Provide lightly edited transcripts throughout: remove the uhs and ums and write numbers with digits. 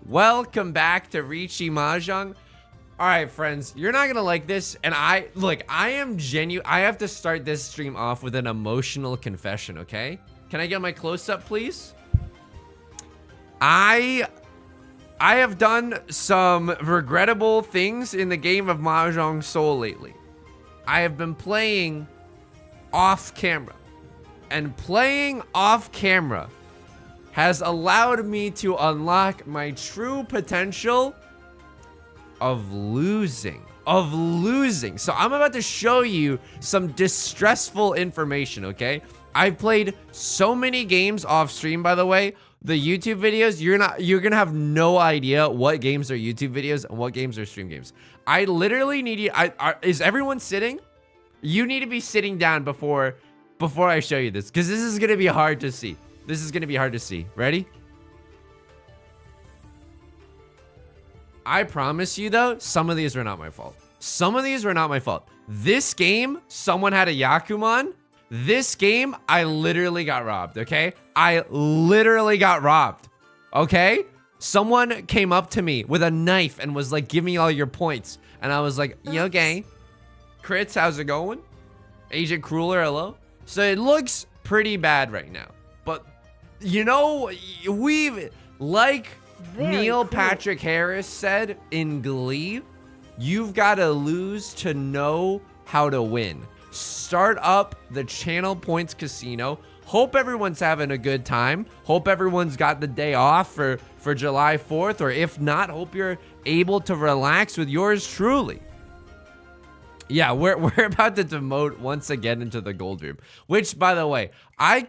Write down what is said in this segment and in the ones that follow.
Welcome back to Riichi Mahjong. All right, friends, you're not gonna like this, and I am genuine. I have to start this stream off with an emotional confession, okay? Can I get my close-up, please? I have done some regrettable things in the game of Mahjong Soul lately. I have been playing off camera, and playing off camera has allowed me to unlock my true potential of losing. So I'm about to show you some distressful information, okay? I've played so many games off stream, by the way. The YouTube videos, you're gonna have no idea what games are YouTube videos and what games are stream games. I literally need you. Is everyone sitting? You need to be sitting down before I show you this, because this is gonna be hard to see. This is gonna be hard to see. Ready? I promise you though, some of these were not my fault. Some of these were not my fault. This game, someone had a Yakuman. This game, I literally got robbed, okay? I literally got robbed, okay? Someone came up to me with a knife and was like, give me all your points. And I was like, you okay? Crits, how's it going? Agent Crueler, hello? So it looks pretty bad right now. But, you know, like Neil Patrick Harris said in Glee, you've got to lose to know how to win. Start up the Channel Points Casino. Hope everyone's having a good time. Hope everyone's got the day off for July 4th. Or if not, hope you're able to relax with yours truly. Yeah, we're about to demote once again into the gold room. Which, by the way, I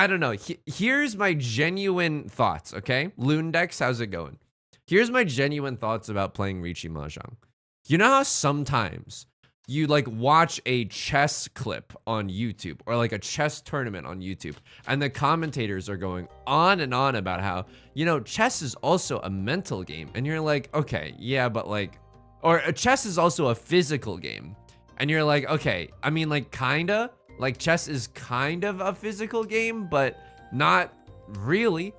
don't know. Here's my genuine thoughts, okay? Loondex, how's it going? Here's my genuine thoughts about playing Riichi Mahjong. You know how sometimes you like watch a chess clip on YouTube or like a chess tournament on YouTube, and the commentators are going on and on about how, you know, chess is also a mental game. And you're like, okay, yeah, but like, or chess is also a physical game. And you're like, okay, I mean, like, kinda. Like, chess is kind of a physical game, but not really.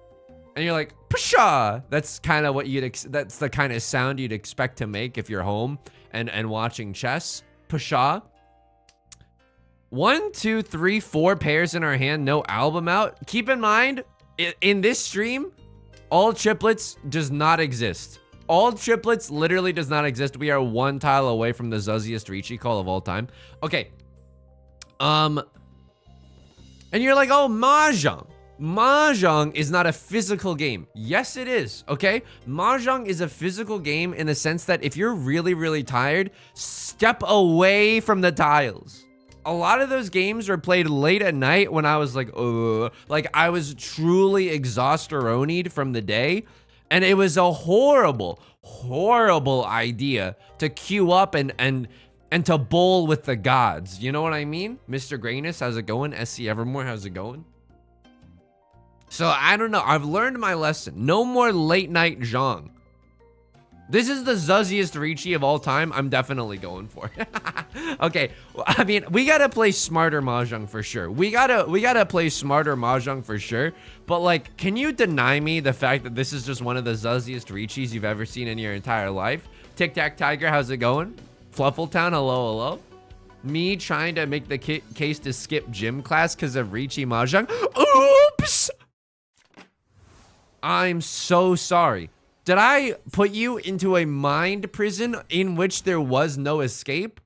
And you're like, pshaw! That's kind of what that's the kind of sound you'd expect to make if you're home and watching chess. Pshaw. 1, 2, 3, 4 pairs in our hand, no album out. Keep in mind, in this stream, all triplets does not exist. All triplets literally does not exist. We are one tile away from the zuzziest Riichi call of all time. Okay. And you're like, oh, Mahjong. Mahjong is not a physical game. Yes, it is, okay? Mahjong is a physical game in the sense that if you're really, really tired, step away from the tiles. A lot of those games were played late at night when I was like, I was truly exhausted from the day. And it was a horrible, horrible idea to queue up and to bowl with the gods. You know what I mean? Mr. Grayness, how's it going? SC Evermore, how's it going? So I don't know. I've learned my lesson. No more late night Zhang. This is the zuzziest Riichi of all time. I'm definitely going for it. Okay, I mean, we gotta play smarter Mahjong for sure. We gotta play smarter Mahjong for sure. But like, can you deny me the fact that this is just one of the zuzziest Riichis you've ever seen in your entire life? Tic Tac Tiger, how's it going? Fluffletown, hello, hello. Me trying to make the case to skip gym class because of Riichi Mahjong. Oops! I'm so sorry. Did I put you into a mind prison in which there was no escape?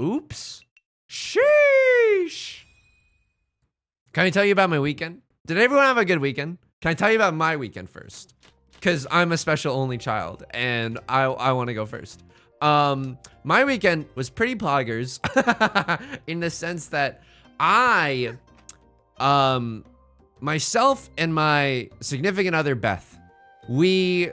Oops. Sheesh. Can I tell you about my weekend? Did everyone have a good weekend? Can I tell you about my weekend first? Because I'm a special only child and I want to go first. My weekend was pretty poggers in the sense that myself and my significant other, Beth, we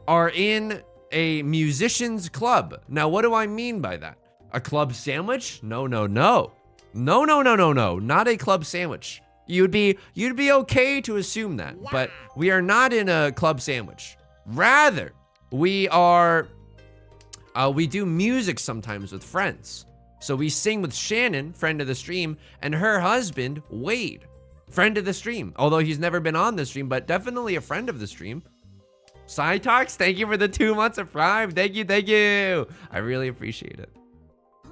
are in a musician's club. Now, what do I mean by that? A club sandwich? No, no, no. No, no, no, no, no. Not a club sandwich. You'd be okay to assume that, but we are not in a club sandwich. Rather, we are, we do music sometimes with friends. So we sing with Shannon, friend of the stream, and her husband, Wade, friend of the stream. Although he's never been on the stream, but definitely a friend of the stream. Side Talks, thank you for the 2 months of Prime. Thank you, thank you. I really appreciate it.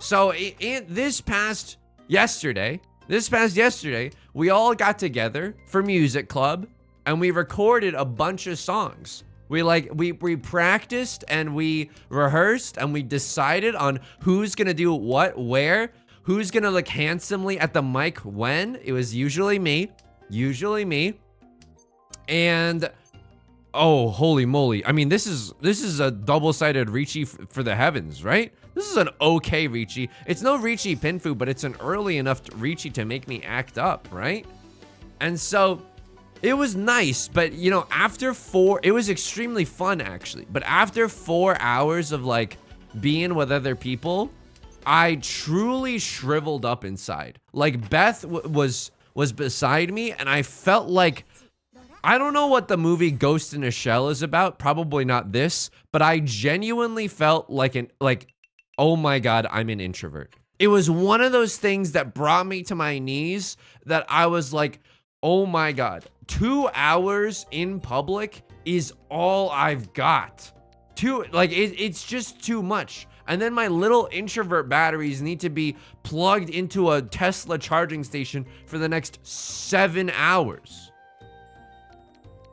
So this past yesterday, we all got together for music club and we recorded a bunch of songs. We practiced and we rehearsed and we decided on who's gonna do what, where, who's gonna look handsomely at the mic when. It was usually me. And oh, holy moly. I mean, this is a double-sided Riichi for the heavens, right? This is an okay Riichi. It's no Riichi Pinfu, but it's an early enough Riichi to make me act up, right? And so it was nice, but you know, it was extremely fun actually. But after 4 hours of like being with other people, I truly shriveled up inside. Like Beth was beside me and I felt like, I don't know what the movie Ghost in a Shell is about, probably not this, but I genuinely felt like oh my God, I'm an introvert. It was one of those things that brought me to my knees that I was like, oh my God, 2 hours in public is all I've got. It's just too much. And then my little introvert batteries need to be plugged into a Tesla charging station for the next 7 hours.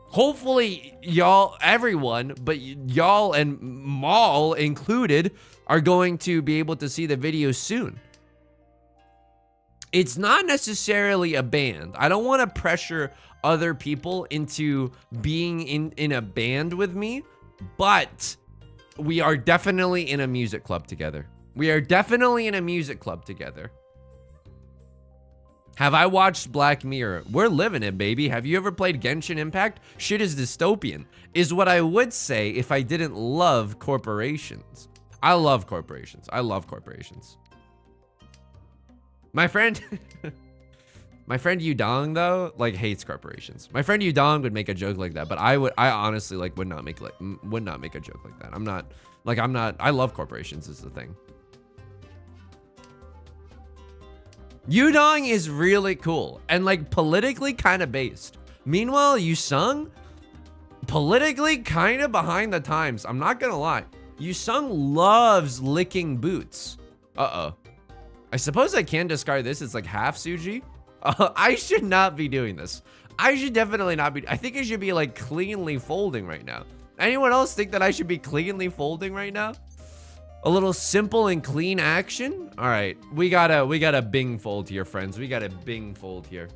Hopefully y'all, everyone, but y'all and Maul included, are going to be able to see the video soon. It's not necessarily a band. I don't want to pressure other people into being in a band with me, but we are definitely in a music club together. Have I watched Black Mirror? We're living it, baby. Have you ever played Genshin Impact? Shit is dystopian, is what I would say if I didn't love corporations. I love corporations. My friend, my friend Yudong though, like hates corporations. My friend Yudong would make a joke like that, but I honestly like would not make a joke like that. I love corporations is the thing. Yudong is really cool and like politically kind of based. Meanwhile, Yusung, politically kind of behind the times. I'm not gonna lie. Yusung loves licking boots. Uh-oh. I suppose I can discard this. It's like half Suji. I should not be doing this. I should definitely not be. I think I should be like cleanly folding right now. Anyone else think that I should be cleanly folding right now? A little simple and clean action. All right, we got a Bing fold here, friends. We got a Bing fold here.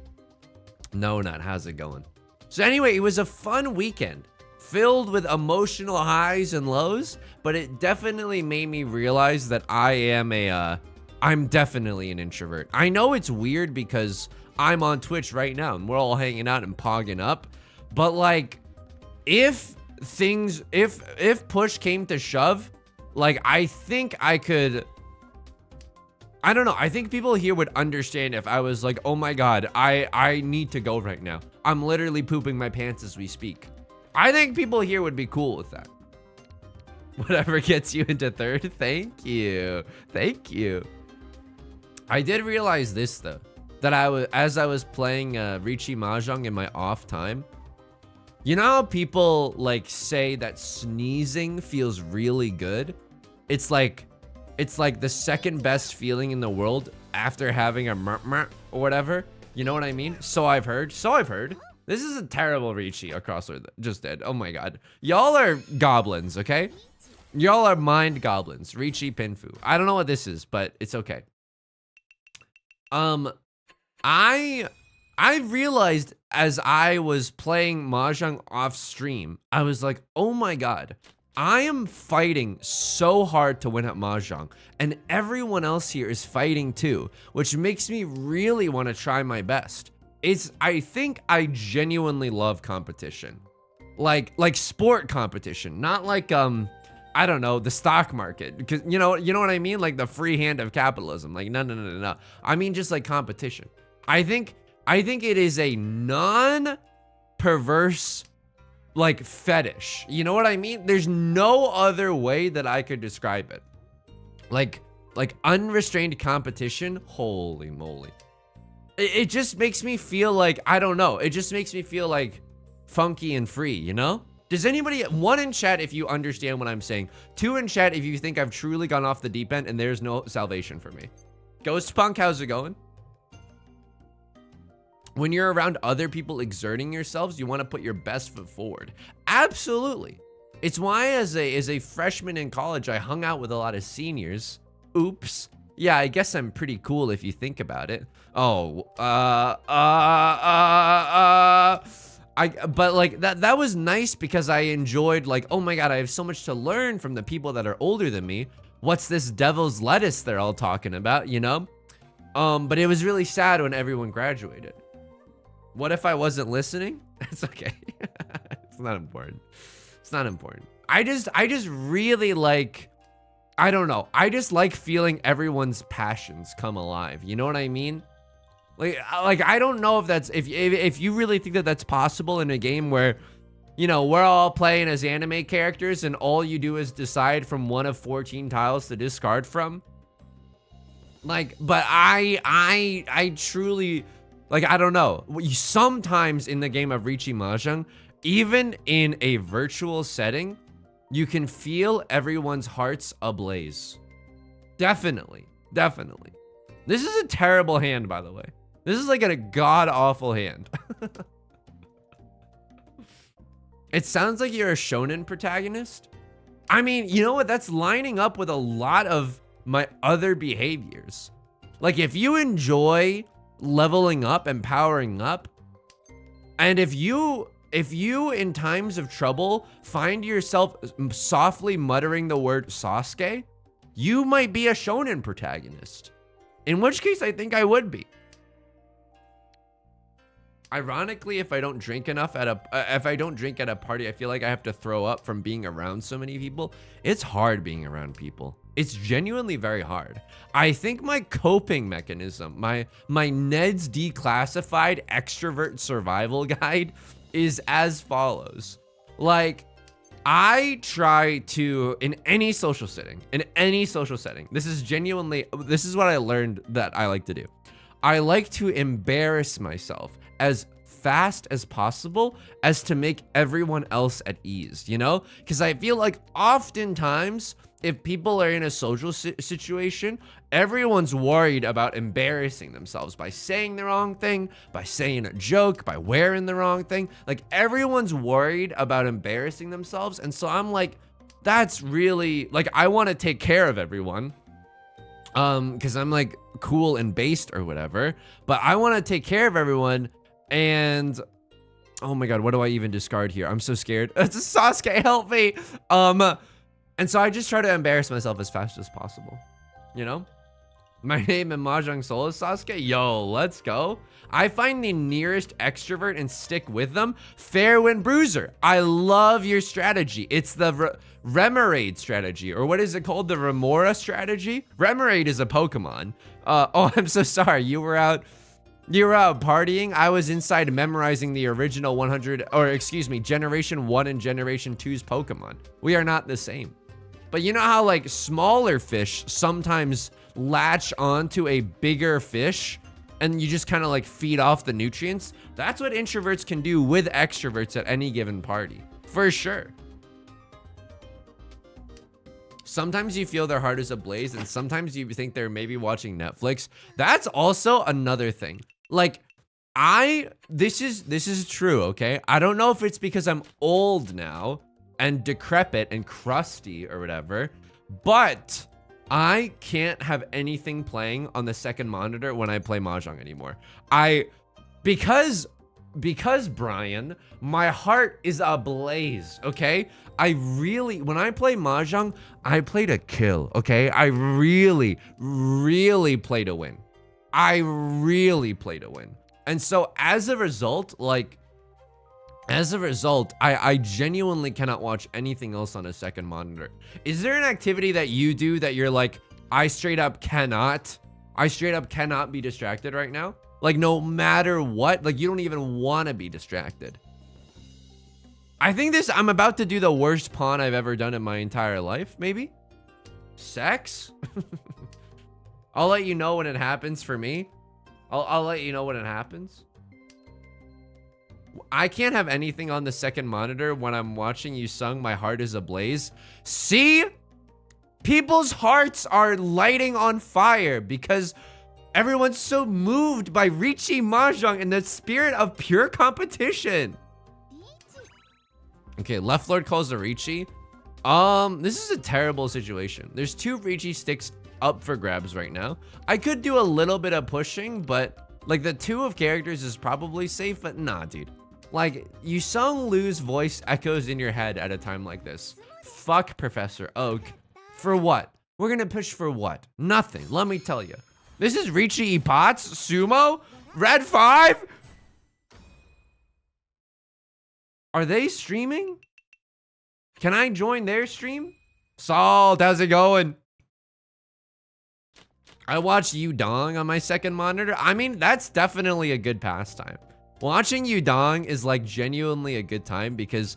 No, not. How's it going? So anyway, it was a fun weekend filled with emotional highs and lows, but it definitely made me realize that I'm definitely an introvert. I know it's weird because I'm on Twitch right now and we're all hanging out and pogging up, but like if push came to shove, like I think I could, I don't know. I think people here would understand if I was like, oh my God, I need to go right now. I'm literally pooping my pants as we speak. I think people here would be cool with that. Whatever gets you into third. Thank you. Thank you. I did realize this though, that as I was playing Riichi Mahjong in my off time, you know how people like say that sneezing feels really good? It's like the second best feeling in the world after having a or whatever. You know what I mean? So I've heard. This is a terrible Riichi across just dead. Oh my God. Y'all are goblins, okay? Y'all are mind goblins. Riichi Pinfu. I don't know what this is, but it's okay. I realized as I was playing Mahjong off stream, I was like, oh my God, I am fighting so hard to win at Mahjong and everyone else here is fighting too, which makes me really want to try my best. I think I genuinely love competition, like sport competition, not like, I don't know, the stock market, because you know what I mean? Like the free hand of capitalism. Like, no. I mean, just like competition. I think it is a non-perverse like fetish. You know what I mean? There's no other way that I could describe it. Like unrestrained competition. Holy moly. It just makes me feel like, I don't know. It just makes me feel like funky and free, you know? Does anybody, one in chat if you understand what I'm saying, two in chat if you think I've truly gone off the deep end and there's no salvation for me. Ghost Punk, how's it going? When you're around other people exerting yourselves, you want to put your best foot forward. Absolutely. It's why as a freshman in college, I hung out with a lot of seniors. Oops. Yeah, I guess I'm pretty cool if you think about it. Oh, but like that was nice because I enjoyed like, oh my God, I have so much to learn from the people that are older than me. What's this devil's lettuce they're all talking about, you know? But it was really sad when everyone graduated. What if I wasn't listening? It's okay. It's not important. It's not important. I just really like, I don't know. I just like feeling everyone's passions come alive. You know what I mean? Like I don't know if that's, if you really think that that's possible in a game where, you know, we're all playing as anime characters and all you do is decide from one of 14 tiles to discard from. Like, but I truly, like, I don't know. Sometimes in the game of Riichi Mahjong, even in a virtual setting, you can feel everyone's hearts ablaze. Definitely, definitely. This is a terrible hand, by the way. This is like a god-awful hand. It sounds like you're a shonen protagonist. I mean, you know what? That's lining up with a lot of my other behaviors. Like if you enjoy leveling up and powering up, and if you in times of trouble find yourself softly muttering the word Sasuke, you might be a shonen protagonist. In which case I think I would be. Ironically, if I don't drink enough at a party, I feel like I have to throw up from being around so many people. It's hard being around people. It's genuinely very hard. I think my coping mechanism, my Ned's Declassified Extrovert Survival Guide is as follows. Like, I try to, in any social setting, this is what I learned that I like to do. I like to embarrass myself as fast as possible as to make everyone else at ease, you know? Because I feel like oftentimes, if people are in a social situation, everyone's worried about embarrassing themselves by saying the wrong thing, by saying a joke, by wearing the wrong thing. Like everyone's worried about embarrassing themselves. And so I'm like, that's really, like, I want to take care of everyone. Because I'm like cool and based or whatever, but I want to take care of everyone. And oh my God, what do I even discard here? I'm so scared. It's a Sasuke, help me. And so I just try to embarrass myself as fast as possible. You know, my name in Mahjong Soul is Sasuke. Yo, let's go. I find the nearest extrovert and stick with them. Fairwind Bruiser. I love your strategy. It's the Remoraid strategy, or what is it called? The Remora strategy? Remoraid is a Pokemon. Oh, I'm so sorry. You were out partying. I was inside memorizing the original Generation 1 and Generation 2's Pokemon. We are not the same. But you know how like smaller fish sometimes latch onto a bigger fish and you just kind of like feed off the nutrients? That's what introverts can do with extroverts at any given party, for sure. Sometimes you feel their heart is ablaze, and sometimes you think they're maybe watching Netflix. That's also another thing. Like, this is true, okay? I don't know if it's because I'm old now and decrepit and crusty or whatever, but I can't have anything playing on the second monitor when I play Mahjong anymore. Because Brian, my heart is ablaze, okay? When I play Mahjong, I play to kill, okay? I really play to win. And so as a result, I genuinely cannot watch anything else on a second monitor. Is there an activity that you do that you're like, I straight up cannot be distracted right now? Like no matter what, like you don't even want to be distracted. I think I'm about to do the worst pawn I've ever done in my entire life, maybe? Sex? I'll let you know when it happens for me. I'll let you know when it happens. I can't have anything on the second monitor when I'm watching you sung My Heart is Ablaze. See? People's hearts are lighting on fire because everyone's so moved by Riichi Mahjong and the spirit of pure competition. Okay, Left Lord calls the Riichi. This is a terrible situation. There's 2 Riichi sticks up for grabs right now. I could do a little bit of pushing, but like the 2 of characters is probably safe, but nah, dude. Like, you sung lose voice echoes in your head at a time like this. Fuck Professor Oak. For what? We're gonna push for what? Nothing, let me tell you. This is Riichi Ipots, Sumo, Red 5? Are they streaming? Can I join their stream? Salt, how's it going? I watched Yudong on my second monitor. I mean, that's definitely a good pastime. Watching Yudong is like genuinely a good time because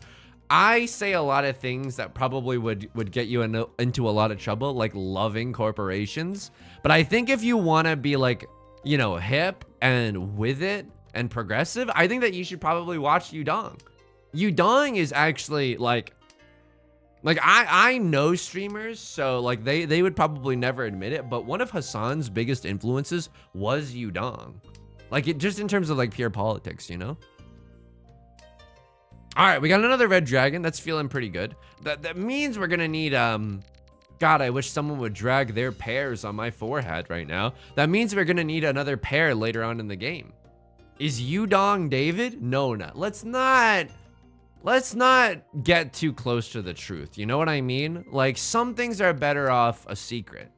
I say a lot of things that probably would get you into a lot of trouble, like loving corporations. But I think if you want to be like, you know, hip and with it and progressive, I think that you should probably watch Yudong. Yudong is actually like I know streamers, so like they would probably never admit it, but one of Hassan's biggest influences was Yudong. Like it just in terms of like pure politics, you know? All right, we got another red dragon. That's feeling pretty good. That means we're gonna need, God, I wish someone would drag their pairs on my forehead right now. That means we're gonna need another pair later on in the game. Is Yudong David? No, not. Let's not get too close to the truth. You know what I mean? Like some things are better off a secret.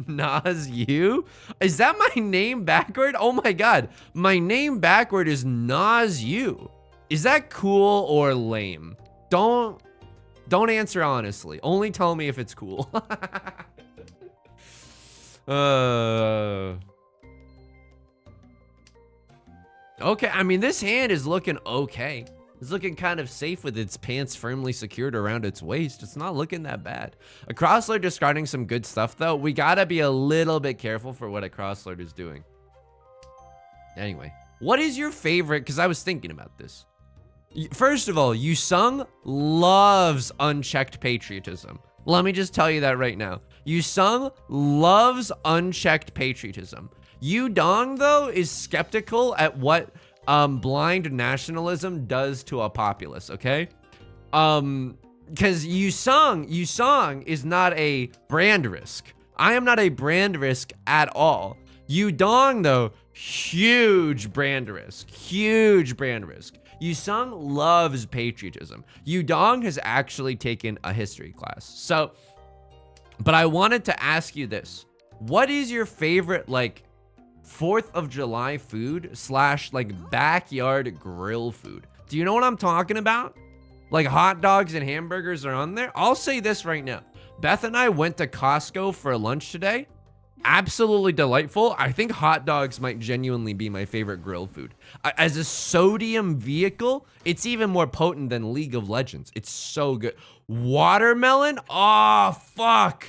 Nas you? Is that my name backward? Oh my God, my name backward is Nas you. Is that cool or lame? Don't answer honestly. Only tell me if it's cool. Okay, I mean, this hand is looking okay. It's looking kind of safe with its pants firmly secured around its waist. It's not looking that bad. A crosslord discarding some good stuff, though. We gotta be a little bit careful for what a crosslord is doing. Anyway, what is your favorite? Because I was thinking about this. First of all, Yusung loves unchecked patriotism. Let me just tell you that right now. Yusung loves unchecked patriotism. Yudong, though, is skeptical at what blind nationalism does to a populace, okay? Because Yusong is not a brand risk. I am not a brand risk at all. Yudong, though, huge brand risk. Huge brand risk. Yusung loves patriotism. Yudong has actually taken a history class. So, but I wanted to ask you this. What is your favorite, like, 4th of July food / like backyard grill food? Do you know what I'm talking about? Like hot dogs and hamburgers are on there. I'll say this right now. Beth and I went to Costco for lunch today. Absolutely delightful. I think hot dogs might genuinely be my favorite grill food. As a sodium vehicle, it's even more potent than League of Legends. It's so good. Watermelon? Oh, fuck.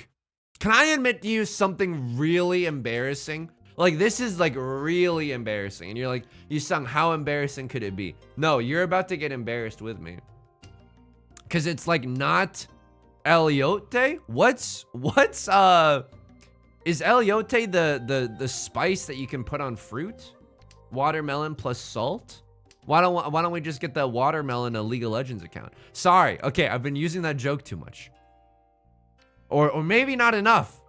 Can I admit to you something really embarrassing? Like, this is like really embarrassing. And you're like, Yusung, how embarrassing could it be? No, you're about to get embarrassed with me. Cause it's like not eliote. Is eliote the spice that you can put on fruit? Watermelon plus salt? Why don't we just get the watermelon a League of Legends account? Sorry, okay, I've been using that joke too much. Or maybe not enough.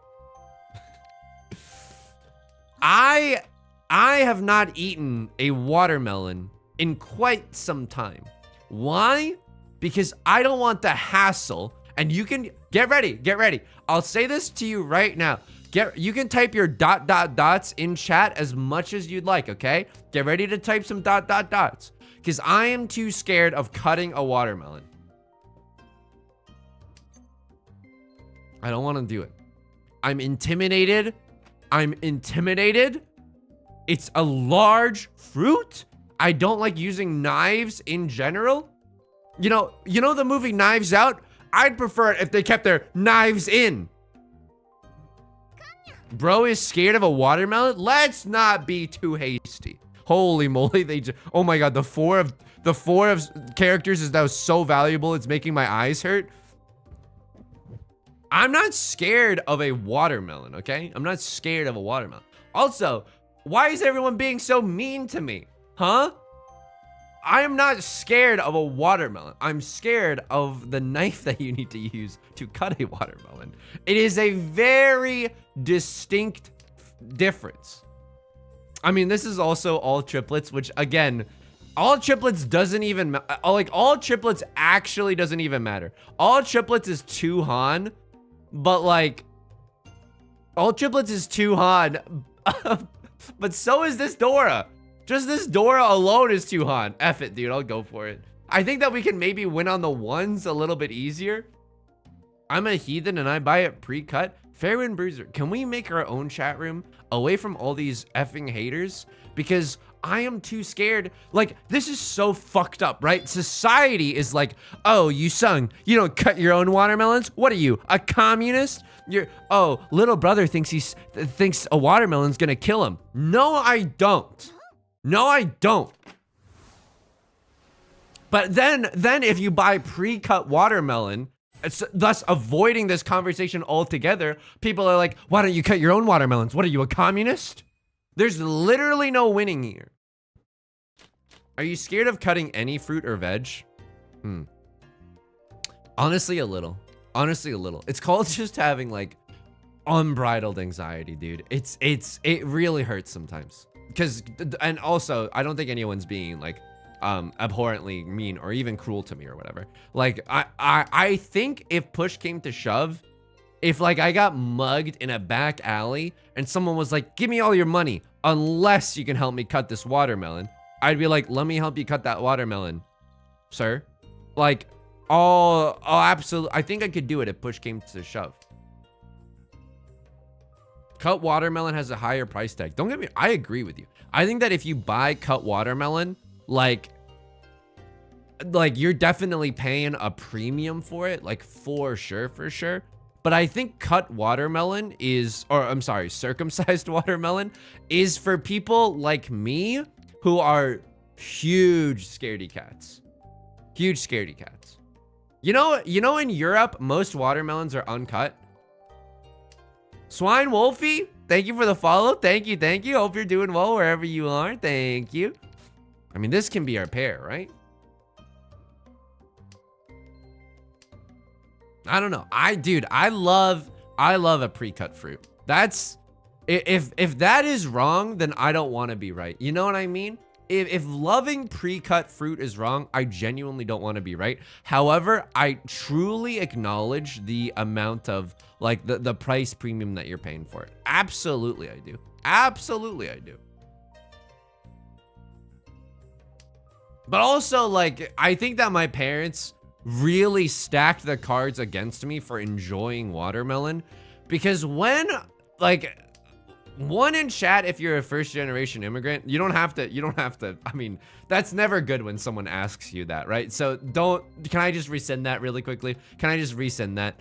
I have not eaten a watermelon in quite some time. Why? Because I don't want the hassle. And you can get ready. I'll say this to you right now. You can type your ... in chat as much as you'd like, okay? Get ready to type some ... because I am too scared of cutting a watermelon. I don't want to do it. I'm intimidated. It's a large fruit. I don't like using knives in general. You know the movie Knives Out? I'd prefer it if they kept their knives in. Bro is scared of a watermelon? Let's not be too hasty. Holy moly, oh my god, the four of characters is now so valuable, it's making my eyes hurt. I'm not scared of a watermelon, okay? I'm not scared of a watermelon. Also, why is everyone being so mean to me? Huh? I am not scared of a watermelon. I'm scared of the knife that you need to use to cut a watermelon. It is a very distinct difference. I mean, this is also all triplets, which again, all triplets doesn't even, like all triplets actually doesn't even matter. All triplets is 2 Han, but like, all triplets is 2 Han, but so is this Dora. Just this Dora alone is 2 Han. F it, dude, I'll go for it. I think that we can maybe win on the ones a little bit easier. I'm a heathen and I buy it pre-cut. Fairwind Bruiser, can we make our own chat room away from all these effing haters? Because I am too scared. Like, this is so fucked up, right? Society is like, oh, you sung, you don't cut your own watermelons? What are you, a communist? Oh, little brother thinks a watermelon's gonna kill him. No, I don't. No, I don't. But then if you buy pre-cut watermelon, thus avoiding this conversation altogether, people are like, why don't you cut your own watermelons? What are you, a communist? There's literally no winning here. Are you scared of cutting any fruit or veg? Honestly, a little. Honestly, a little. It's called just having like unbridled anxiety, dude. It really hurts sometimes. And also, I don't think anyone's being like abhorrently mean or even cruel to me or whatever. Like I think if push came to shove, if like I got mugged in a back alley and someone was like, give me all your money unless you can help me cut this watermelon, I'd be like, let me help you cut that watermelon, sir. Like, oh, absolutely. I think I could do it if push came to shove. Cut watermelon has a higher price tag. Don't get me, I agree with you. I think that if you buy cut watermelon, like you're definitely paying a premium for it, like for sure. But I think cut watermelon is, or I'm sorry, circumcised watermelon is for people like me who are huge scaredy cats. Huge scaredy cats. You know in Europe, most watermelons are uncut. Swine Wolfie, thank you for the follow. Thank you. Hope you're doing well wherever you are. Thank you. I mean, this can be our pair, right? I don't know. I love a pre-cut fruit. That's, if that is wrong, then I don't want to be right. You know what I mean? If loving pre-cut fruit is wrong, I genuinely don't want to be right. However, I truly acknowledge the amount of like the price premium that you're paying for it. Absolutely, I do. Absolutely, I do. But also, like, I think that my parents really stacked the cards against me for enjoying watermelon, because when, like, one in chat, if you're a first generation immigrant, you don't have to, I mean, that's never good when someone asks you that, right? So can I just resend that really quickly? Can I just resend that?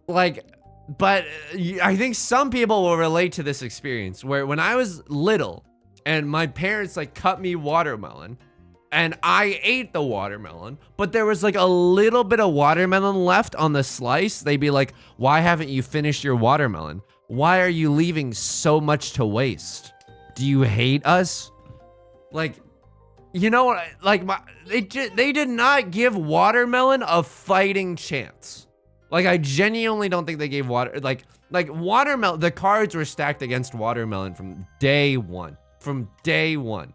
Like, but I think some people will relate to this experience where when I was little and my parents like cut me watermelon and I ate the watermelon, but there was like a little bit of watermelon left on the slice, they'd be like, why haven't you finished your watermelon? Why are you leaving so much to waste? Do you hate us? Like, you know what? Like, they did not give watermelon a fighting chance. Like, I genuinely don't think they gave like watermelon. The cards were stacked against watermelon from day one. From day one.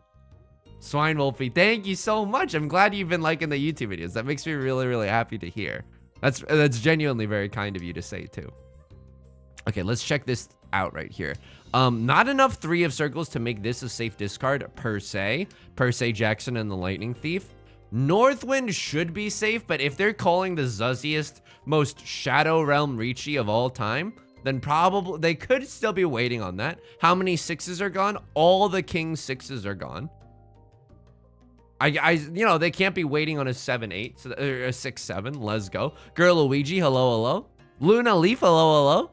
Swine Wolfie, thank you so much. I'm glad you've been liking the YouTube videos. That makes me really, really happy to hear. That's genuinely very kind of you to say too. Okay, let's check this out right here. Not enough 3 of circles to make this a safe discard per se Jackson and the Lightning Thief. Northwind should be safe, but if they're calling the zuzziest, most Shadow Realm Riichi of all time, then probably they could still be waiting on that. How many 6s are gone? All the King's 6s are gone. You know, they can't be waiting on a 7-8, so, or a 6-7. Let's go. Girl Luigi, hello. Luna Leaf, hello.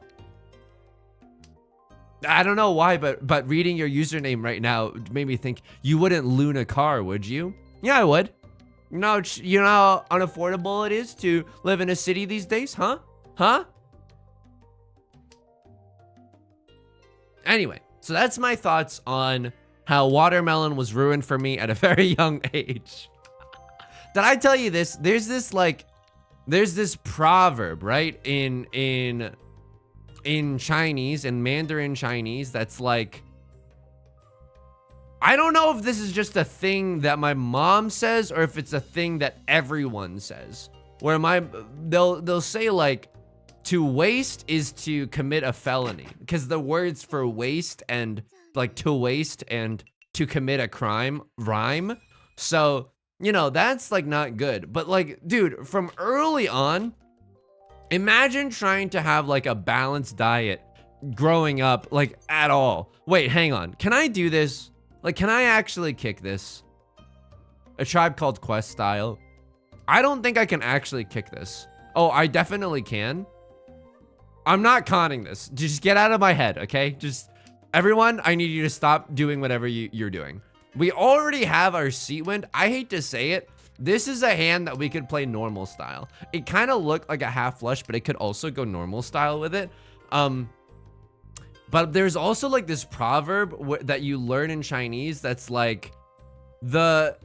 I don't know why, but reading your username right now made me think you wouldn't loan a car, would you? Yeah, I would. No, you know how unaffordable it is to live in a city these days, huh? Huh? Anyway, so that's my thoughts on how watermelon was ruined for me at a very young age. Did I tell you this? There's this proverb, right? In Chinese, in Mandarin Chinese, that's like, I don't know if this is just a thing that my mom says or if it's a thing that everyone says. Where they'll say like, to waste is to commit a felony, because the words for waste and like to waste and to commit a crime rhyme. So, you know, that's like not good. But like, dude, from early on, imagine trying to have like a balanced diet growing up, like at all. Wait, hang on. Can I do this? Like, can I actually kick this? A Tribe Called Quest style. I don't think I can actually kick this. Oh, I definitely can. I'm not conning this. Just get out of my head, okay? Just, everyone, I need you to stop doing whatever you're doing. We already have our seat wind. I hate to say it. This is a hand that we could play normal style. It kind of looked like a half flush, but it could also go normal style with it. But there's also like this proverb that you learn in Chinese that's like,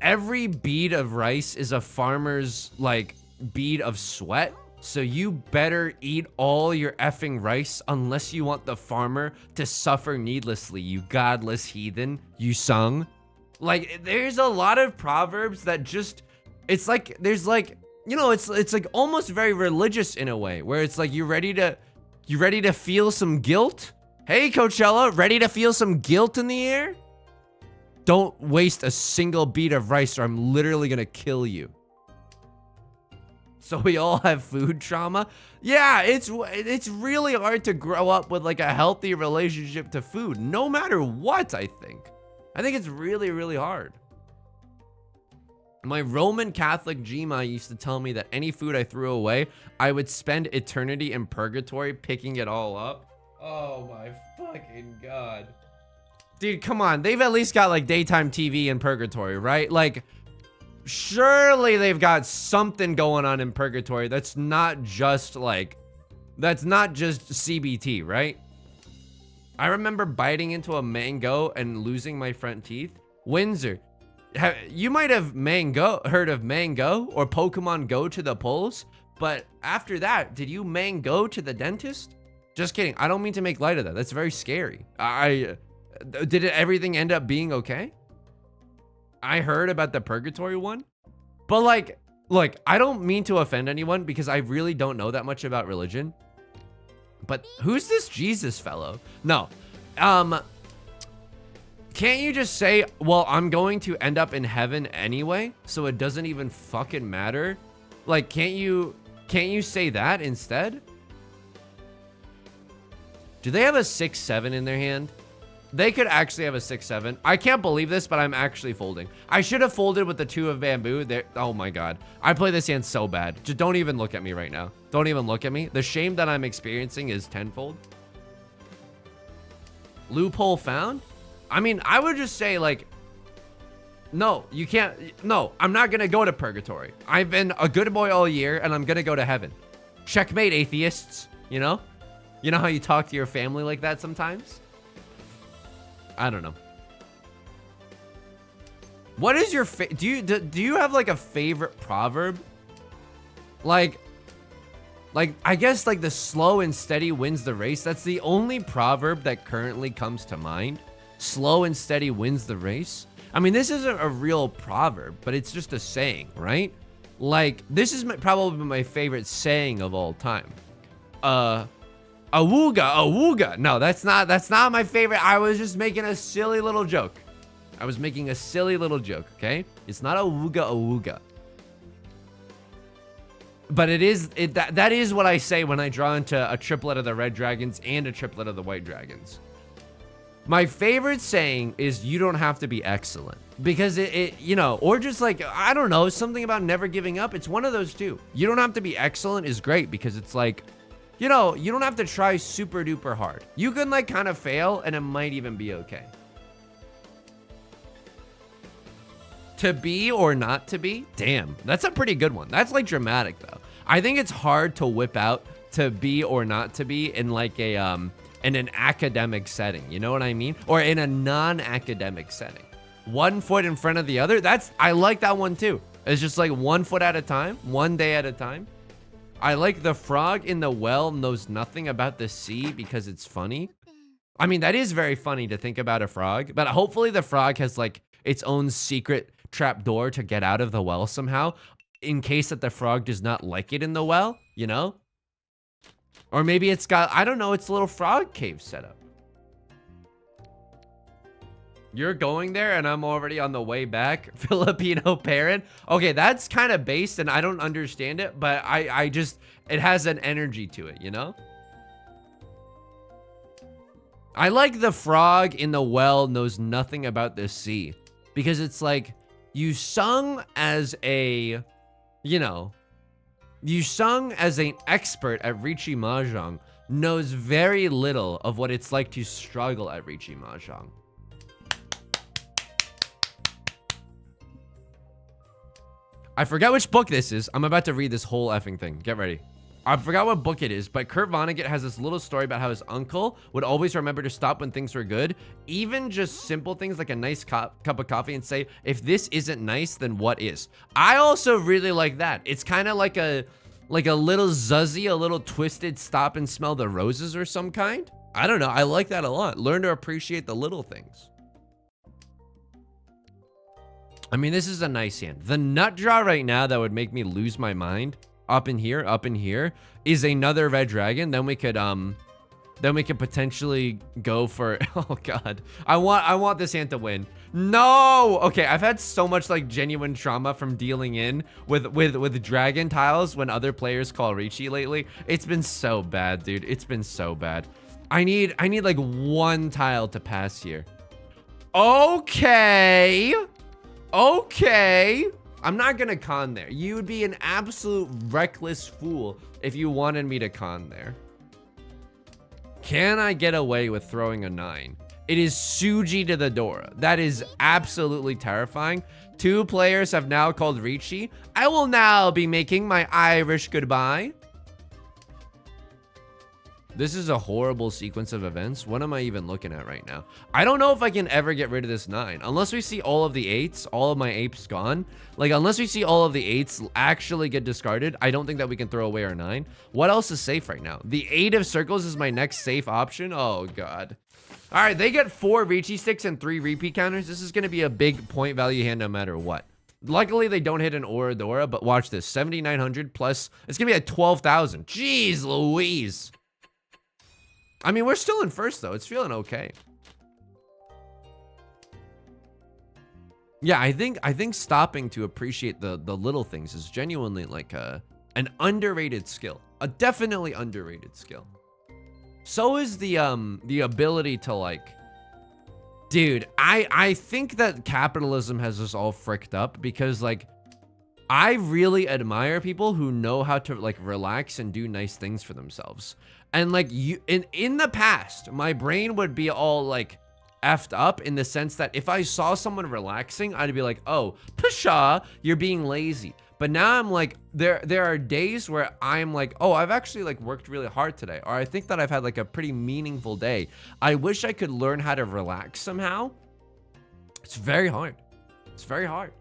every bead of rice is a farmer's like bead of sweat. So you better eat all your effing rice unless you want the farmer to suffer needlessly, you godless heathen, you sung. Like, there's a lot of proverbs that just, it's like, there's like, you know, it's like almost very religious in a way, where it's like, you ready to feel some guilt? Hey, Coachella, ready to feel some guilt in the air? Don't waste a single bead of rice or I'm literally gonna kill you. So we all have food trauma. Yeah, it's really hard to grow up with like a healthy relationship to food, no matter what, I think. I think it's really, really hard. My Roman Catholic Gma used to tell me that any food I threw away, I would spend eternity in purgatory picking it all up. Oh my fucking God. Dude, come on. They've at least got like daytime TV in purgatory, right? Like, surely they've got something going on in purgatory that's not just like, that's not just CBT, right? I remember biting into a mango and losing my front teeth. Windsor, you might have heard of Mango or Pokemon Go to the polls, but after that, did you mango to the dentist? Just kidding. I don't mean to make light of that. That's very scary. Did everything end up being okay? I heard about the purgatory one, but like, look, I don't mean to offend anyone because I really don't know that much about religion. But who's this Jesus fellow? No, can't you just say, well, I'm going to end up in heaven anyway, so it doesn't even fucking matter? Like, can't you say that instead? Do they have a 6-7 in their hand? They could actually have a 6-7. I can't believe this, but I'm actually folding. I should have folded with the 2 of bamboo. There. Oh my God. I play this hand so bad. Just don't even look at me right now. Don't even look at me. The shame that I'm experiencing is tenfold. Loophole found? I mean, I would just say like, no, you can't. No, I'm not going to go to purgatory. I've been a good boy all year and I'm going to go to heaven. Checkmate, atheists. You know? You know how you talk to your family like that sometimes? I don't know. What is your do you have like a favorite proverb? Like I guess like the slow and steady wins the race. That's the only proverb that currently comes to mind. Slow and steady wins the race. I mean, this isn't a real proverb, but it's just a saying, right? Like, this is probably my favorite saying of all time. Awooga. No, that's not my favorite. I was just making a silly little joke. Okay? It's not awooga. But that is what I say when I draw into a triplet of the red dragons and a triplet of the white dragons. My favorite saying is you don't have to be excellent, because it you know, or just like, I don't know, something about never giving up. It's one of those two. You don't have to be excellent is great, because it's like, you know, you don't have to try super duper hard. You can like kind of fail and it might even be okay. To be or not to be? Damn, that's a pretty good one. That's like dramatic though. I think it's hard to whip out to be or not to be in like a in an academic setting, you know what I mean? Or in a non-academic setting. 1 foot in front of the other. I like that one too. It's just like 1 foot at a time, 1 day at a time. I like the frog in the well knows nothing about the sea because it's funny. I mean, that is very funny to think about a frog, but hopefully the frog has like its own secret trap door to get out of the well somehow in case that the frog does not like it in the well, you know? Or maybe it's got, I don't know, it's a little frog cave setup. You're going there and I'm already on the way back. Filipino parent. Okay, that's kind of based and I don't understand it, but I just, it has an energy to it, you know? I like the frog in the well knows nothing about the sea because it's like you sung as a, you know, you sung as an expert at Riichi Mahjong knows very little of what it's like to struggle at Riichi Mahjong. I forgot which book this is. I'm about to read this whole effing thing. Get ready. I forgot what book it is, but Kurt Vonnegut has this little story about how his uncle would always remember to stop when things were good. Even just simple things like a nice cup of coffee and say, if this isn't nice, then what is? I also really like that. It's kind of like a little zuzzy, a little twisted stop and smell the roses or some kind. I don't know. I like that a lot. Learn to appreciate the little things. I mean, this is a nice hand. The nut draw right now that would make me lose my mind up in here is another red dragon. Then we could potentially go for, oh God, I want this hand to win. No. Okay. I've had so much like genuine trauma from dealing in with dragon tiles when other players call Riichi lately. It's been so bad, dude. It's been so bad. I need like one tile to pass here. Okay. Okay. I'm not gonna con there. You would be an absolute reckless fool if you wanted me to con there. Can I get away with throwing a 9? It is Suji to the Dora. That is absolutely terrifying. 2 players have now called Riichi. I will now be making my Irish goodbye. This is a horrible sequence of events. What am I even looking at right now? I don't know if I can ever get rid of this 9. Unless we see all of the 8s, all of my apes gone. Like, unless we see all of the 8s actually get discarded, I don't think that we can throw away our 9. What else is safe right now? The 8 of circles is my next safe option. Oh, God. All right, they get 4 Riichi sticks and 3 repeat counters. This is going to be a big point value hand no matter what. Luckily, they don't hit an Oradora, but watch this. 7,900 plus, it's going to be at 12,000. Jeez Louise. I mean, we're still in first, though. It's feeling okay. Yeah, I think stopping to appreciate the little things is genuinely like an underrated skill. A definitely underrated skill. So is the ability to like... Dude, I think that capitalism has us all fricked up because, like, I really admire people who know how to, like, relax and do nice things for themselves. And like in the past, my brain would be all like effed up in the sense that if I saw someone relaxing, I'd be like, oh, pshaw, you're being lazy. But now I'm like, there are days where I'm like, oh, I've actually like worked really hard today. Or I think that I've had like a pretty meaningful day. I wish I could learn how to relax somehow. It's very hard. It's very hard.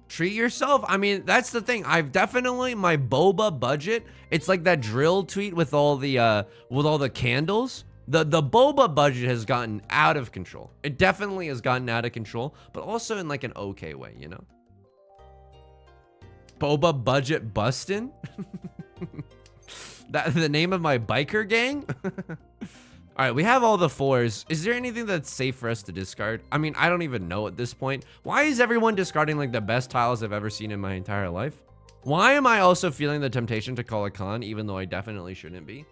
Treat yourself. I mean, that's the thing. I've definitely, my boba budget, it's like that drill tweet with all the candles. The boba budget has gotten out of control. It definitely has gotten out of control, but also in like an okay way, you know? Boba budget bustin'? That the name of my biker gang? All right, we have all the 4s. Is there anything that's safe for us to discard? I mean, I don't even know at this point. Why is everyone discarding like the best tiles I've ever seen in my entire life? Why am I also feeling the temptation to call a con even though I definitely shouldn't be?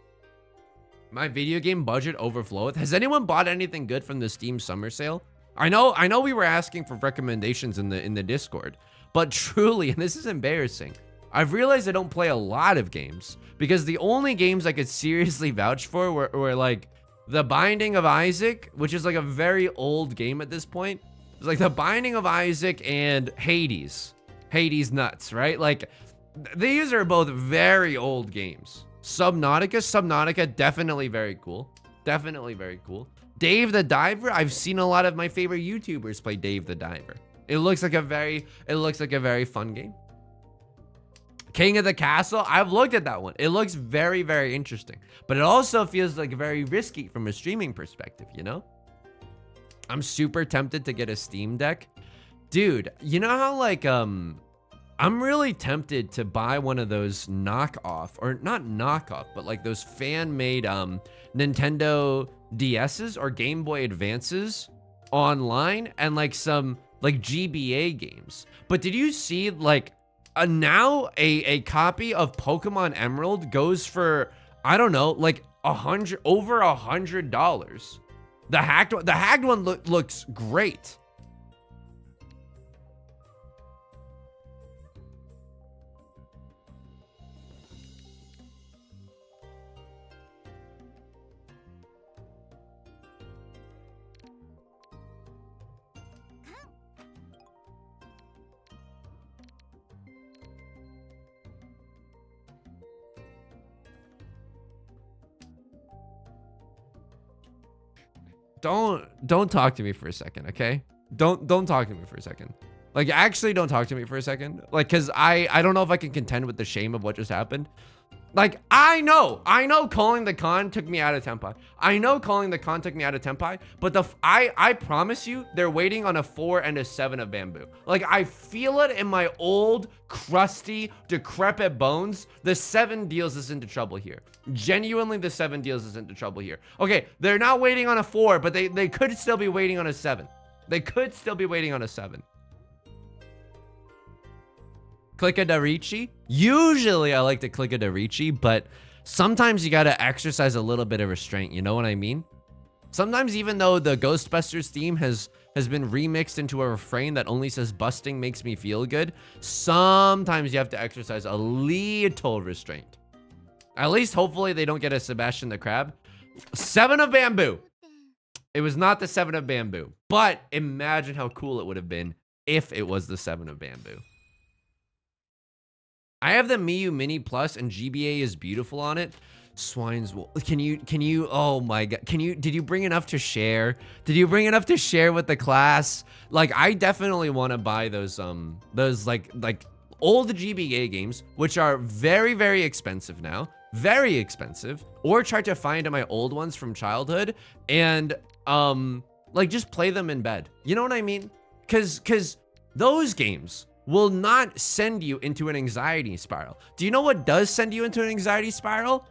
My video game budget overfloweth. Has anyone bought anything good from the Steam summer sale? I know we were asking for recommendations in the Discord, but truly, and this is embarrassing, I've realized I don't play a lot of games because the only games I could seriously vouch for were like The Binding of Isaac, which is like a very old game at this point. It's like The Binding of Isaac and Hades. Hades nuts, right? Like these are both very old games. Subnautica, definitely very cool. Definitely very cool. Dave the Diver, I've seen a lot of my favorite YouTubers play Dave the Diver. It looks like a very fun game. King of the Castle, I've looked at that one. It looks very, very interesting. But it also feels like very risky from a streaming perspective, you know? I'm super tempted to get a Steam Deck. Dude, you know how like, I'm really tempted to buy one of those knockoff, or not knockoff, but like those fan-made Nintendo DS's or Game Boy Advances online and like some like GBA games. But did you see like now a copy of Pokemon Emerald goes for, I don't know, like over $100. The hacked one looks great. Don't talk to me for a second, okay? Don't talk to me for a second. Like, actually don't talk to me for a second. Like, cause I don't know if I can contend with the shame of what just happened. Like, I know calling the con took me out of Tempai. I know calling the con took me out of Tempai, but I promise you, they're waiting on a 4 and a 7 of bamboo. Like, I feel it in my old, crusty, decrepit bones. The 7 deals us into trouble here. Genuinely, the 7 deals us into trouble here. Okay, they're not waiting on a 4, but they could still be waiting on a 7. They could still be waiting on a 7. Click a Riichi. Usually I like to click a Riichi, but sometimes you gotta exercise a little bit of restraint, you know what I mean? Sometimes even though the Ghostbusters theme has been remixed into a refrain that only says busting makes me feel good, sometimes you have to exercise a little restraint. At least hopefully they don't get a Sebastian the Crab. 7 of bamboo. It was not the 7 of bamboo, but imagine how cool it would have been if it was the 7 of bamboo. I have the Miyu Mini Plus and GBA is beautiful on it. Swine's wool. Can you, oh my God. Did you bring enough to share? Did you bring enough to share with the class? Like, I definitely want to buy those like old GBA games, which are very, very expensive now. Very expensive. Or try to find my old ones from childhood and, like just play them in bed. You know what I mean? Cause those games will not send you into an anxiety spiral. Do you know what does send you into an anxiety spiral?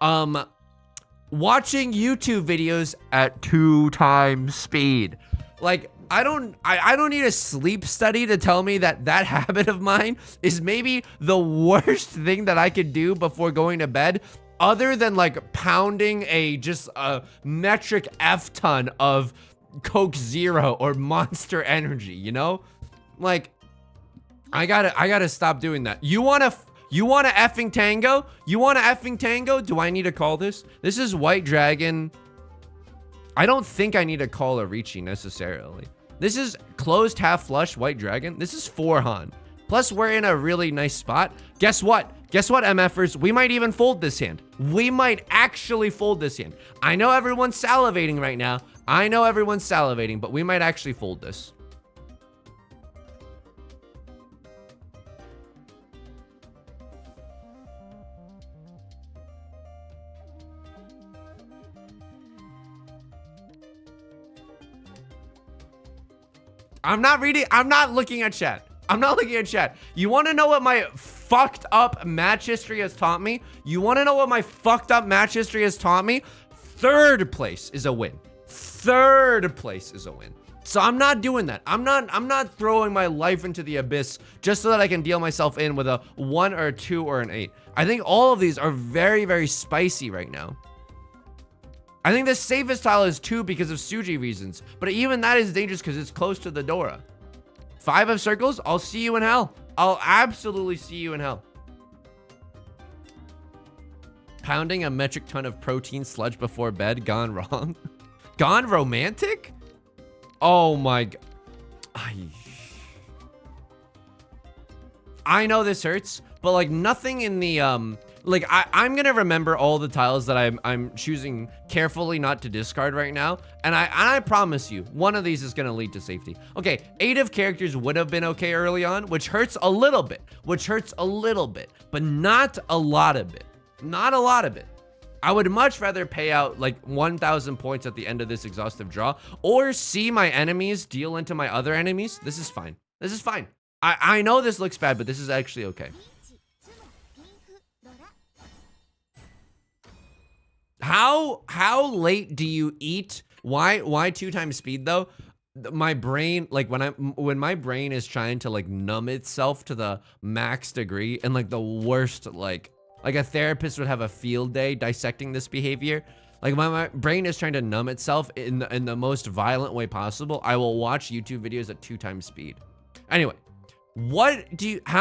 Watching YouTube videos at 2 times speed. Like, I don't need a sleep study to tell me that that habit of mine is maybe the worst thing that I could do before going to bed, other than like pounding just a metric F ton of Coke Zero or Monster Energy, you know? Like, I gotta stop doing that. You want a effing tango? You want a effing tango? Do I need to call this? This is White Dragon. I don't think I need to call a Riichi necessarily. This is closed half flush White Dragon. This is 4 Han. Plus we're in a really nice spot. Guess what? Guess what, MFers? We might even fold this hand. We might actually fold this hand. I know everyone's salivating right now. I know everyone's salivating, but we might actually fold this. I'm not looking at chat. I'm not looking at chat. You want to know what my fucked up match history has taught me? You want to know what my fucked up match history has taught me? 3rd place is a win. 3rd place is a win. So I'm not doing that. I'm not throwing my life into the abyss just so that I can deal myself in with a 1 or a 2 or an 8. I think all of these are very, very spicy right now. I think the safest tile is 2 because of Suji reasons, but even that is dangerous because it's close to the Dora. 5 of circles, I'll see you in hell. I'll absolutely see you in hell. Pounding a metric ton of protein sludge before bed. Gone wrong. Gone romantic? Oh my god. I know this hurts, but like nothing in the like I'm gonna remember all the tiles that I'm choosing carefully not to discard right now, and I promise you one of these is gonna lead to safety. Okay, 8 of characters would have been okay early on, which hurts a little bit, but not a lot of it. Not a lot of it. I would much rather pay out like 1,000 points at the end of this exhaustive draw, or see my enemies deal into my other enemies. This is fine. This is fine. I know this looks bad, but this is actually okay. How late do you eat? Why 2 times speed though? My brain, like when my brain is trying to like numb itself to the max degree, and like the worst, like a therapist would have a field day dissecting this behavior. Like my brain is trying to numb itself in the most violent way possible. I will watch YouTube videos at 2 times speed. Anyway,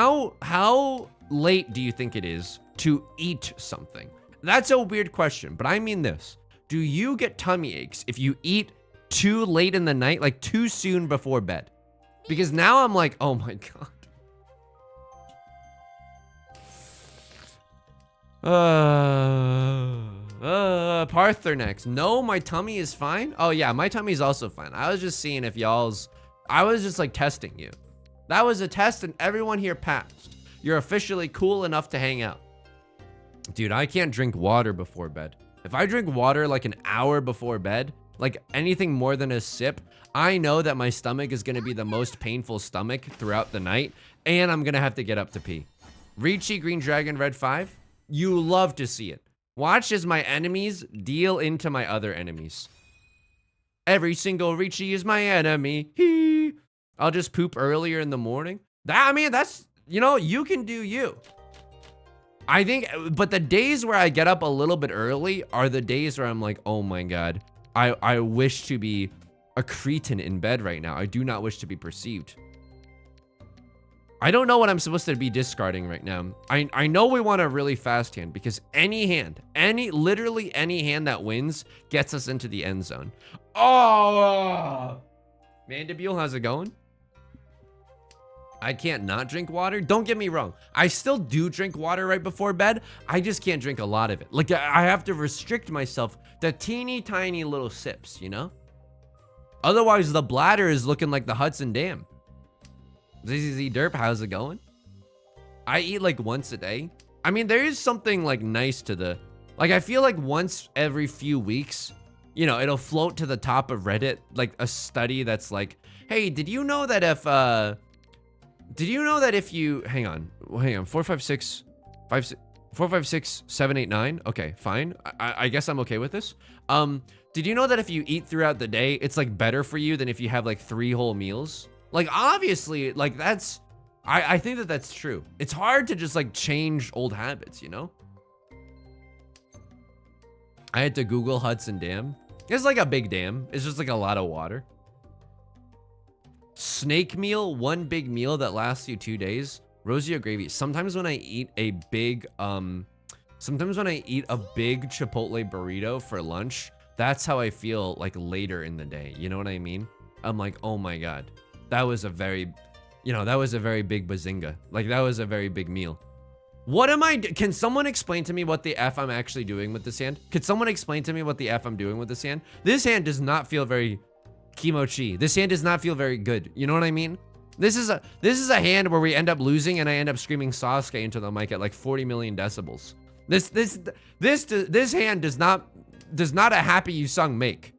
how late do you think it is to eat something? That's a weird question, but I mean this. Do you get tummy aches if you eat too late in the night, like too soon before bed? Because now I'm like, oh my god. Parther next. No, my tummy is fine. Oh yeah, my tummy is also fine. I was just seeing if I was just like testing you. That was a test and everyone here passed. You're officially cool enough to hang out. Dude, I can't drink water before bed. If I drink water like an hour before bed, like anything more than a sip, I know that my stomach is gonna be the most painful stomach throughout the night, and I'm gonna have to get up to pee. Riichi Green Dragon Red 5, you love to see it. Watch as my enemies deal into my other enemies. Every single Riichi is my enemy. Hee. I'll just poop earlier in the morning. I mean, that's, you know, you can do you. I think, but the days where I get up a little bit early are the days where I'm like, oh my god, I wish to be a cretin in bed right now. I do not wish to be perceived. I don't know what I'm supposed to be discarding right now. I know we want a really fast hand, because literally any hand that wins gets us into the end zone. Oh, Mandibule, how's it going? I can't not drink water. Don't get me wrong. I still do drink water right before bed. I just can't drink a lot of it. Like I have to restrict myself to teeny tiny little sips, you know? Otherwise the bladder is looking like the Hudson Dam. ZZZ Derp, how's it going? I eat like once a day. I mean, there is something like nice to the, like I feel like once every few weeks, you know, it'll float to the top of Reddit, like a study that's like, hey, did you know that if you, hang on, 456, 789. Okay, fine. I guess I'm okay with this. Did you know that if you eat throughout the day, it's like better for you than if you have like 3 whole meals? Like obviously, like that's, I think that that's true. It's hard to just like change old habits, you know? I had to Google Hudson Dam. It's like a big dam. It's just like a lot of water. Snake meal, 1 big meal that lasts you 2 days. Rosie or gravy. Sometimes when I eat a big Chipotle burrito for lunch, that's how I feel like later in the day. You know what I mean? I'm like, oh my god, that was a very, that was a very big bazinga. Like that was a very big meal. What am I? Can someone explain to me what the F I'm actually doing with this hand? Could someone explain to me what the F I'm doing with this hand? This hand does not feel very kimochi. This hand does not feel very good. You know what I mean? This is a hand where we end up losing and I end up screaming Sasuke into the mic at like 40 million decibels. This hand does not a happy you sung make.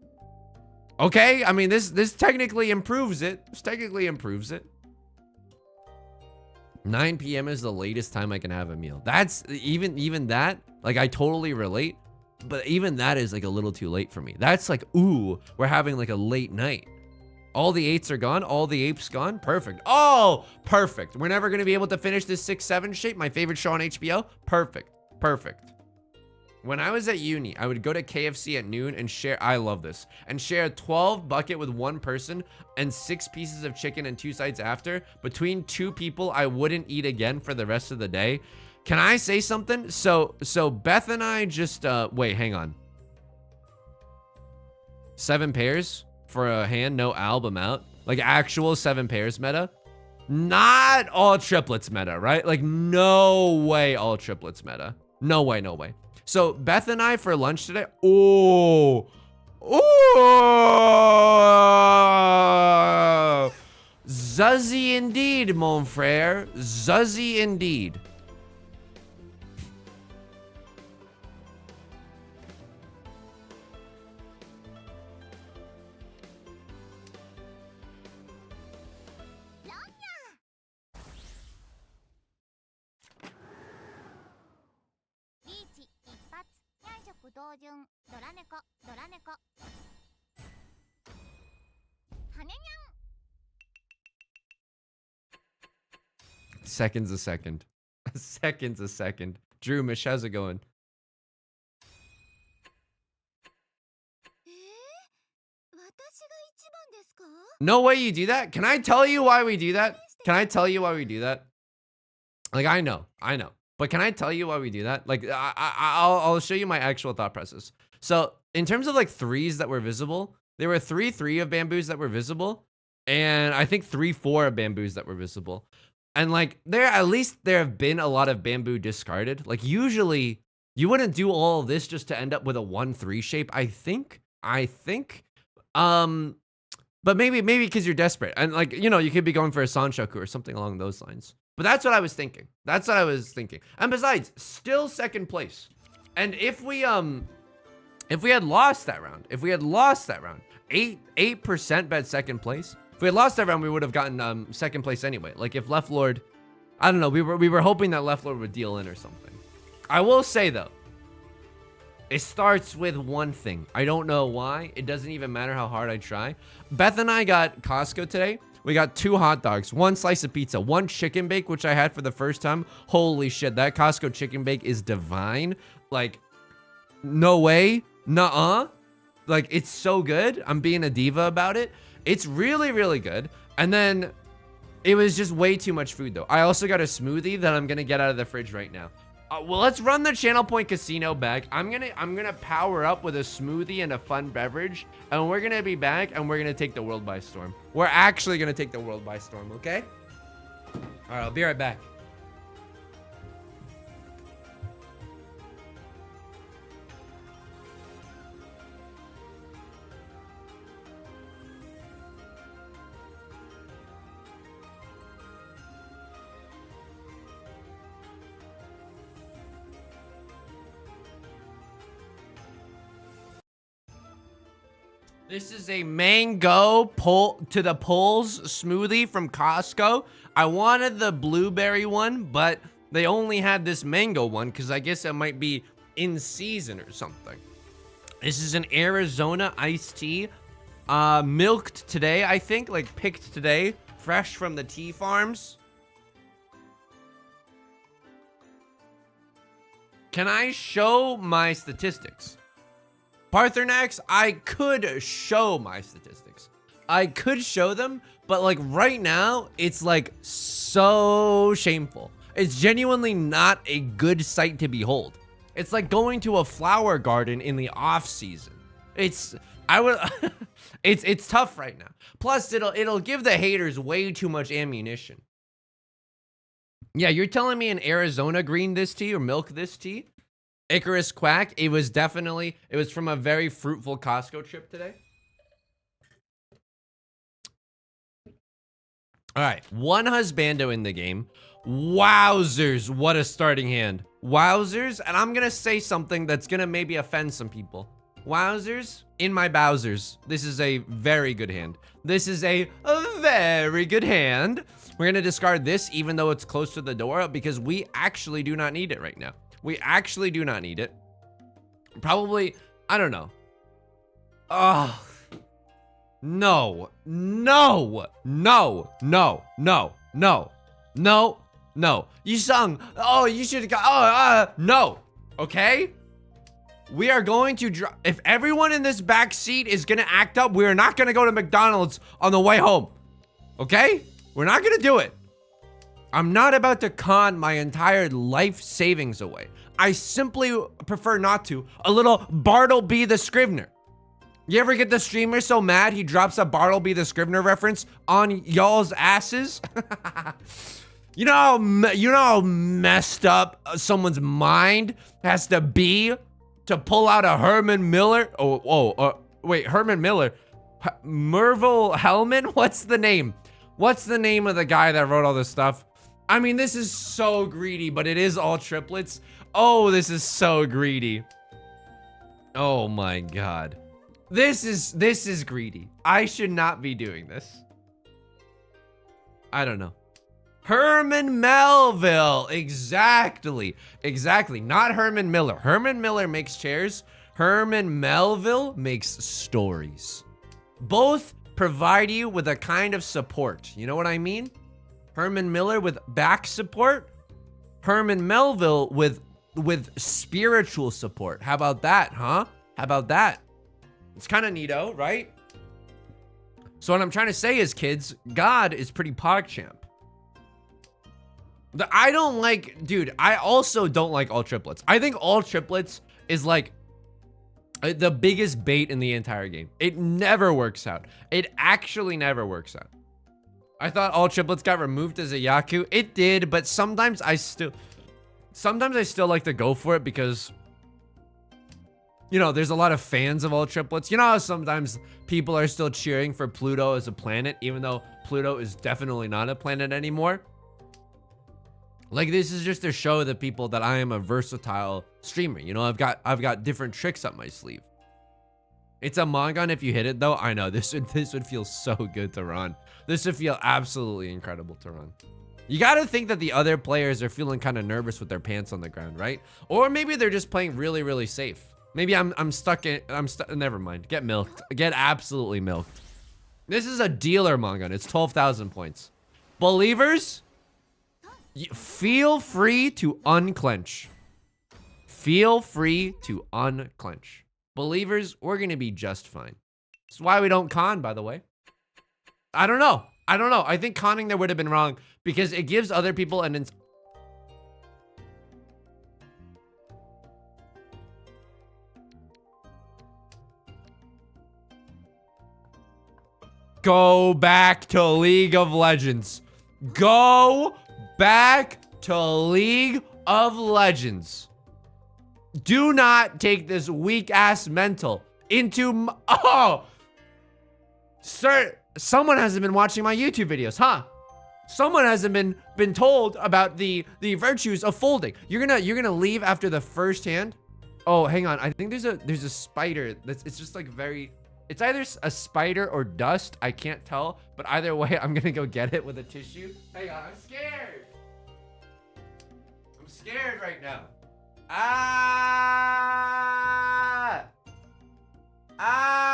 Okay? I mean, this technically improves it. This technically improves it. 9 p.m. is the latest time I can have a meal. That's even that, like I totally relate. But even that is like a little too late for me. That's like, ooh, we're having like a late night. All the 8s are gone. All the apes gone. Perfect. Oh, perfect. We're never going to be able to finish this 6-7 shape. My favorite show on HBO. Perfect. Perfect. When I was at uni, I would go to KFC at noon and share, I love this, and share a 12 bucket with one person and 6 pieces of chicken and 2 sides after. Between 2 people, I wouldn't eat again for the rest of the day. Can I say something? So Beth and I just, wait, hang on. 7 pairs for a hand, no album out. Like actual 7 pairs meta. Not all triplets meta, right? Like no way all triplets meta. No way, no way. So Beth and I for lunch today. Oh, Zuzzy indeed, mon frere. Zuzzy indeed. Seconds a second. Seconds a second. Drew, Mish, how's it going? No way you do that? Can I tell you why we do that? Can I tell you why we do that? Like, I know. But can I tell you why we do that? Like, I'll show you my actual thought process. So, in terms of like 3s that were visible, there were 3 of bamboos that were visible. And I think 3 of bamboos that were visible. And like, at least there have been a lot of bamboo discarded. Like, usually, you wouldn't do all of this just to end up with a 1-3 shape, I think. But maybe because you're desperate. And like, you know, you could be going for a Sanshoku or something along those lines. But that's what I was thinking. And besides, still second place. And if we had lost that round, 8% bet second place. If we had lost that round, we would have gotten second place anyway. Like if Left Lord, I don't know, we were hoping that Left Lord would deal in or something. I will say though, it starts with one thing. I don't know why. It doesn't even matter how hard I try. Beth and I got Costco today. We got 2 hot dogs, 1 slice of pizza, 1 chicken bake, which I had for the first time. Holy shit, that Costco chicken bake is divine. Like, no way. Nuh-uh. Like, it's so good. I'm being a diva about it. It's really, really good. And then it was just way too much food, though. I also got a smoothie that I'm going to get out of the fridge right now. Well, let's run the Channel Point Casino back. I'm gonna power up with a smoothie and a fun beverage, and we're gonna be back, and we're gonna take the world by storm. We're actually gonna take the world by storm, okay? All right, I'll be right back. This is a mango to the pulls smoothie from Costco. I wanted the blueberry one, but they only had this mango one because I guess it might be in season or something. This is an Arizona iced tea, milked today, I think, like picked today, fresh from the tea farms. Can I show my statistics? Parthenax, I could show my statistics. I could show them, but like right now, it's like so shameful. It's genuinely not a good sight to behold. It's like going to a flower garden in the off season. It's tough right now. Plus, it'll give the haters way too much ammunition. Yeah, you're telling me an Arizona green this tea or milk this tea? Icarus Quack, it was from a very fruitful Costco trip today. All right, 1 husbando in the game. Wowzers, what a starting hand. Wowzers, and I'm gonna say something that's gonna maybe offend some people. Wowzers, in my Bowsers. This is a very good hand. This is a very good hand. We're gonna discard this even though it's close to the door because we actually do not need it right now. We actually do not need it. Probably, I don't know. Oh, no, no, no, no, no, no, no, no. You sung, oh, you should go, no, okay? We are going to drop. If everyone in this back seat is going to act up, we are not going to go to McDonald's on the way home. Okay? We're not going to do it. I'm not about to con my entire life savings away. I simply prefer not to. A little Bartleby the Scrivener. You ever get the streamer so mad he drops a Bartleby the Scrivener reference on y'all's asses? You know how messed up someone's mind has to be to pull out a Herman Miller? Wait, Herman Miller. Merville Hellman? What's the name? What's the name of the guy that wrote all this stuff? I mean, this is so greedy, but it is all triplets. Oh, this is so greedy. Oh my God. This is greedy. I should not be doing this. I don't know. Herman Melville. Exactly. Not Herman Miller. Herman Miller makes chairs. Herman Melville makes stories. Both provide you with a kind of support. You know what I mean? Herman Miller with back support. Herman Melville with spiritual support. How about that, huh? How about that? It's kind of neato, right? So what I'm trying to say is, kids, God is pretty PogChamp. I don't like, dude, I also don't like all triplets. I think all triplets is like the biggest bait in the entire game. It never works out. It actually never works out. I thought all triplets got removed as a Yaku. It did, but sometimes I still like to go for it because, you know, there's a lot of fans of all triplets. You know how sometimes people are still cheering for Pluto as a planet, even though Pluto is definitely not a planet anymore. Like, this is just to show the people that I am a versatile streamer. You know, I've got different tricks up my sleeve. It's a Mongon if you hit it though. I know this would feel so good to run. This would feel absolutely incredible to run. You got to think that the other players are feeling kind of nervous with their pants on the ground, right? Or maybe they're just playing really, really safe. Maybe I'm stuck. Never mind. Get milked. Get absolutely milked. This is a dealer Mongon. It's 12,000 points. Believers, feel free to unclench. Feel free to unclench. Believers, we're gonna be just fine. That's why we don't con, by the way. I don't know. I think conning there would have been wrong because it gives other people an Go back to League of Legends. Go back to League of Legends. Do not take this weak ass mental into sir, someone hasn't been watching my YouTube videos, huh? Someone hasn't been told about the virtues of folding. You're gonna leave after the first hand. Oh, hang on. I think there's a spider it's just like very, it's either a spider or dust. I can't tell, but either way, I'm gonna go get it with a tissue. Hang on, I'm scared. I'm scared right now. Ah! Ah!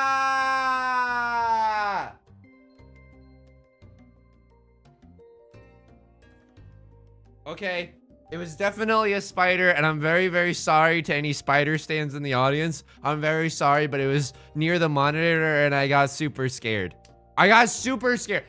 Okay, it was definitely a spider, and I'm very, very sorry to any spider stands in the audience. I'm very sorry, but it was near the monitor, and I got super scared. I got super scared.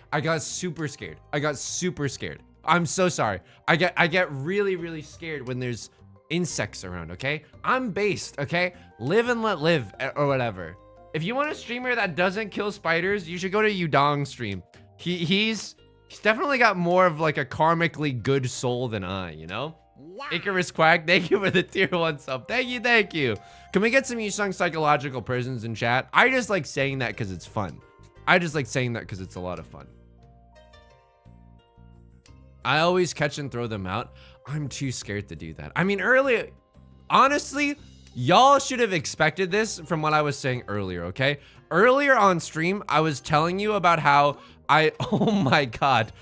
I'm so sorry. I get really, really scared when there's insects around, okay? I'm based, okay? Live and let live, or whatever. If you want a streamer that doesn't kill spiders, you should go to Udong's stream. He's definitely got more of like a karmically good soul than I, you know? Wow. Icarus Quack, thank you for the tier 1 sub. Thank you. Can we get some Yusung psychological prisons in chat? I just like saying that because it's fun. I just like saying that because it's a lot of fun. I always catch and throw them out. I'm too scared to do that. I mean, honestly, y'all should have expected this from what I was saying earlier, okay? Earlier on stream, I was telling you about how oh my God.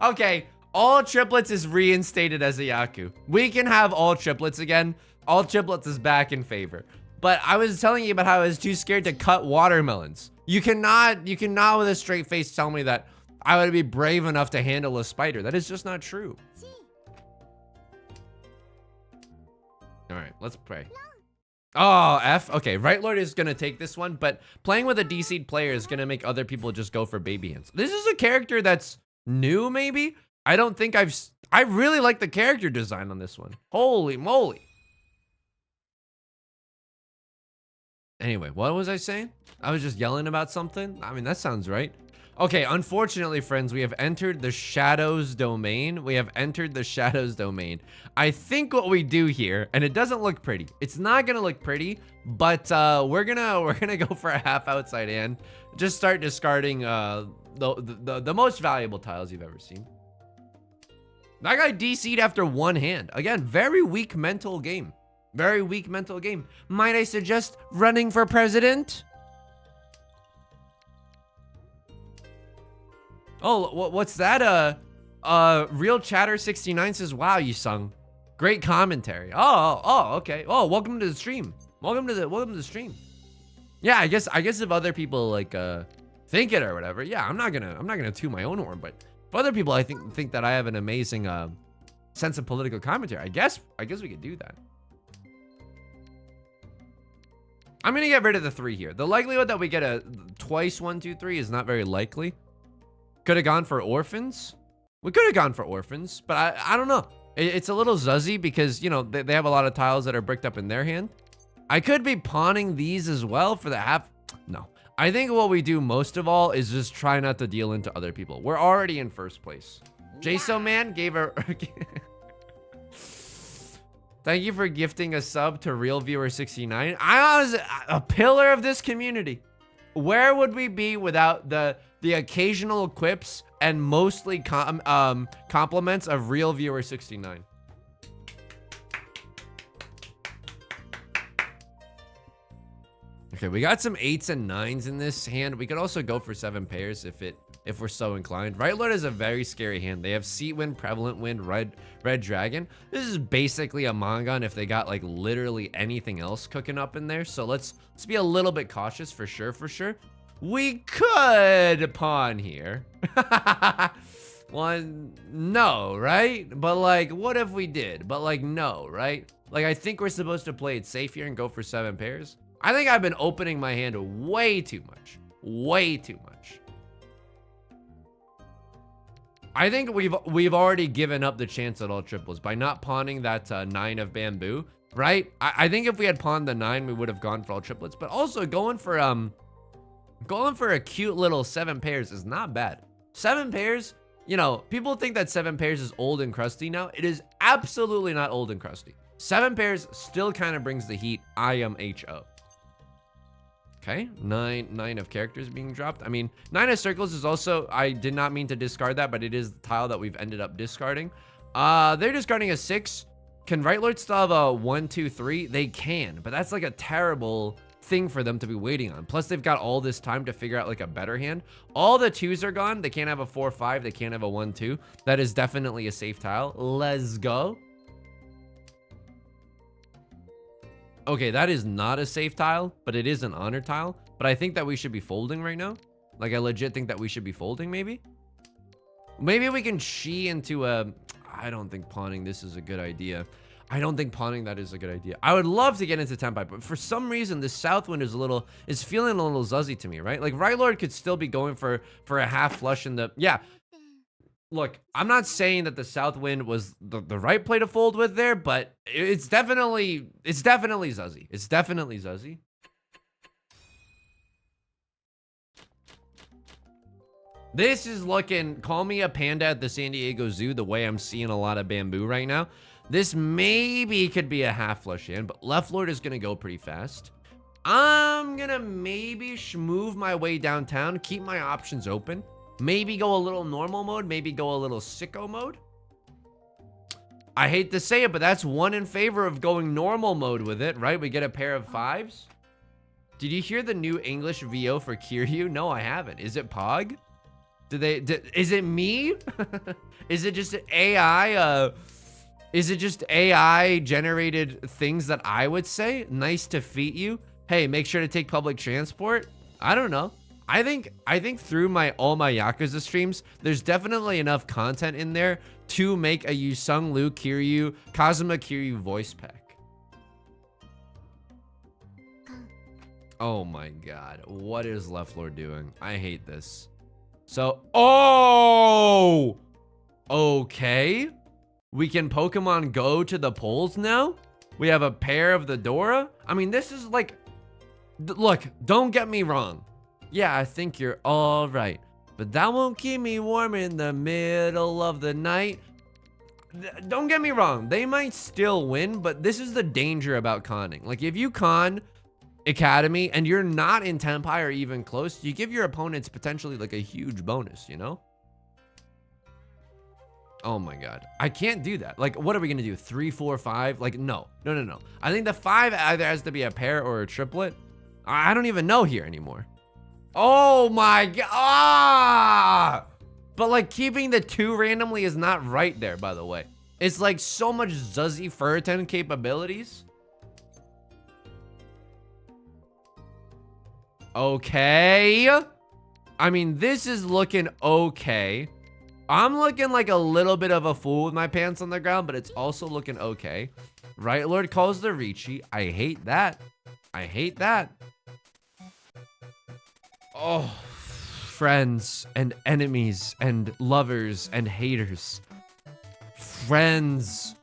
Okay, all triplets is reinstated as a Yaku. We can have all triplets again. All triplets is back in favor. But I was telling you about how I was too scared to cut watermelons. You cannot with a straight face tell me that I would be brave enough to handle a spider. That is just not true. All right, let's pray. Oh, F. Okay, Right Lord is gonna take this one, but playing with a DC'd player is gonna make other people just go for baby hands. This is a character that's new, maybe. I don't think I really like the character design on this one. Holy moly. Anyway, what was I saying? I was just yelling about something. I mean, that sounds right. Okay, unfortunately, friends, we have entered the Shadows domain. We have entered the Shadows domain. I think what we do here, and it doesn't look pretty. It's not gonna look pretty, but we're gonna go for a half outside hand. Just start discarding the most valuable tiles you've ever seen. That guy DC'd after one hand. Again, very weak mental game. Very weak mental game. Might I suggest running for president? Oh, what's that? Real Chatter 69 says, "Wow, you sung. Great commentary." Oh, okay. Oh, welcome to the stream. Welcome to the stream. Yeah, I guess if other people like think it or whatever, yeah, I'm not gonna toot my own horn, but for other people, I think that I have an amazing sense of political commentary. I guess we could do that. I'm gonna get rid of the 3 here. The likelihood that we get a twice 1, 2, 3 is not very likely. Could have gone for orphans. We could have gone for orphans, but I don't know. It's a little zuzzy because, you know, they have a lot of tiles that are bricked up in their hand. I could be pawning these as well for the half. No, I think what we do most of all is just try not to deal into other people. We're already in first place. JSO Man gave a... Thank you for gifting a sub to Real Viewer 69. I was a pillar of this community. Where would we be without the occasional quips and mostly compliments of Real Viewer 69? Okay, we got some 8s and 9s in this hand. We could also go for 7 pairs if we're so inclined. Right Lord is a very scary hand. They have Seat Wind, Prevalent Wind, Red Dragon. This is basically a Mongon if they got like literally anything else cooking up in there. So let's be a little bit cautious for sure. We could pawn here. One, no, right? But like, what if we did? But like, no, right? Like, I think we're supposed to play it safe here and go for 7 pairs. I think I've been opening my hand way too much. Way too much. I think we've already given up the chance at all triples by not pawning that 9 of bamboo, right? I think if we had pawned the 9, we would have gone for all triplets. But also going for a cute little 7 pairs is not bad. 7 pairs, you know, people think that 7 pairs is old and crusty now. It is absolutely not old and crusty. 7 pairs still kind of brings the heat. I am HO. Okay, 9 of characters being dropped. I mean, 9 of circles is also, I did not mean to discard that, but it is the tile that we've ended up discarding. They're discarding a 6. Can Right Lord still have a 1, 2, 3? They can, but that's like a terrible thing for them to be waiting on. Plus, they've got all this time to figure out like a better hand. All the 2s are gone. They can't have a 4, 5. They can't have a 1, 2. That is definitely a safe tile. Let's go. Okay, that is not a safe tile, but it is an honor tile. But I think that we should be folding right now. Like, I legit think that we should be folding, maybe. Maybe we can chi into a... I don't think pawning this is a good idea. I don't think pawning that is a good idea. I would love to get into Tempai, but for some reason, this Southwind is feeling a little zuzzy to me, right? Like, Right Lord could still be going for a half flush in the... Yeah. Look, I'm not saying that the Southwind was the right play to fold with there, but it's definitely zuzzy. It's definitely zuzzy. This is looking, call me a panda at the San Diego Zoo, the way I'm seeing a lot of bamboo right now. This maybe could be a half flush hand, but Left Lord is gonna go pretty fast. I'm gonna maybe move my way downtown, keep my options open. Maybe go a little normal mode, maybe go a little sicko mode. I hate to say it, but that's one in favor of going normal mode with it, right? We get a pair of 5s. Did you hear the new English VO for Kiryu? No, I haven't. Is it Pog? Is it me? Is it just AI? Is it just AI generated things that I would say? Nice to feet you. Hey, make sure to take public transport. I don't know. I think through all my Yakuza streams, there's definitely enough content in there to make a Yusung Lu Kiryu, Kazuma Kiryu voice pack. Oh my god. What is Left Lord doing? I hate this. So, oh! Okay. We can Pokemon Go to the polls now? We have a pair of the Dora? I mean, this is like... Look, don't get me wrong. Yeah, I think you're all right. But that won't keep me warm in the middle of the night. Don't get me wrong. They might still win, but this is the danger about conning. Like, if you con Academy and you're not in Tenpai or even close, you give your opponents potentially like a huge bonus, you know? Oh my god. I can't do that. Like, what are we gonna do? 3, 4, 5? Like, no. No. I think the 5 either has to be a pair or a triplet. I don't even know here anymore. Oh my god. Ah! But like keeping the 2 randomly is not right there, by the way. It's like so much Zuzzy Furton capabilities. Okay. I mean, this is looking okay. I'm looking like a little bit of a fool with my pants on the ground, but it's also looking okay. Right Lord calls the Riichi. I hate that. I hate that. Oh, friends and enemies and lovers and haters. Friends,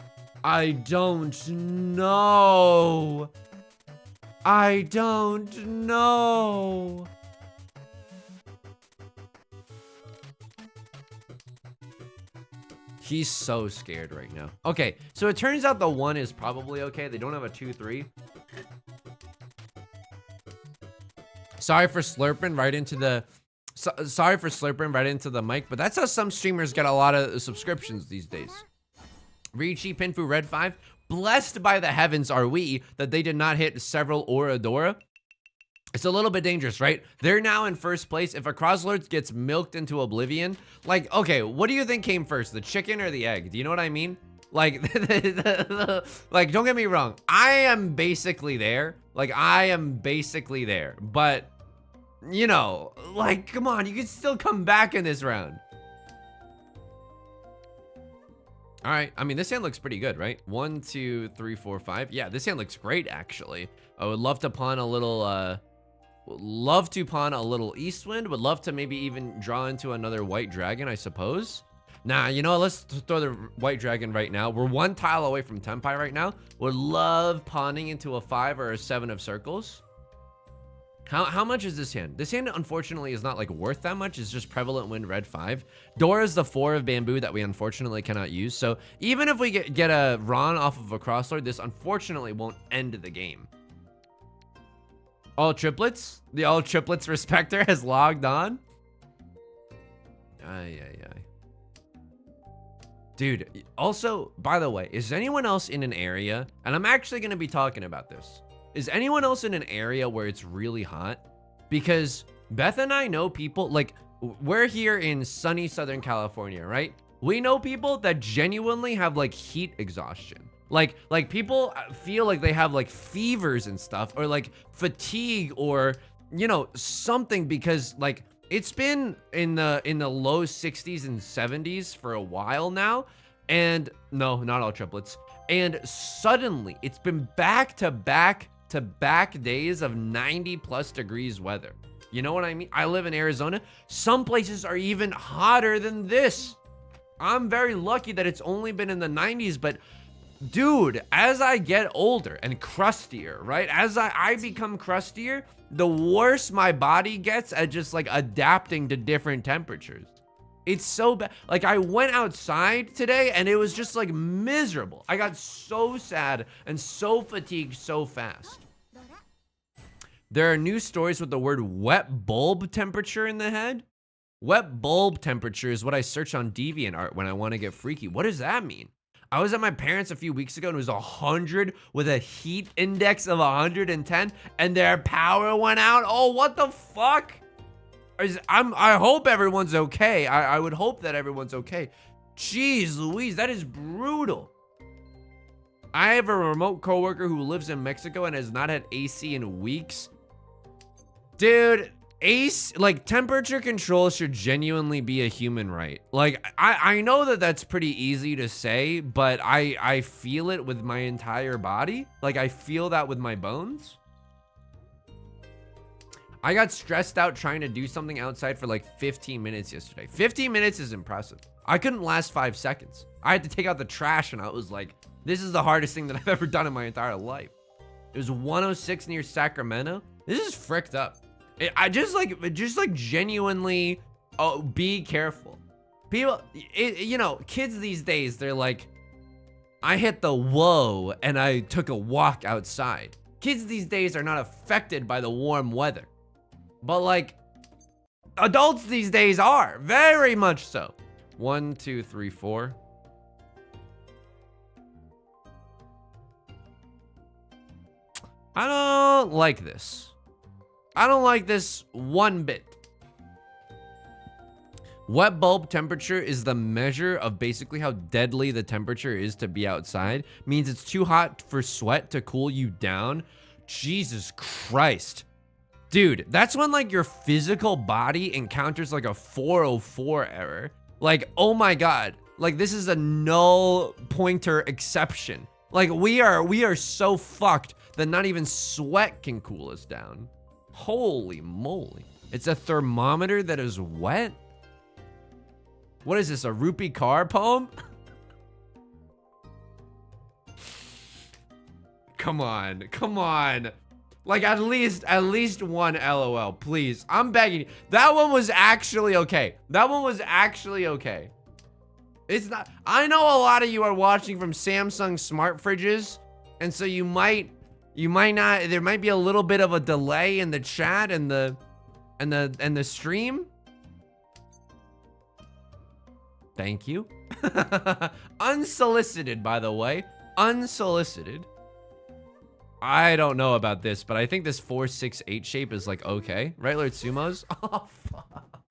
I don't know. I don't know. He's so scared right now. Okay, so it turns out the 1 is probably okay. They don't have a 2, 3. Sorry for slurping right into the... sorry for slurping right into the mic, but that's how some streamers get a lot of subscriptions these days. Riichi, Pinfu, Red 5. Blessed by the heavens are we that they did not hit several Oradora. It's a little bit dangerous, right? They're now in first place. If a Crosslord gets milked into oblivion, like, okay, what do you think came first, the chicken or the egg? Do you know what I mean? Like, like, don't get me wrong. I am basically there. Like, I am basically there. But, you know, like, come on, you can still come back in this round. All right, I mean, this hand looks pretty good, right? 1, 2, 3, 4, 5. Yeah, this hand looks great, actually. I would love to pawn a little, Eastwind. Would love to maybe even draw into another White Dragon, I suppose. Nah, you know what? Let's throw the White Dragon right now. We're 1 tile away from Tenpai right now. Would love pawning into a 5 or a 7 of circles. How much is this hand? This hand, unfortunately, is not like worth that much. It's just Prevalent Wind, Red 5. Dora is the 4 of Bamboo that we unfortunately cannot use. So even if we get a Ron off of a Crosslord, this unfortunately won't end the game. All triplets? The all triplets respecter has logged on. Ay. Dude, also, by the way, is anyone else in an area, and I'm actually going to be talking about this. Is anyone else in an area where it's really hot? Because Beth and I know people, like, we're here in sunny Southern California, right? We know people that genuinely have, like, heat exhaustion. Like people feel like they have, like, fevers and stuff, or, like, fatigue, or, you know, something, because, like, it's been in the low 60s and 70s for a while now. And no, not all triplets. And suddenly it's been back to back days of 90+ degrees weather. You know what I mean? I live in Arizona. Some places are even hotter than this. I'm very lucky that it's only been in the 90s, but dude, as I get older and crustier, right? As I become crustier, the worse my body gets at just like adapting to different temperatures. It's so bad. Like, I went outside today and it was just like miserable. I got so sad and so fatigued so fast. There are new stories with the word wet bulb temperature in the head. Wet bulb temperature is what I search on DeviantArt when I want to get freaky. What does that mean? I was at my parents a few weeks ago and it was 100 with a heat index of 110 and their power went out. Oh, what the fuck? I hope everyone's okay. I would hope that everyone's okay. Jeez Louise, that is brutal. I have a remote coworker who lives in Mexico and has not had AC in weeks. Dude, like, temperature control should genuinely be a human right. Like, I know that that's pretty easy to say, but I feel it with my entire body. Like, I feel that with my bones. I got stressed out trying to do something outside for like 15 minutes yesterday. 15 minutes is impressive. I couldn't last 5 seconds. I had to take out the trash and I was like, this is the hardest thing that I've ever done in my entire life. It was 106 near Sacramento. This is fricked up. I just like genuinely, be careful. People, you know, kids these days, they're like, I hit the whoa and I took a walk outside. Kids these days are not affected by the warm weather. But like, adults these days are, very much so. 1, 2, 3, 4. I don't like this. I don't like this one bit. Wet bulb temperature is the measure of basically how deadly the temperature is to be outside. Means it's too hot for sweat to cool you down. Jesus Christ. Dude, that's when like your physical body encounters like a 404 error. Like, oh my God. Like this is a null pointer exception. Like we are so fucked that not even sweat can cool us down. Holy moly. It's a thermometer that is wet? What is this, a Rupi Kaur poem? Come on, come on. Like at least one LOL, please. I'm begging you. That one was actually okay. That one was actually okay. It's not, I know a lot of you are watching from Samsung smart fridges, and so you might not, there might be a little bit of a delay in the chat and the stream. Thank you. Unsolicited, by the way. Unsolicited. I don't know about this, but I think this 4-6-8 shape is like okay. Right, Lord Sumos? Oh, fuck.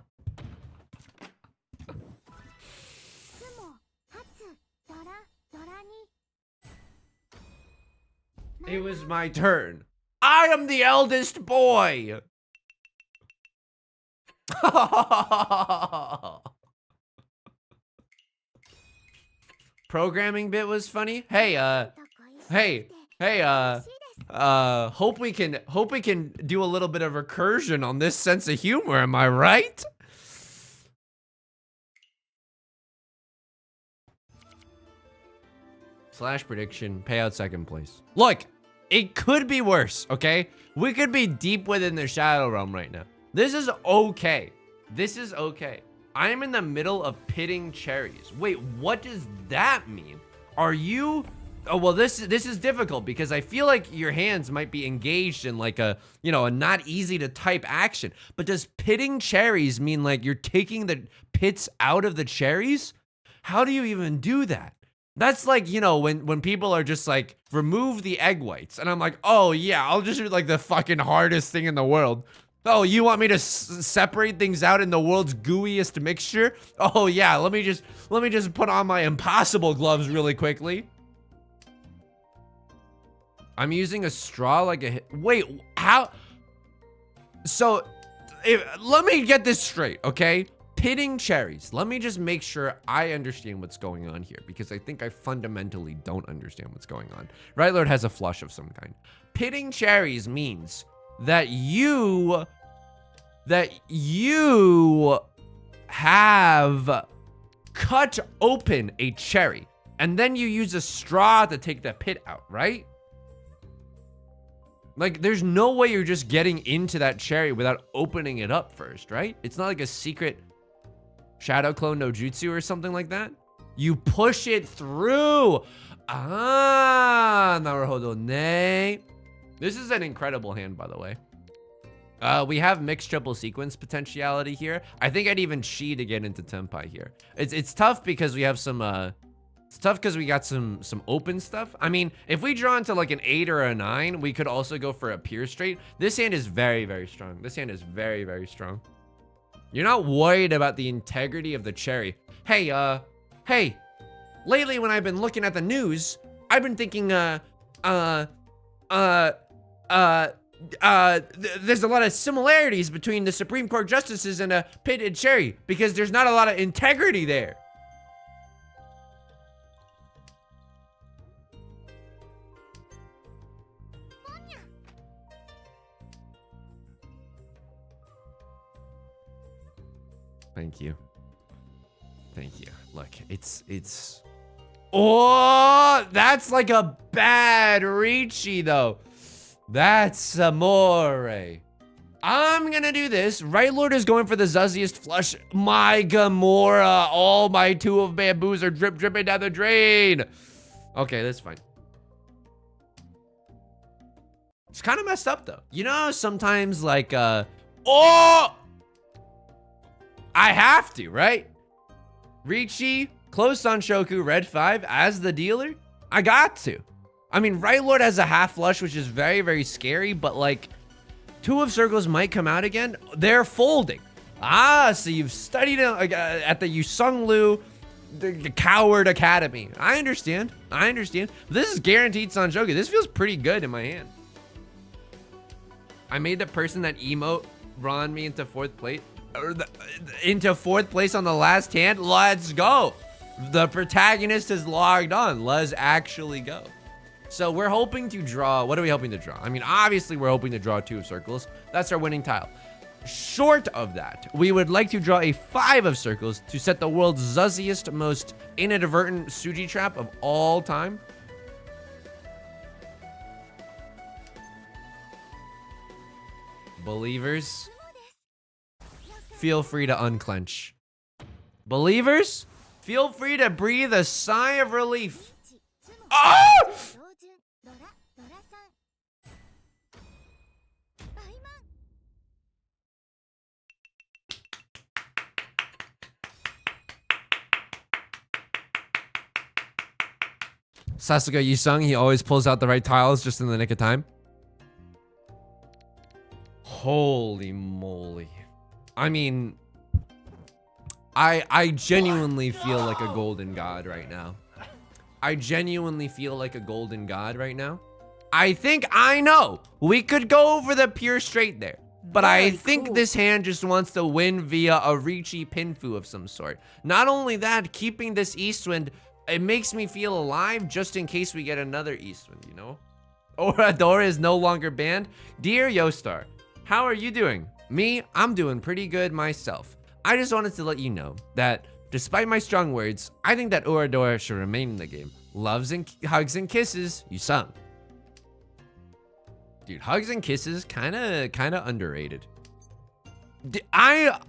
It was my turn. I am the eldest boy. Programming bit was funny. Hey, hope we can do a little bit of recursion on this sense of humor, am I right? Slash prediction, payout second place. Look, it could be worse, okay? We could be deep within the shadow realm right now. This is okay. This is okay. I am in the middle of pitting cherries. Wait, what does that mean? Are you... Oh, well, this is difficult because I feel like your hands might be engaged in like a, you know, a not easy to type action. But does pitting cherries mean like you're taking the pits out of the cherries? How do you even do that? That's like, you know, when people are just like, remove the egg whites. And I'm like, oh yeah, I'll just do like the fucking hardest thing in the world. Oh, you want me to separate things out in the world's gooeyest mixture? Oh yeah, let me just put on my impossible gloves really quickly. I'm using a straw like a wait, how? So, let me get this straight, okay? Pitting cherries. Let me just make sure I understand what's going on here because I think I fundamentally don't understand what's going on. Right Lord has a flush of some kind. Pitting cherries means that you have cut open a cherry and then you use a straw to take the pit out, right? Like, there's no way you're just getting into that cherry without opening it up first, right? It's not like a secret Shadow Clone no Jutsu or something like that. You push it through. Ah, naruhodo ne. This is an incredible hand, by the way. We have mixed triple sequence potentiality here. I think I'd even chi to get into Tenpai here. It's tough because we have some, it's tough because we got some open stuff. I mean, if we draw into like an 8 or a 9, we could also go for a pure straight. This hand is very, very strong. This hand is very, very strong. You're not worried about the integrity of the cherry. Hey, hey, lately when I've been looking at the news, I've been thinking, there's a lot of similarities between the Supreme Court justices and a pitted cherry because there's not a lot of integrity there. Thank you. Thank you. Look, it's... Oh, that's like a bad Riichi, though. That's amore. I'm gonna do this. Right Lord is going for the zuzziest flush. My Gamora. All my 2 of bamboos are dripping down the drain. Okay, that's fine. It's kind of messed up, though. You know, sometimes like, oh! I have to, right? Riichi, close Sanshoku, red 5 as the dealer. I got to. I mean, Right Lord has a half flush, which is very, very scary, but like, 2 of circles might come out again. They're folding. Ah, so you've studied at the Yusung Lu, the Coward Academy. I understand. I understand. This is guaranteed Sanshoku. This feels pretty good in my hand. I made the person that emote run me into 4th place. Into 4th place on the last hand. Let's go. The protagonist is logged on. Let's actually go. So we're hoping to draw. What are we hoping to draw? I mean, obviously we're hoping to draw 2 of circles. That's our winning tile. Short of that, we would like to draw a 5 of circles to set the world's zuzziest, most inadvertent Suji trap of all time. Believers, feel free to unclench. Believers, feel free to breathe a sigh of relief. Ah! Sasuke Yusung, he always pulls out the right tiles just in the nick of time. Holy moly. I mean, I genuinely feel like a golden god right now. I genuinely feel like a golden god right now. I think I know. We could go over the pure straight there. But I think this hand just wants to win via a Riichi Pinfu of some sort. Not only that, keeping this Eastwind, it makes me feel alive just in case we get another Eastwind, you know? Oradora is no longer banned. Dear Yostar, how are you doing? Me, I'm doing pretty good myself. I just wanted to let you know that despite my strong words, I think that Oradora should remain in the game. Loves and hugs and kisses, you sung. Dude, hugs and kisses, kind of underrated. I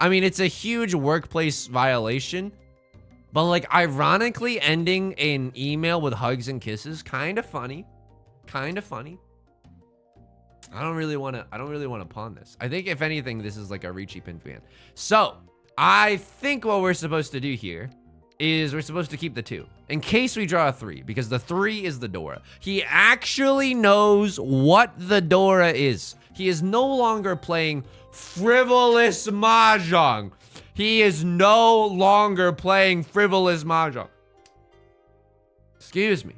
mean, it's a huge workplace violation, but like ironically ending an email with hugs and kisses, kind of funny. Kind of funny. I don't really want to pawn this. I think if anything, this is like a Riichi Pinfu hand. So I think what we're supposed to do here is we're supposed to keep the 2 in case we draw a 3, because the 3 is the Dora. He actually knows what the Dora is. He is no longer playing frivolous Mahjong. He is no longer playing frivolous Mahjong. Excuse me.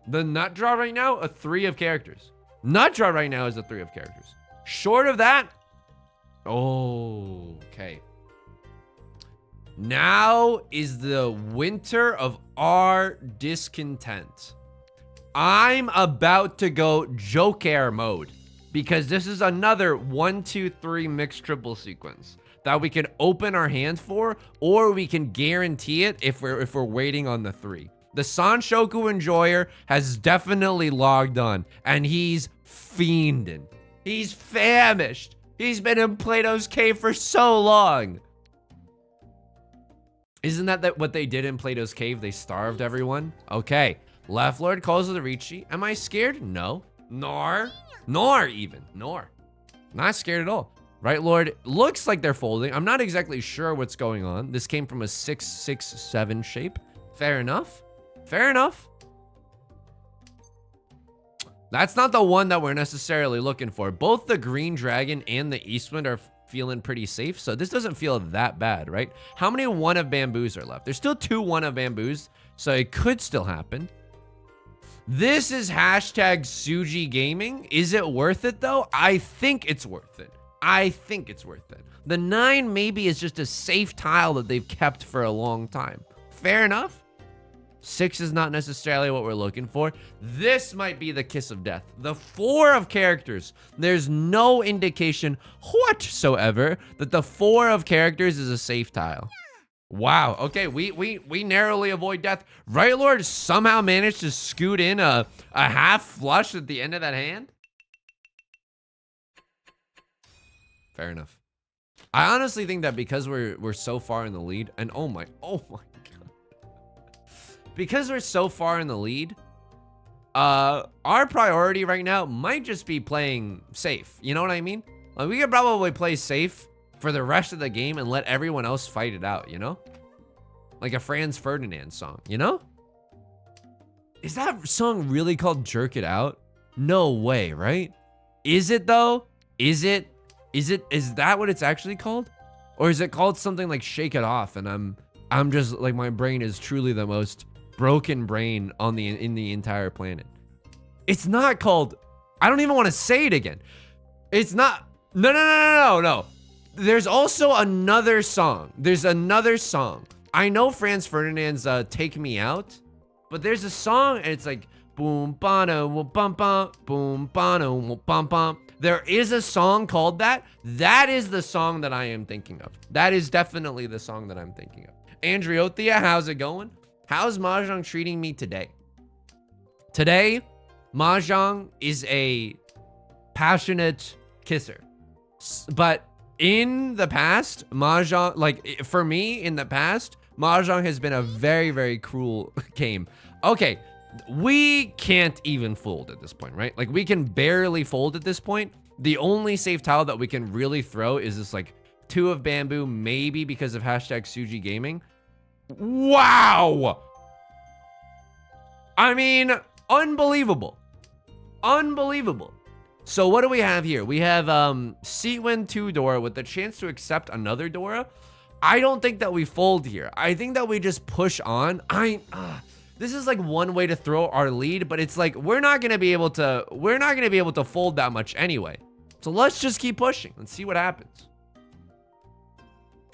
The nut draw right now, a 3 of characters. Nut draw right now is a 3 of characters. Short of that, okay. Now is the winter of our discontent. I'm about to go Joker mode because this is another 1, 2, 3 mixed triple sequence that we can open our hand for, or we can guarantee it if we're waiting on the 3. The Sanshoku Enjoyer has definitely logged on, and he's fiending. He's famished. He's been in Plato's Cave for so long. Isn't that what they did in Plato's Cave? They starved everyone? Okay. Left Lord calls the Riichi. Am I scared? No. Nor even. Not scared at all. Right Lord looks like they're folding. I'm not exactly sure what's going on. This came from a 6-6-7 shape. Fair enough. That's not the one that we're necessarily looking for. Both the Green Dragon and the Eastwind are feeling pretty safe, so this doesn't feel that bad, right? How many 1 of bamboos are left? There's still 2 1 of bamboos, so it could still happen. This is hashtag Suji Gaming. Is it worth it though? I think it's worth it. The 9 maybe is just a safe tile that they've kept for a long time. Fair enough. 6 is not necessarily what we're looking for. This might be the kiss of death. The 4 of characters. There's no indication whatsoever that the 4 of characters is a safe tile. Wow. Okay, we narrowly avoid death. Right Lord somehow managed to scoot in a half flush at the end of that hand. Fair enough. I honestly think that because we're so far in the lead, and oh my god. Because we're so far in the lead, our priority right now might just be playing safe. You know what I mean? Like, we could probably play safe for the rest of the game and let everyone else fight it out, you know? Like a Franz Ferdinand song, you know? Is that song really called Jerk It Out? No way, right? Is it though? Is that what it's actually called? Or is it called something like Shake It Off? And I'm just like, my brain is truly the most broken brain in the entire planet. It's not called, I don't even want to say it again. It's not, no. There's also another song. There's another song. I know Franz Ferdinand's Take Me Out, but there's a song and it's like boom bano bum bum boom bano bum bum. There is a song called that. That is the song that I am thinking of. That is definitely the song that I'm thinking of. Andriothea, how's it going? How's Mahjong treating me today? Today, Mahjong is a passionate kisser. But in the past, Mahjong, like for me in the past, Mahjong has been a very, very cruel game. Okay, we can't even fold at this point, right? Like we can barely fold at this point. The only safe tile that we can really throw is this like 2 of bamboo, maybe because of hashtag Suji Gaming. Wow. I mean, unbelievable. Unbelievable. So what do we have here? We have Seatwind 2 Dora with the chance to accept another Dora. I don't think that we fold here. I think that we just push on. This is like one way to throw our lead, but it's like we're not gonna be able to fold that much anyway. So let's just keep pushing. Let's see what happens.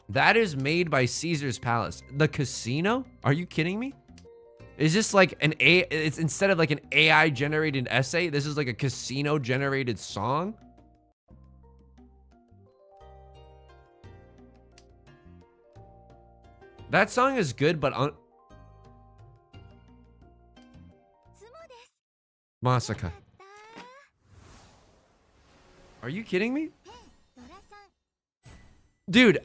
That is made by Caesar's Palace. The casino? Are you kidding me? Is this like it's instead of like an AI generated essay, this is like a casino generated song? That song is good, but Masaka. Are you kidding me? Dude,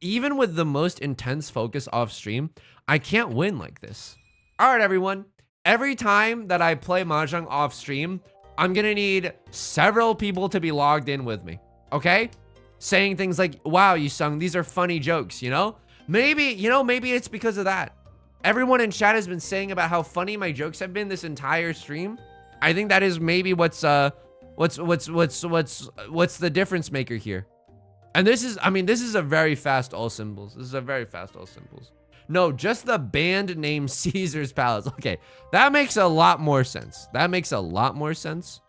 even with the most intense focus off stream, I can't win like this. All right, everyone. Every time that I play Mahjong off stream, I'm gonna need several people to be logged in with me, okay? Saying things like, wow, you sung, these are funny jokes, you know? Maybe it's because of that. Everyone in chat has been saying about how funny my jokes have been this entire stream. I think that is maybe what's the difference maker here. And this is a very fast all symbols. This is a very fast all symbols. No, just the band name Caesar's Palace. Okay, that makes a lot more sense. That makes a lot more sense.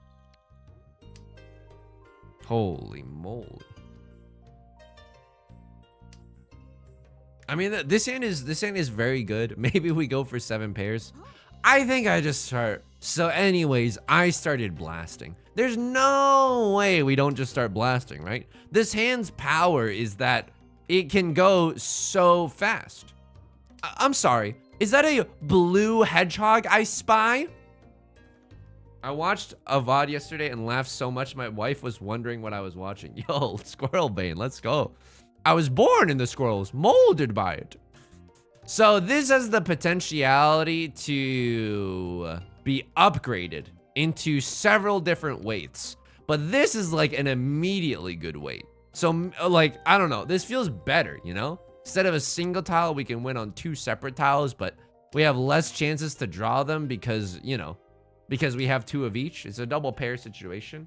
Holy moly. I mean, this hand is very good. Maybe we go for 7 pairs. I think I just start. So anyways, I started blasting. There's no way we don't just start blasting, right? This hand's power is that it can go so fast. I'm sorry. Is that a blue hedgehog I spy? I watched a VOD yesterday and laughed so much my wife was wondering what I was watching. Yo, Squirrel Bane, let's go. I was born in the squirrels, molded by it. So this has the potentiality to be upgraded into several different weights. But this is like an immediately good weight. So like, I don't know, this feels better, you know? Instead of a single tile, we can win on 2 separate tiles, but we have less chances to draw them because, you know, because we have 2 of each. It's a double pair situation.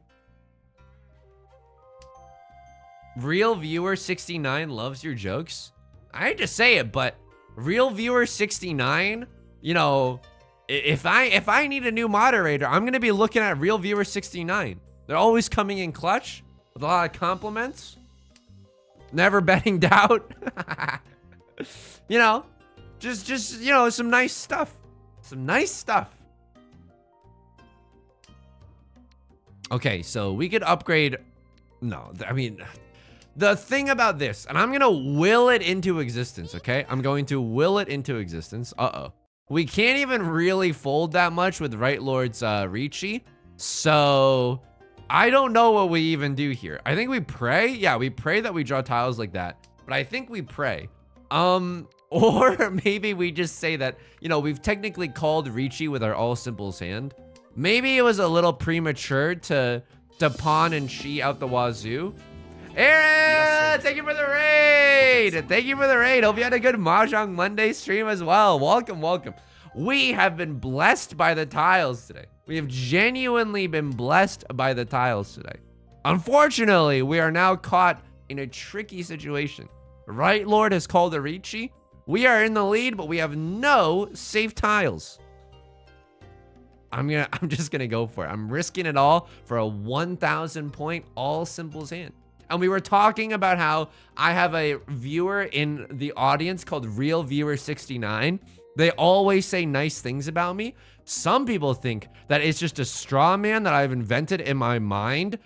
Real Viewer 69 loves your jokes. I hate to say it, but Real Viewer 69, you know, if I need a new moderator, I'm gonna be looking at Real Viewer 69. They're always coming in clutch with a lot of compliments. Never betting doubt. You know, just you know, some nice stuff. Some nice stuff. Okay, so we could upgrade. No, I mean, the thing about this, and I'm gonna will it into existence, okay? I'm going to will it into existence. Uh-oh. We can't even really fold that much with Right Lord's Riichi. So I don't know what we even do here. I think we pray. Yeah, we pray that we draw tiles like that. But I think we pray. Or maybe we just say that, you know, we've technically called Riichi with our all simples hand. Maybe it was a little premature to pawn and chi out the wazoo. Aaron, thank you for the raid. Thank you for the raid. Hope you had a good Mahjong Monday stream as well. Welcome, welcome. We have been blessed by the tiles today. We have genuinely been blessed by the tiles today. Unfortunately, we are now caught in a tricky situation. Right Lord has called a Riichi. We are in the lead, but we have no safe tiles. I'm just gonna go for it. I'm risking it all for a 1,000 point all simples hand. And we were talking about how I have a viewer in the audience called Real Viewer 69. They always say nice things about me. Some people think that it's just a straw man that I've invented in my mind,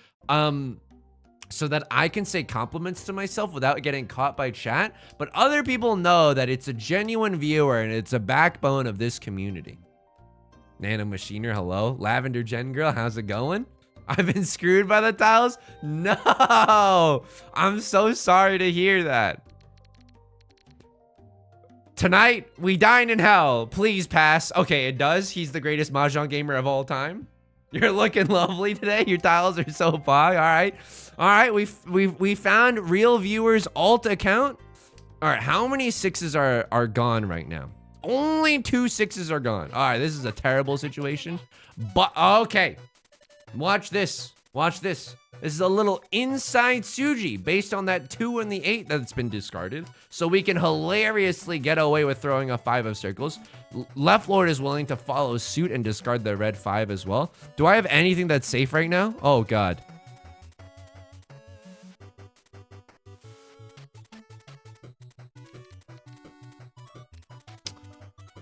so that I can say compliments to myself without getting caught by chat. But other people know that it's a genuine viewer and it's a backbone of this community. Nano Machiner, hello. Lavender Gen Girl, how's it going? I've been screwed by the tiles? No! I'm so sorry to hear that. Tonight, we dine in hell. Please pass. Okay, it does. He's the greatest Mahjong gamer of all time. You're looking lovely today. Your tiles are so fog. All right. All right, we found Real Viewer's alt account. All right, how many sixes are gone right now? Only 2 6s are gone. All right, this is a terrible situation. But, okay. Watch this. Watch this. This is a little inside Suji based on that 2 and the 8 that's been discarded. So we can hilariously get away with throwing a 5 of circles. Left Lord is willing to follow suit and discard the red 5 as well. Do I have anything that's safe right now? Oh, God.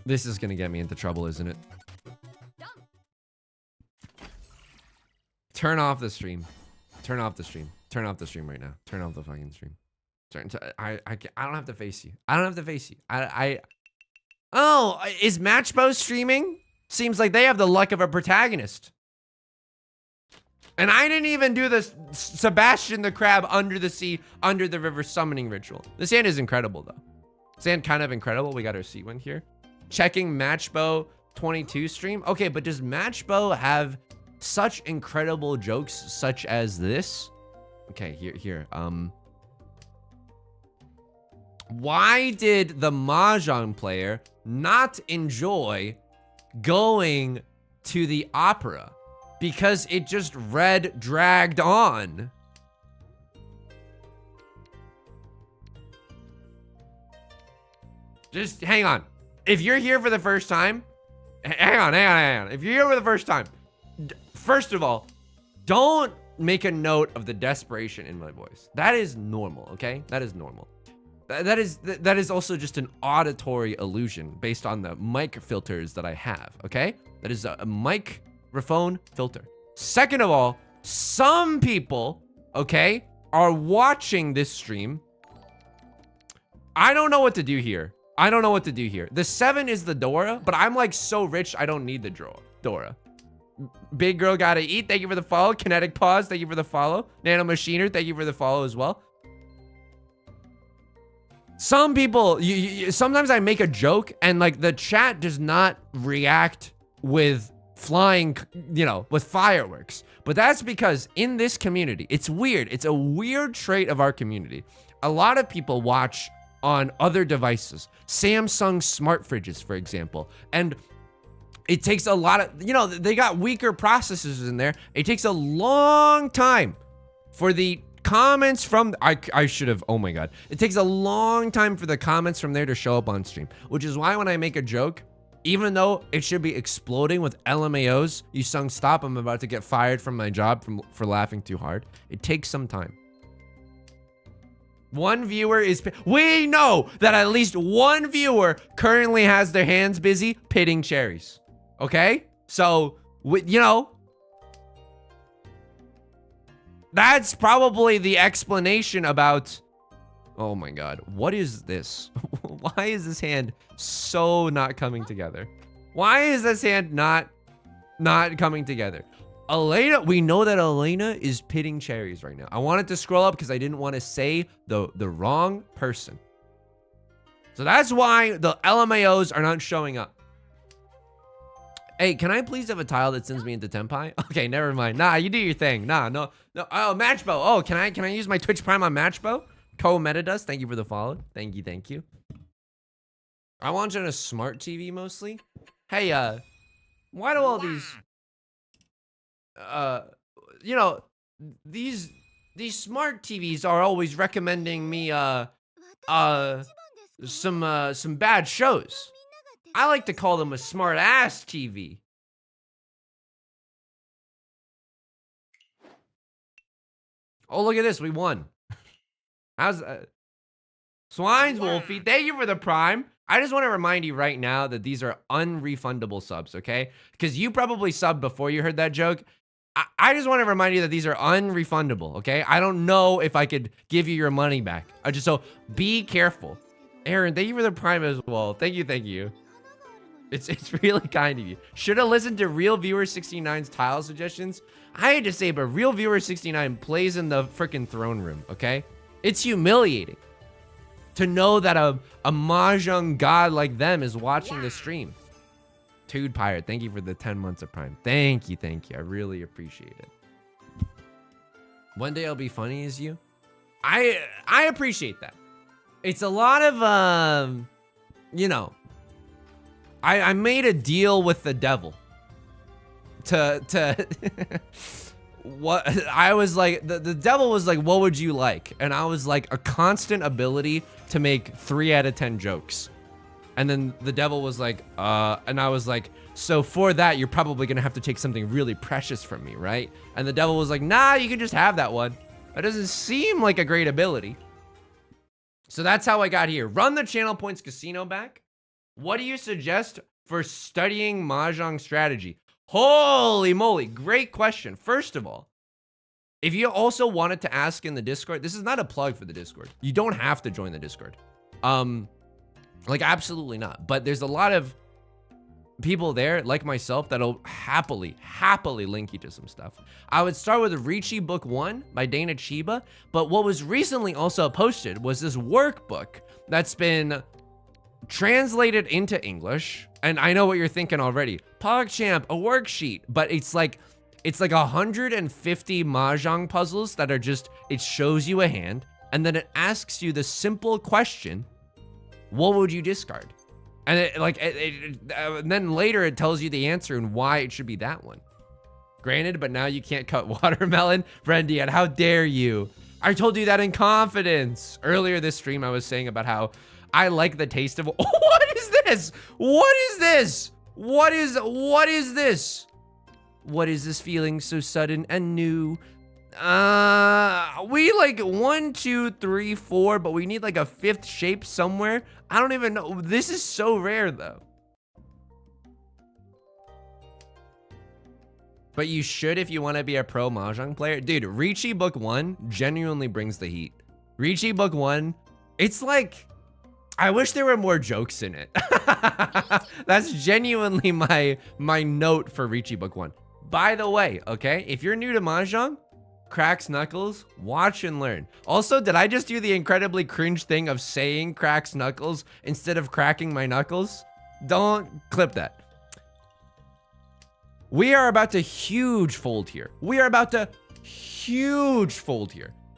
This is gonna get me into trouble, isn't it? Turn off the stream. Turn off the stream. Turn off the stream right now. Turn off the fucking stream. I don't have to face you. I don't have to face you. Oh, is Matchbow streaming? Seems like they have the luck of a protagonist. And I didn't even do the Sebastian the Crab under the sea, under the river summoning ritual. This hand is incredible though. This hand kind of incredible. We got our C1 here. Checking Matchbow 22 stream. Okay, but does Matchbow have such incredible jokes such as this? Okay, here. Why did the Mahjong player not enjoy going to the opera? Because it just dragged on. Just hang on. If you're here for the first time, hang on. If you're here for the first time, first of all, don't make a note of the desperation in my voice. That is normal, okay? That is normal. That is also just an auditory illusion based on the mic filters that I have, okay? That is a microphone filter. Second of all, some people, okay, are watching this stream. I don't know what to do here. The 7 is the Dora, but I'm like so rich, I don't need the Dora. Big Girl Gotta Eat, thank you for the follow. Kinetic Pause, thank you for the follow. Nano Machiner, thank you for the follow as well. Some people, sometimes I make a joke and like the chat does not react with flying, you know, with fireworks. But that's because in this community, it's weird. It's a weird trait of our community. A lot of people watch on other devices, Samsung smart fridges, for example. And it takes a lot of, you know, they got weaker processors in there. It takes a long time for the comments from, I should have, oh my God. It takes a long time for the comments from there to show up on stream, which is why when I make a joke, even though it should be exploding with LMAOs, you sung stop, I'm about to get fired from my job for laughing too hard. It takes some time. One viewer is... We know that at least one viewer currently has their hands busy pitting cherries. Okay? So, you know... That's probably the explanation about... Oh my god. What is this? Why is this hand so not coming together? Why is this hand not coming together? Elena, we know that Elena is pitting cherries right now. I wanted to scroll up because I didn't want to say the wrong person. So that's why the LMAOs are not showing up. Hey, can I please have a tile that sends me into Tenpai? Okay, never mind. Nah, you do your thing. Nah, no. Oh, Matchbow. Oh, can I use my Twitch Prime on Matchbow? Co-Meta does. Thank you for the follow. Thank you. I want you on a smart TV mostly. Hey, why do all these, you know, these smart TVs are always recommending me, some bad shows. I like to call them a smart ass TV. Oh, look at this. We won. How's Swines Wolfie? Thank you for the Prime. I just want to remind you right now that these are unrefundable subs, okay? Because you probably subbed before you heard that joke. I just want to remind you that these are unrefundable, okay? I don't know if I could give you your money back. So be careful. Aaron, thank you for the Prime as well. Thank you. It's really kind of you. Should have listened to Real Viewer 69's tile suggestions. I hate to say, but Real Viewer 69 plays in the freaking throne room, okay? It's humiliating to know that a Mahjong god like them is watching the stream. Tude Pirate, thank you for the 10 months of Prime. Thank you. I really appreciate it. One day I'll be funny as you. I appreciate that. It's a lot of, you know, I made a deal with the devil to what I was like, the devil was like, what would you like? And I was like, a constant ability to make 3 out of 10 jokes. And then the devil was like, and I was like, so for that, you're probably gonna have to take something really precious from me, right? And the devil was like, nah, you can just have that one. That doesn't seem like a great ability. So that's how I got here. Run the Channel Points Casino back. What do you suggest for studying Mahjong strategy? Holy moly, great question. First of all, if you also wanted to ask in the Discord, this is not a plug for the Discord. You don't have to join the Discord. Like absolutely not. But there's a lot of people there like myself that'll happily link you to some stuff. I would start with Riichi Book 1 by Dana Chiba, but what was recently also posted was this workbook that's been translated into English. And I know what you're thinking already. PogChamp, a worksheet, but it's like 150 Mahjong puzzles that are just, it shows you a hand and then it asks you the simple question, what would you discard? And and then later it tells you the answer and why it should be that one. Granted, but now you can't cut watermelon. Brendy, and how dare you? I told you that in confidence. Earlier this stream, I was saying about how I like the taste of, what is this? What is this? What is this? What is this feeling so sudden and new? We like 1, 2, 3, 4, but we need like a 5th shape somewhere. I don't even know. This is so rare though. But you should if you want to be a pro Mahjong player. Dude, Riichi Book 1 genuinely brings the heat. Riichi Book 1, it's like, I wish there were more jokes in it. That's genuinely my note for Riichi Book 1. By the way, okay, if you're new to Mahjong, cracks knuckles, watch and learn. Also, did I just do the incredibly cringe thing of saying cracks knuckles instead of cracking my knuckles? Don't clip that. We are about to huge fold here.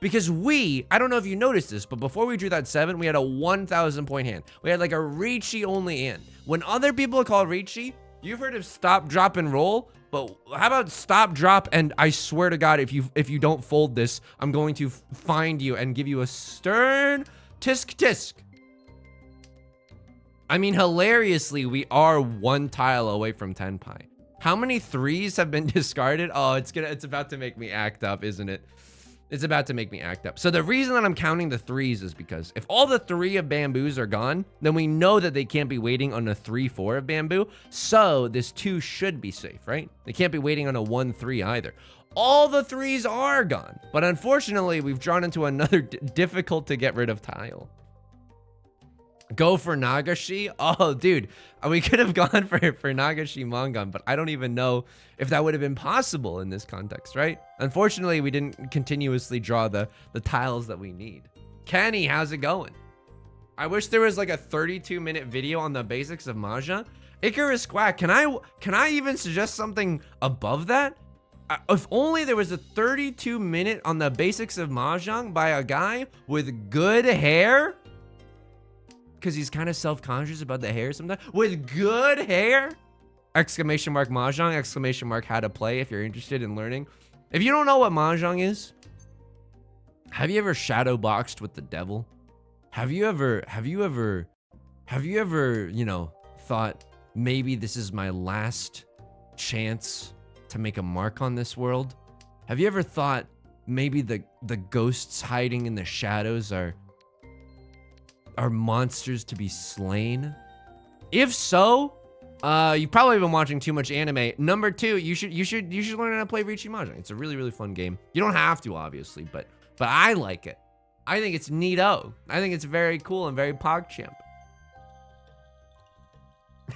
Because I don't know if you noticed this, but before we drew that 7, we had a 1,000 point hand. We had like a Riichi only hand. When other people call Riichi, you've heard of stop, drop, and roll, but how about stop, drop, and I swear to God, if you don't fold this, I'm going to find you and give you a stern tisk tisk. I mean, hilariously, we are 1 tile away from Tenpai. How many 3s have been discarded? Oh, it's about to make me act up, isn't it? It's about to make me act up. So the reason that I'm counting the 3s is because if all the 3 of bamboos are gone, then we know that they can't be waiting on a 3-4 of bamboo. So this 2 should be safe, right? They can't be waiting on a 1-3 either. All the 3s are gone. But unfortunately, we've drawn into another difficult to get rid of tile. Go for Nagashi? Oh, dude, we could have gone for Nagashi Mangan, but I don't even know if that would have been possible in this context, right? Unfortunately, we didn't continuously draw the tiles that we need. Kenny, how's it going? I wish there was like a 32-minute video on the basics of Mahjong. Icarus Quack, can I even suggest something above that? If only there was a 32-minute on the basics of Mahjong by a guy with good hair. Because he's kind of self-conscious about the hair sometimes. With good hair? Exclamation mark Mahjong, exclamation mark how to play if you're interested in learning. If you don't know what Mahjong is, have you ever shadow boxed with the devil? Have you ever, you know, thought maybe this is my last chance to make a mark on this world? Have you ever thought maybe the ghosts hiding in the shadows are monsters to be slain? If so, you've probably been watching too much anime. Number 2, you should learn how to play Riichi Mahjong. It's a really, really fun game. You don't have to, obviously, but I like it. I think it's neato. I think it's very cool and very PogChamp.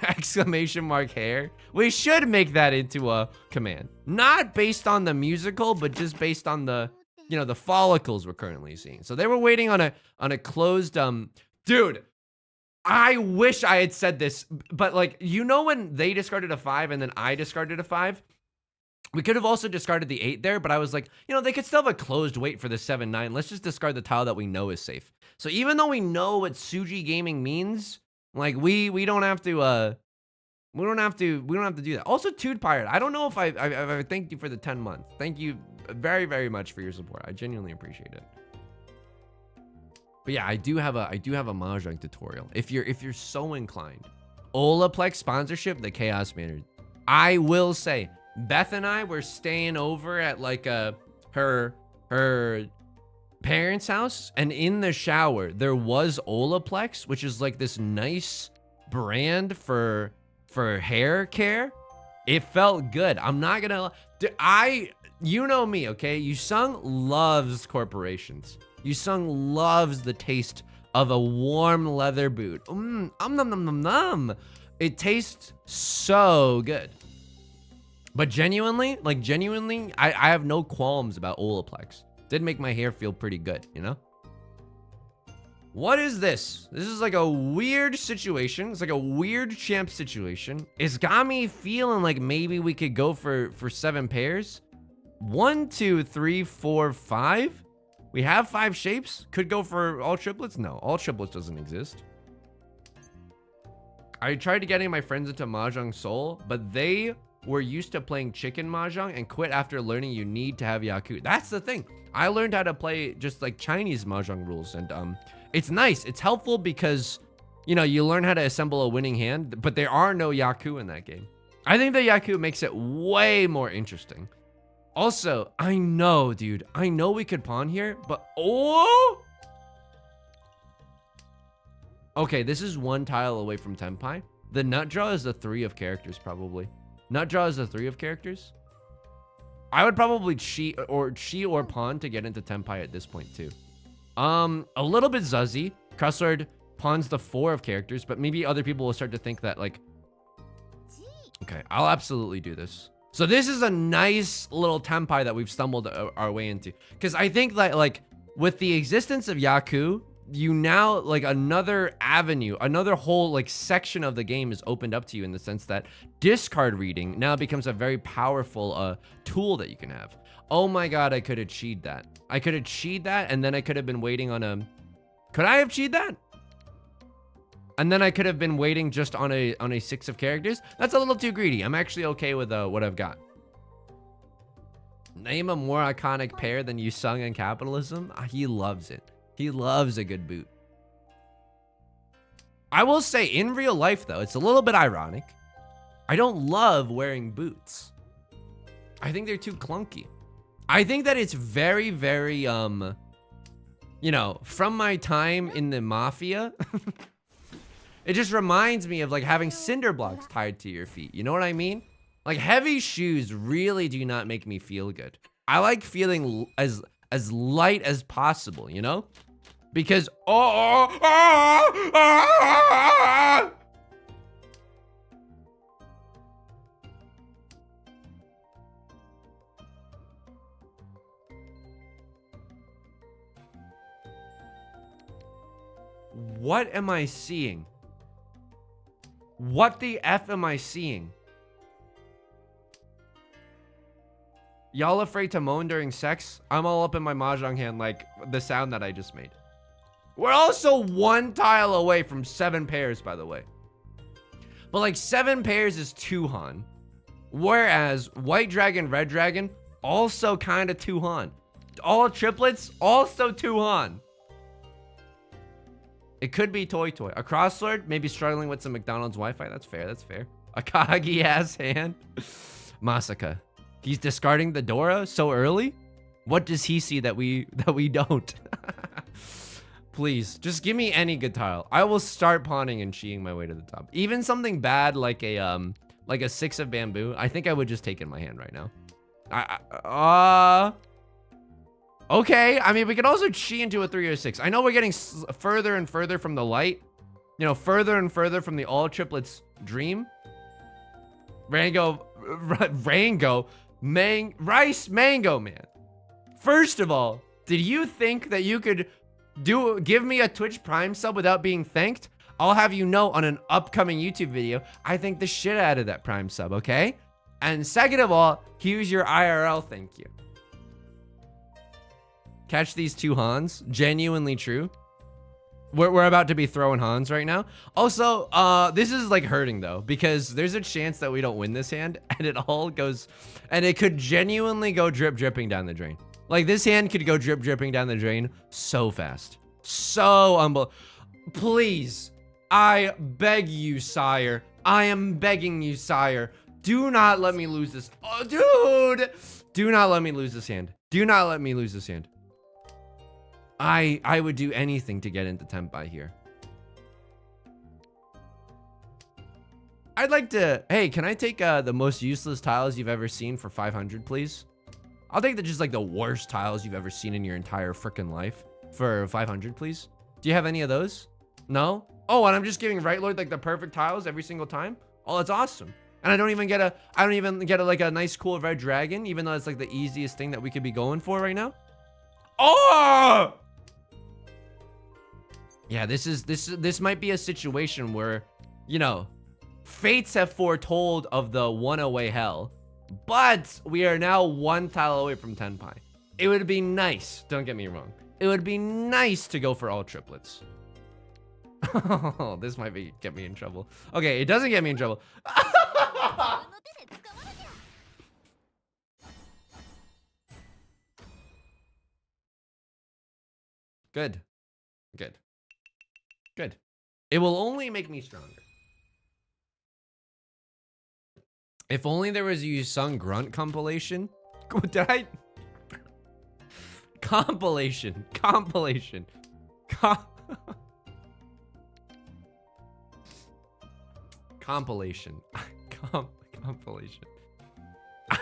Exclamation mark hair. We should make that into a command. Not based on the musical, but just based on the, you know, the follicles we're currently seeing. So they were waiting on a closed, dude, I wish I had said this, but like, you know, when they discarded a 5 and then I discarded a 5, we could have also discarded the 8 there, but I was like, you know, they could still have a closed wait for the 7-9. Let's just discard the tile that we know is safe. So even though we know what Suji Gaming means, like we don't have to we don't have to do that. Also, Tood Pirate, I don't know if I thanked you for the 10 month. Thank you very, very much for your support. I genuinely appreciate it. But yeah, I do have a Mahjong tutorial. If you're so inclined. Olaplex sponsorship, the Chaos Manor. I will say, Beth and I were staying over at like her parents' house, and in the shower there was Olaplex, which is like this nice brand for hair care. It felt good. I'm not gonna you know me, okay? Yusung loves corporations. Yusung loves the taste of a warm leather boot. Nom nom nom nom. It tastes so good. But genuinely, I have no qualms about Olaplex. Did make my hair feel pretty good, you know? What is this? This is like a weird situation. It's like a weird champ situation. It's got me feeling like maybe we could go for 7 pairs. 1, 2, 3, 4, 5. We have 5 shapes. Could go for all triplets. No, all triplets doesn't exist. I tried getting my friends into Mahjong Soul, but they were used to playing chicken Mahjong and quit after learning you need to have Yaku. That's the thing. I learned how to play just like Chinese Mahjong rules, and it's nice. It's helpful because, you know, you learn how to assemble a winning hand, but there are no Yaku in that game. I think the Yaku makes it way more interesting. Also, I know, dude, I know we could pawn here, but oh! Okay, this is 1 tile away from Tenpai. The nut draw is the 3 of characters, probably. Nut draw is the 3 of characters. I would probably cheat or pawn to get into Tenpai at this point too. A little bit zuzzy. Crossword pawns the 4 of characters, but maybe other people will start to think that like, okay, I'll absolutely do this. So this is a nice little Tenpai that we've stumbled our way into. Because I think that like with the existence of Yaku, you now like another avenue, another whole like section of the game is opened up to you in the sense that discard reading now becomes a very powerful tool that you can have. Oh my god, I could have cheated that. I could have cheated that, and then I could have been waiting on a... Could I have cheated that? And then I could have been waiting just on a 6 of characters. That's a little too greedy. I'm actually okay with what I've got. Name a more iconic pair than Yusung and capitalism. He loves it. He loves a good boot. I will say, in real life, though, it's a little bit ironic. I don't love wearing boots. I think they're too clunky. I think that it's very, very, you know, from my time in the mafia, it just reminds me of like having cinder blocks tied to your feet. You know what I mean? Like heavy shoes really do not make me feel good. I like feeling as light as possible, you know? Because, what am I seeing? What the F am I seeing? Y'all afraid to moan during sex? I'm all up in my Mahjong hand like the sound that I just made. We're also 1 tile away from 7 pairs, by the way. But like 7 pairs is 2 Han. Whereas White Dragon, Red Dragon, also kind of 2 Han. All triplets, also 2 Han. It could be Toy Toy. A Crosslord, maybe struggling with some McDonald's Wi-Fi. That's fair, that's fair. A Kagi ass hand. Masaka. He's discarding the Dora so early? What does he see that we don't? Please, just give me any good tile. I will start pawning and cheating my way to the top. Even something bad like a 6 of bamboo, I think I would just take in my hand right now. Okay, I mean, we could also cheat into a 3 or 6. I know we're getting further and further from the light. You know, further and further from the all triplets dream. Rango, rice mango, man. First of all, did you think that you could give me a Twitch Prime sub without being thanked? I'll have you know on an upcoming YouTube video, I think the shit out of that Prime sub, okay? And second of all, here's your IRL thank you. Catch these 2 Hans, genuinely true. We're about to be throwing Hans right now. Also, this is like hurting though, because there's a chance that we don't win this hand and it all goes, and it could genuinely go dripping down the drain. Like this hand could go dripping down the drain so fast. So please, I beg you, sire. I am begging you, sire. Do not let me lose this. Oh, dude. Do not let me lose this hand. Do not let me lose this hand. I would do anything to get into Tenpai here. I'd like to, hey, can I take the most useless tiles you've ever seen for 500, please? I'll take just like the worst tiles you've ever seen in your entire freaking life for 500, please. Do you have any of those? No? Oh, and I'm just giving Right Lord like the perfect tiles every single time? Oh, that's awesome. And I don't even get like a nice cool red dragon, even though it's like the easiest thing that we could be going for right now. Oh! Yeah, this might be a situation where, you know, fates have foretold of the 1 away hell, but we are now 1 tile away from Tenpai. It would be nice, don't get me wrong. It would be nice to go for all triplets. Oh, this might get me in trouble. Okay, it doesn't get me in trouble. Good. Good. Good. It will only make me stronger. If only there was a Yusung Grunt compilation. Did I? Compilation. Compilation. Compilation. Compilation.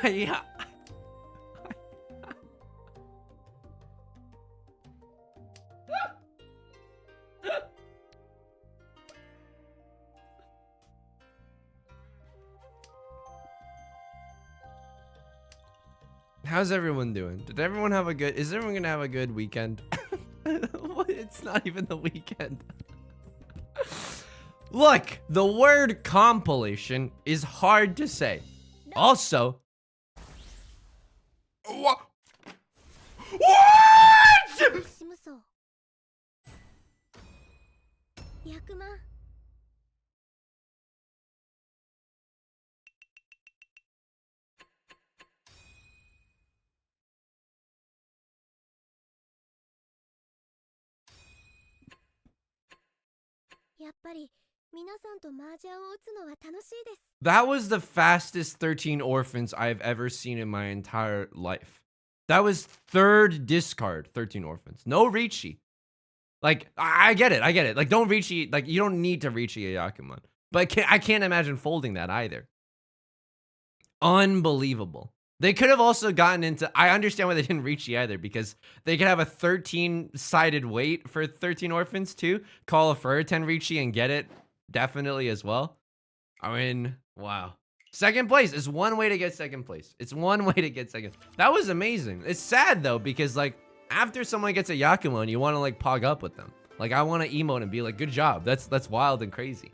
Yeah. How's everyone doing? Did everyone have a good, is everyone gonna have a good weekend? It's not even the weekend. Look, the word compilation is hard to say. Also, what? That was the fastest 13 orphans I've ever seen in my entire life. That was third discard, 13 orphans. No Riichi. Like, I get it. I get it. Like, don't Riichi. Like, you don't need to Riichi a Yakuman. But I can't imagine folding that either. Unbelievable. They could have also gotten into, I understand why they didn't Riichi either, because they could have a 13-sided weight for 13 orphans too. Call a for 10 Riichi and get it definitely as well. I mean, wow. Second place is one way to get second place. It's one way to get second. That was amazing. It's sad though, because like after someone gets a Yakuman, you want to like pog up with them. Like I want to emote and be like, good job. That's wild and crazy.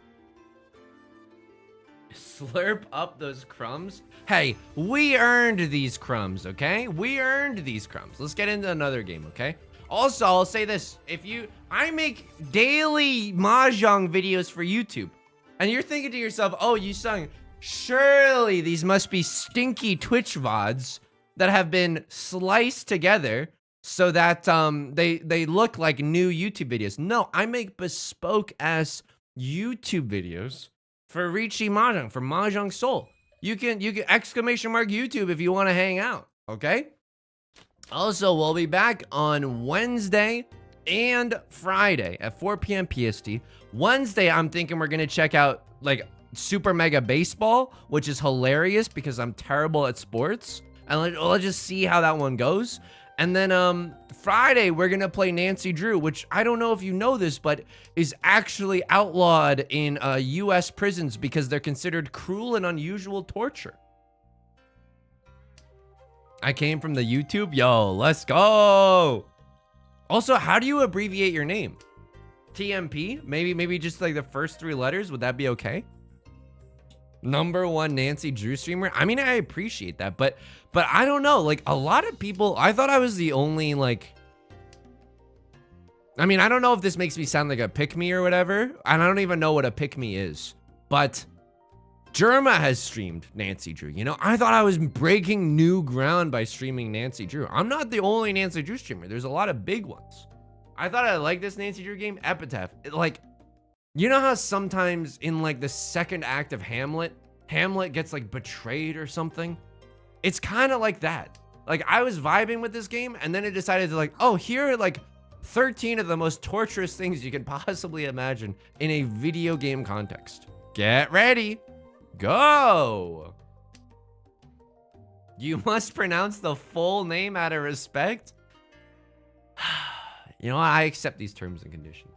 Slurp up those crumbs. Hey, we earned these crumbs, okay? We earned these crumbs. Let's get into another game, okay? Also, I'll say this. I make daily Mahjong videos for YouTube. And you're thinking to yourself, oh, you sung, surely these must be stinky Twitch VODs that have been sliced together so that they look like new YouTube videos. No, I make bespoke ass YouTube videos for Riichi Mahjong, for Mahjong Soul. You can exclamation mark YouTube if you want to hang out, okay? Also, we'll be back on Wednesday and Friday at 4 p.m. PST. Wednesday, I'm thinking we're gonna check out like Super Mega Baseball, which is hilarious because I'm terrible at sports. And let's just see how that one goes. And then Friday, we're gonna play Nancy Drew, which I don't know if you know this, but is actually outlawed in US prisons because they're considered cruel and unusual torture. I came from the YouTube. Yo, let's go. Also, how do you abbreviate your name? TMP? Maybe just like the first 3 letters. Would that be okay? #1 Nancy Drew streamer. I mean, I appreciate that, but I don't know. Like a lot of people, I thought I was the only like. I mean, I don't know if this makes me sound like a pick-me or whatever, and I don't even know what a pick-me is. But Germa has streamed Nancy Drew. You know, I thought I was breaking new ground by streaming Nancy Drew. I'm not the only Nancy Drew streamer. There's a lot of big ones. I thought I liked this Nancy Drew game, Epitaph. Like. You know how sometimes in like the second act of Hamlet gets like betrayed or something? It's kind of like that. Like I was vibing with this game and then it decided to like, oh, here are like 13 of the most torturous things you can possibly imagine in a video game context. Get ready. Go. You must pronounce the full name out of respect. You know what? I accept these terms and conditions.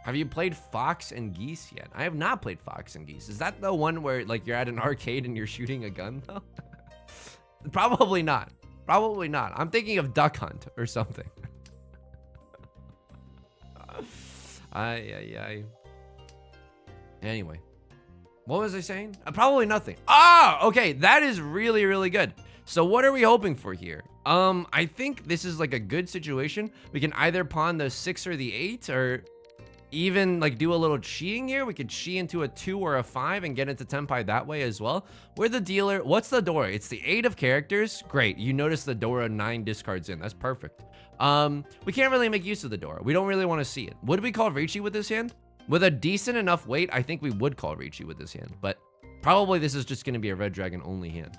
Have you played Fox and Geese yet? I have not played Fox and Geese. Is that the one where like you're at an arcade and you're shooting a gun though? Probably not. Probably not. I'm thinking of Duck Hunt or something. Anyway, what was I saying? Probably nothing. Ah, okay. That is really, really good. So what are we hoping for here? I think this is like a good situation. We can either pawn the 6 or the 8 or even like do a little cheating here. We could chi into a 2 or a 5 and get into Tenpai that way as well. We're the dealer. What's the door? It's the 8 of characters. Great. You notice the door 9 discards in. That's perfect. We can't really make use of the door. We don't really want to see it. Would we call Riichi with this hand? With a decent enough weight, I think we would call Riichi with this hand, but probably this is just going to be a red dragon only hand.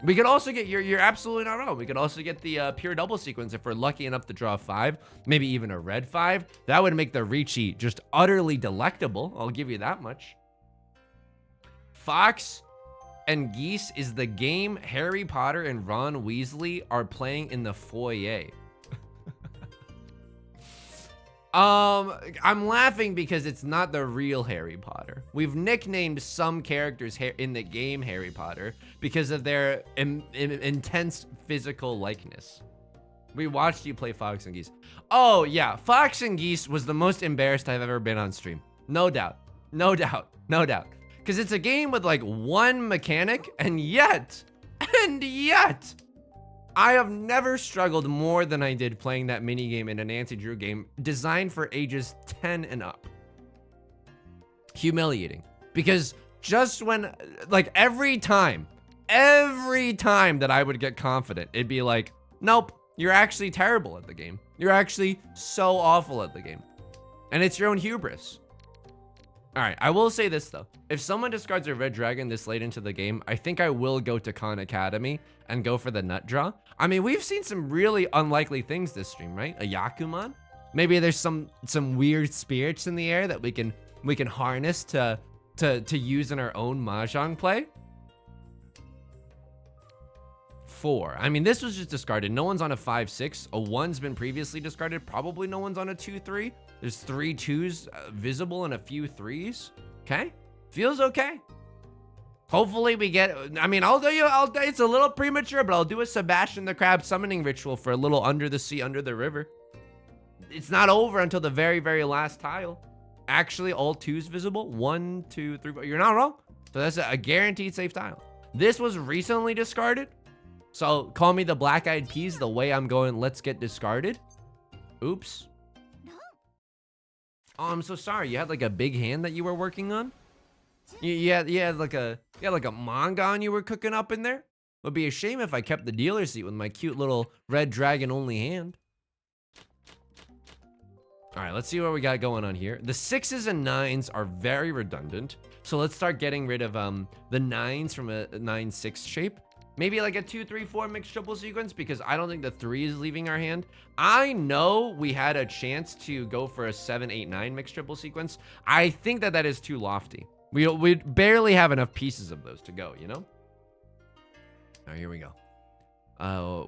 We could also get, you're absolutely not wrong. We could also get the pure double sequence if we're lucky enough to draw 5, maybe even a red 5. That would make the Riichi just utterly delectable. I'll give you that much. Fox and Geese is the game Harry Potter and Ron Weasley are playing in the foyer. I'm laughing because it's not the real Harry Potter. We've nicknamed some characters in the game Harry Potter because of their intense physical likeness. We watched you play Fox and Geese. Oh yeah, Fox and Geese was the most embarrassed I've ever been on stream. No doubt, no doubt, no doubt. Because it's a game with like 1 mechanic and yet, I have never struggled more than I did playing that minigame in a Nancy Drew game designed for ages 10 and up. Humiliating. Because just when, like every time that I would get confident, it'd be like, nope, you're actually terrible at the game. You're actually so awful at the game. And it's your own hubris. All right, I will say this though. If someone discards a red dragon this late into the game, I think I will go to Khan Academy and go for the nut draw. I mean, we've seen some really unlikely things this stream, right? A Yakuman. Maybe there's some weird spirits in the air that we can harness to use in our own Mahjong play. 4. I mean, this was just discarded. No one's on a 5-6. A 1's been previously discarded. Probably no one's on a 2-3. There's 3 2s visible and a few 3s. Okay, feels okay. Hopefully we get. I mean, it's a little premature, but I'll do a Sebastian the Crab summoning ritual for a little under the sea, under the river. It's not over until the very, very last tile. Actually, all 2s visible. 1, 2, 3. But you're not wrong. So that's a guaranteed safe tile. This was recently discarded. So call me the Black Eyed Peas. The way I'm going, let's get discarded. Oops. Oh, I'm so sorry. You had like a big hand that you were working on. You had like a manga on you were cooking up in there. Would be a shame if I kept the dealer seat with my cute little red dragon only hand. All right, let's see what we got going on here. The 6s and 9s are very redundant. So let's start getting rid of the 9s from a 9-6 shape. Maybe like a 2-3-4 mixed triple sequence, because I don't think the 3 is leaving our hand. I know we had a chance to go for a 7-8-9 mixed triple sequence. I think that is too lofty. We barely have enough pieces of those to go, you know? All right, here we go.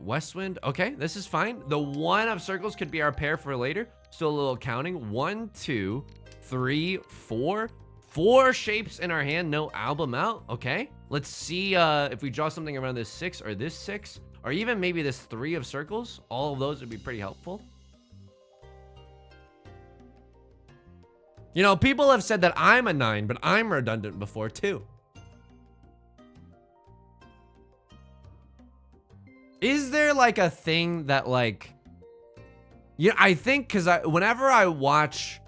Westwind. Okay, this is fine. The 1 of circles could be our pair for later. Still a little counting. 1, 2, 3, 4. 4 shapes in our hand, no album out. Okay, let's see if we draw something around this 6 or this 6, or even maybe this 3 of circles. All of those would be pretty helpful. You know, people have said that I'm a 9, but I'm redundant before too. Is there like a thing that like, yeah, I think because whenever I watch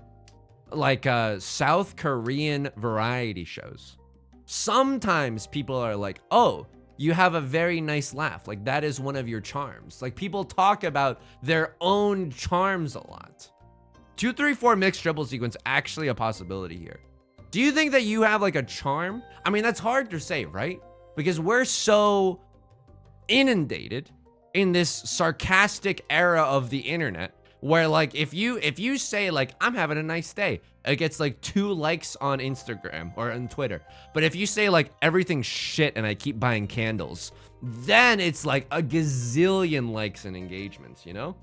like South Korean variety shows, sometimes people are like, oh, you have a very nice laugh, like that is one of your charms. Like people talk about their own charms a lot. 2-3-4 mixed triple sequence, actually a possibility here. Do you think that you have like a charm? I mean, that's hard to say, right? Because we're so inundated in this sarcastic era of the internet, where like if you say like I'm having a nice day, it gets like 2 likes on Instagram or on Twitter. But if you say like everything's shit and I keep buying candles, then it's like a gazillion likes and engagements, you know?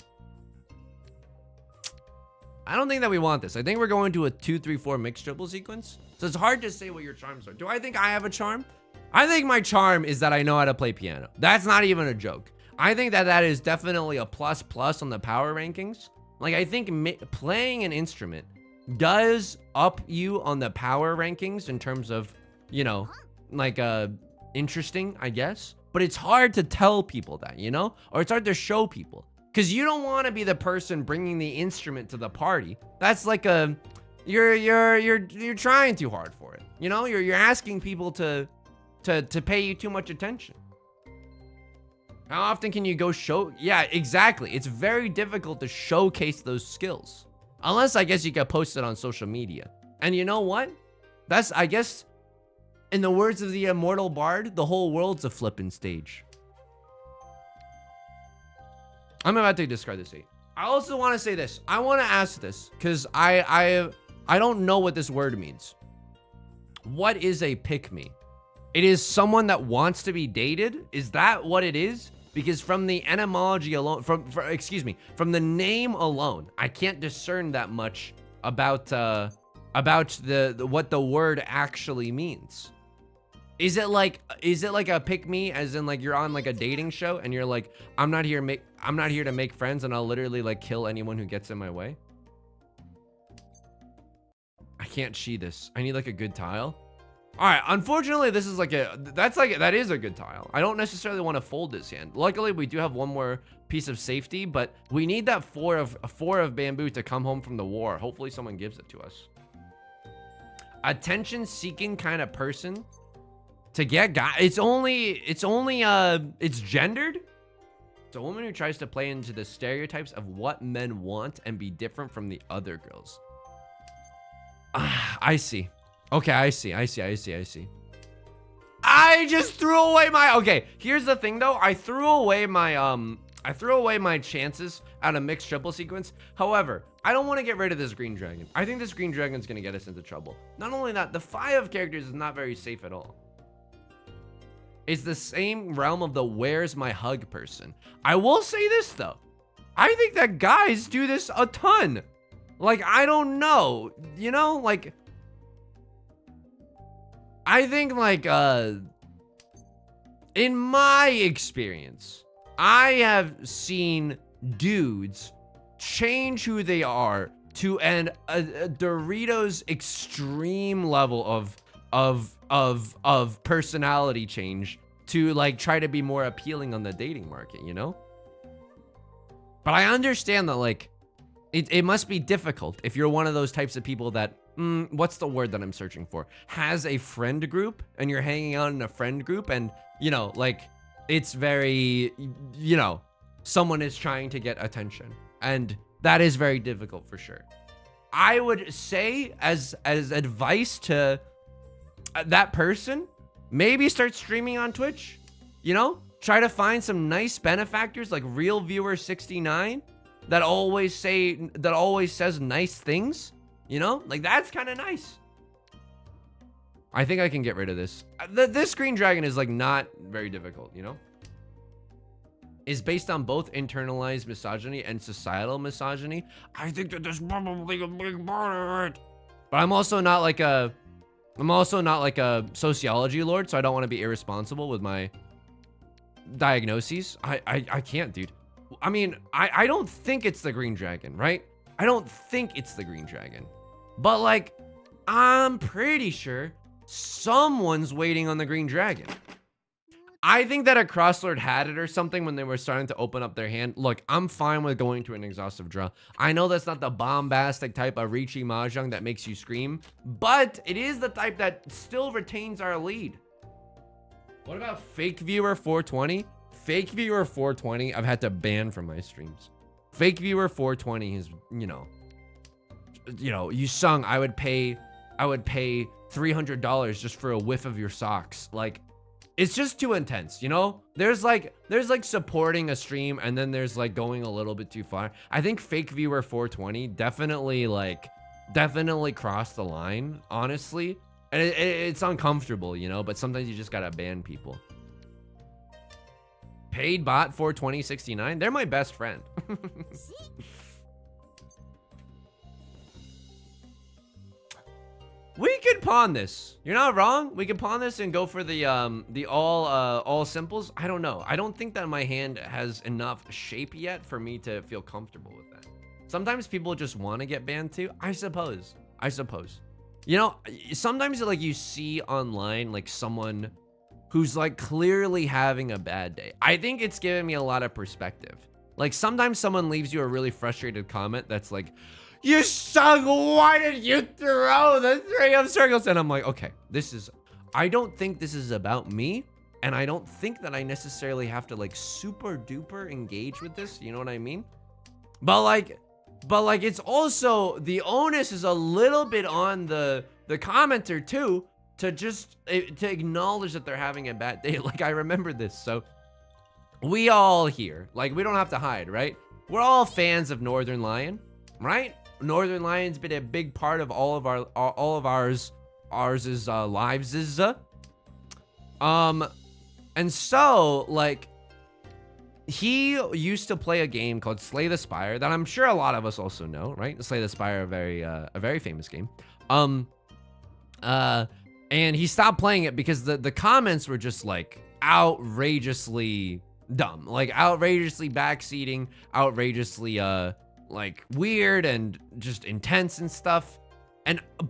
I don't think that we want this. I think we're going to a 2-3-4 mixed triple sequence. So it's hard to say what your charms are. Do I think I have a charm? I think my charm is that I know how to play piano. That's not even a joke. I think that is definitely a plus on the power rankings. Like I think playing an instrument does up you on the power rankings in terms of, you know, like interesting, I guess. But it's hard to tell people that, you know, or it's hard to show people, because you don't want to be the person bringing the instrument to the party. That's like a you're trying too hard for it. You know, you're asking people to pay you too much attention. How often can you go show? Yeah, exactly. It's very difficult to showcase those skills. Unless I guess you get posted on social media. And you know what? That's, I guess, in the words of the immortal bard, the whole world's a flippin' stage. I'm about to discard this 8. I also want to say this. I want to ask this because I don't know what this word means. What is a pick-me? It is someone that wants to be dated? Is that what it is? Because from the etymology alone, from the name alone, I can't discern that much about what the word actually means. Is it like a pick me, as in like you're on like a dating show and you're like, I'm not here to make friends, and I'll literally like kill anyone who gets in my way? I can't see this. I need like a good tile. All right, unfortunately, this is like that is a good tile. I don't necessarily want to fold this hand. Luckily, we do have one more piece of safety, but we need that 4 of bamboo to come home from the war. Hopefully, someone gives it to us. Attention-seeking kind of person to get guy. It's gendered. It's a woman who tries to play into the stereotypes of what men want and be different from the other girls. I see. Okay, I see. I just threw away my, okay, here's the thing though. I threw away my chances out of mixed triple sequence. However, I don't want to get rid of this green dragon. I think this green dragon is going to get us into trouble. Not only that, the 5 of characters is not very safe at all. It's the same realm of the where's my hug person. I will say this though. I think that guys do this a ton. Like, I don't know, you know, like, I think like, in my experience, I have seen dudes change who they are to a Doritos extreme level of personality change to like try to be more appealing on the dating market, you know? But I understand that like it must be difficult if you're one of those types of people that what's the word that I'm searching for, has a friend group and you're hanging out in a friend group and you know, like it's very, you know, someone is trying to get attention and that is very difficult for sure. I would say as advice to that person, maybe start streaming on Twitch, you know, try to find some nice benefactors like Real Viewer 69 that always says nice things, you know, like that's kind of nice. I think I can get rid of this. This green dragon is like not very difficult, you know, is based on both internalized misogyny and societal misogyny. I think that there's probably a big part of it, but I'm also not like a sociology lord, so I don't want to be irresponsible with my diagnoses. I can't, dude. I mean, I don't think it's the green dragon, right? I don't think it's the green dragon, but like, I'm pretty sure someone's waiting on the green dragon. I think that a crosslord had it or something when they were starting to open up their hand. Look, I'm fine with going to an exhaustive draw. I know that's not the bombastic type of Riichi Mahjong that makes you scream, but it is the type that still retains our lead. What about Fake Viewer 420? Fake Viewer 420, I've had to ban from my streams. Fake Viewer 420 is, you know, you sung, I would pay $300 just for a whiff of your socks. Like, it's just too intense, you know? There's like supporting a stream and then there's like going a little bit too far. I think Fake Viewer 420 definitely crossed the line, honestly. And it's uncomfortable, you know, but sometimes you just gotta ban people. Paid bot 42069, they're my best friend. We could pawn this. You're not wrong. We could pawn this and go for the all simples. I don't know. I don't think that my hand has enough shape yet for me to feel comfortable with that. Sometimes people just want to get banned too. I suppose. You know, sometimes like you see online like someone who's like clearly having a bad day. I think it's given me a lot of perspective. Like sometimes someone leaves you a really frustrated comment that's like, "You suck, why did you throw the 3 of circles?" And I'm like, okay, I don't think this is about me. And I don't think that I necessarily have to like super duper engage with this. You know what I mean? But like it's also, the onus is a little bit on the commenter too, to acknowledge that they're having a bad day. Like I remember this. So we all here, like we don't have to hide, right? We're all fans of Northern Lion, right? Northern Lion's been a big part of all of ours lives. And so like he used to play a game called Slay the Spire that I'm sure a lot of us also know, right? Slay the Spire, a very famous game. And he stopped playing it because the comments were just like outrageously dumb, like outrageously backseating, outrageously like weird and just intense and stuff.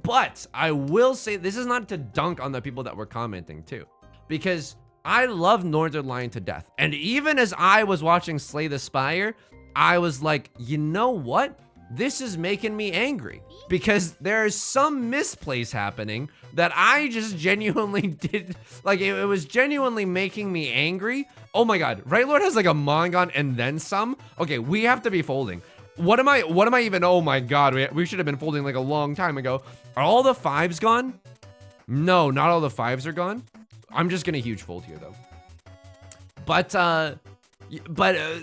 But I will say, this is not to dunk on the people that were commenting too, because I love Northern Lion to death. And even as I was watching Slay the Spire, I was like, you know what? This is making me angry because there's some misplays happening that I just genuinely did. Like it was genuinely making me angry. Oh my God, Right Lord has like a Mongon and then some. Okay, we have to be folding. What am I even? Oh my God, we should have been folding like a long time ago. Are all the 5s gone? No, not all the 5s are gone. I'm just gonna huge fold here though. But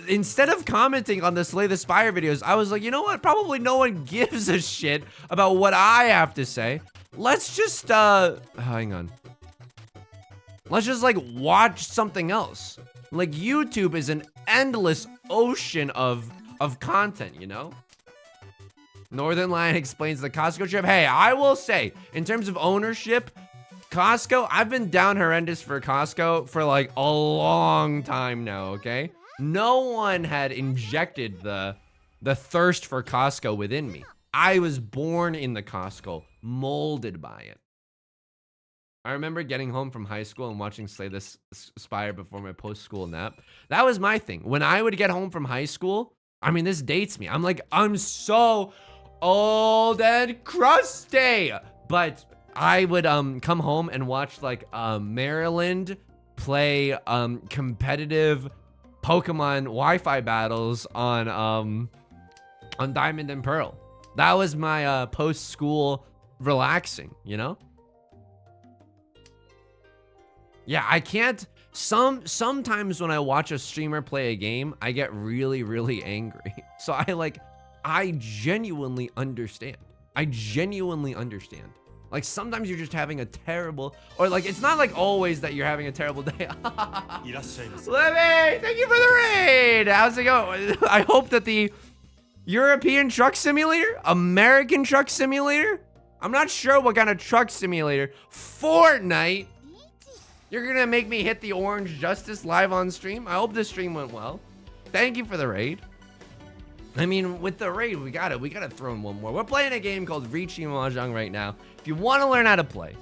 instead of commenting on the Slay the Spire videos, I was like, you know what? Probably no one gives a shit about what I have to say. Let's just, hang on. Let's just like watch something else. Like YouTube is an endless ocean of content, you know? Northern Lion explains the Costco trip. Hey, I will say, in terms of ownership, Costco, I've been down horrendous for Costco for like a long time now, okay? No one had injected the thirst for Costco within me. I was born in the Costco, molded by it. I remember getting home from high school and watching Slay the Spire before my post-school nap. That was my thing. When I would get home from high school, I mean, this dates me. I'm like, I'm so old and crusty. But I would come home and watch like Maryland play competitive Pokemon Wi-Fi battles on Diamond and Pearl. That was my post-school relaxing, you know? Yeah, I can't. Sometimes when I watch a streamer play a game, I get really, really angry. So I genuinely understand. I genuinely understand. Like sometimes you're just having a terrible, or like it's not like always that you're having a terrible day. Libby, thank you for the raid. How's it going? I hope that the European Truck Simulator, American Truck Simulator, I'm not sure what kind of truck simulator, Fortnite. You're gonna make me hit the Orange Justice live on stream? I hope the stream went well. Thank you for the raid. I mean, with the raid, we gotta throw in one more. We're playing a game called Riichi Mahjong right now. If you wanna learn how to play,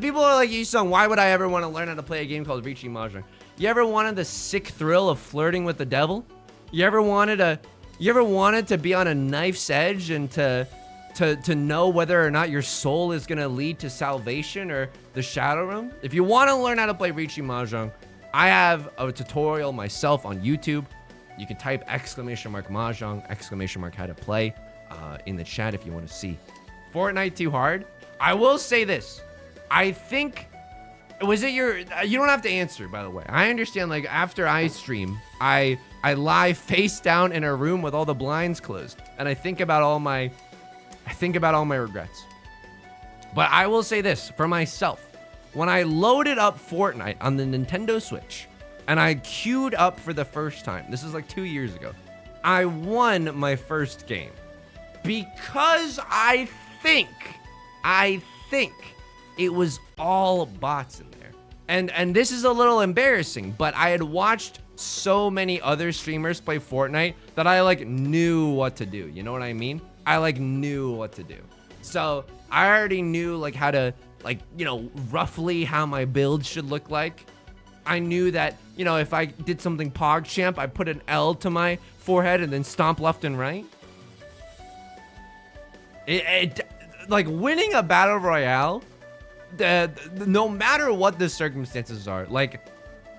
people are like, Yusung, why would I ever wanna learn how to play a game called Riichi Mahjong? You ever wanted the sick thrill of flirting with the devil? You ever wanted to be on a knife's edge and to know whether or not your soul is gonna lead to salvation or the Shadow Realm? If you wanna learn how to play Riichi Mahjong, I have a tutorial myself on YouTube. You can type !Mahjong, !how to play in the chat if you want to see. Fortnite too hard? I will say this. I think, was it you don't have to answer, by the way. I understand, like, after I stream, I lie face down in a room with all the blinds closed. And I think about all my regrets. But I will say this, for myself. When I loaded up Fortnite on the Nintendo Switch, and I queued up for the first time. This is like 2 years ago. I won my first game because I think it was all bots in there. And this is a little embarrassing, but I had watched so many other streamers play Fortnite that I like knew what to do. You know what I mean? I like knew what to do. So I already knew like how to, like, you know, roughly how my build should look like. I knew that, you know, if I did something PogChamp, I put an L to my forehead and then stomp left and right. Like winning a battle royale, no matter what the circumstances are, like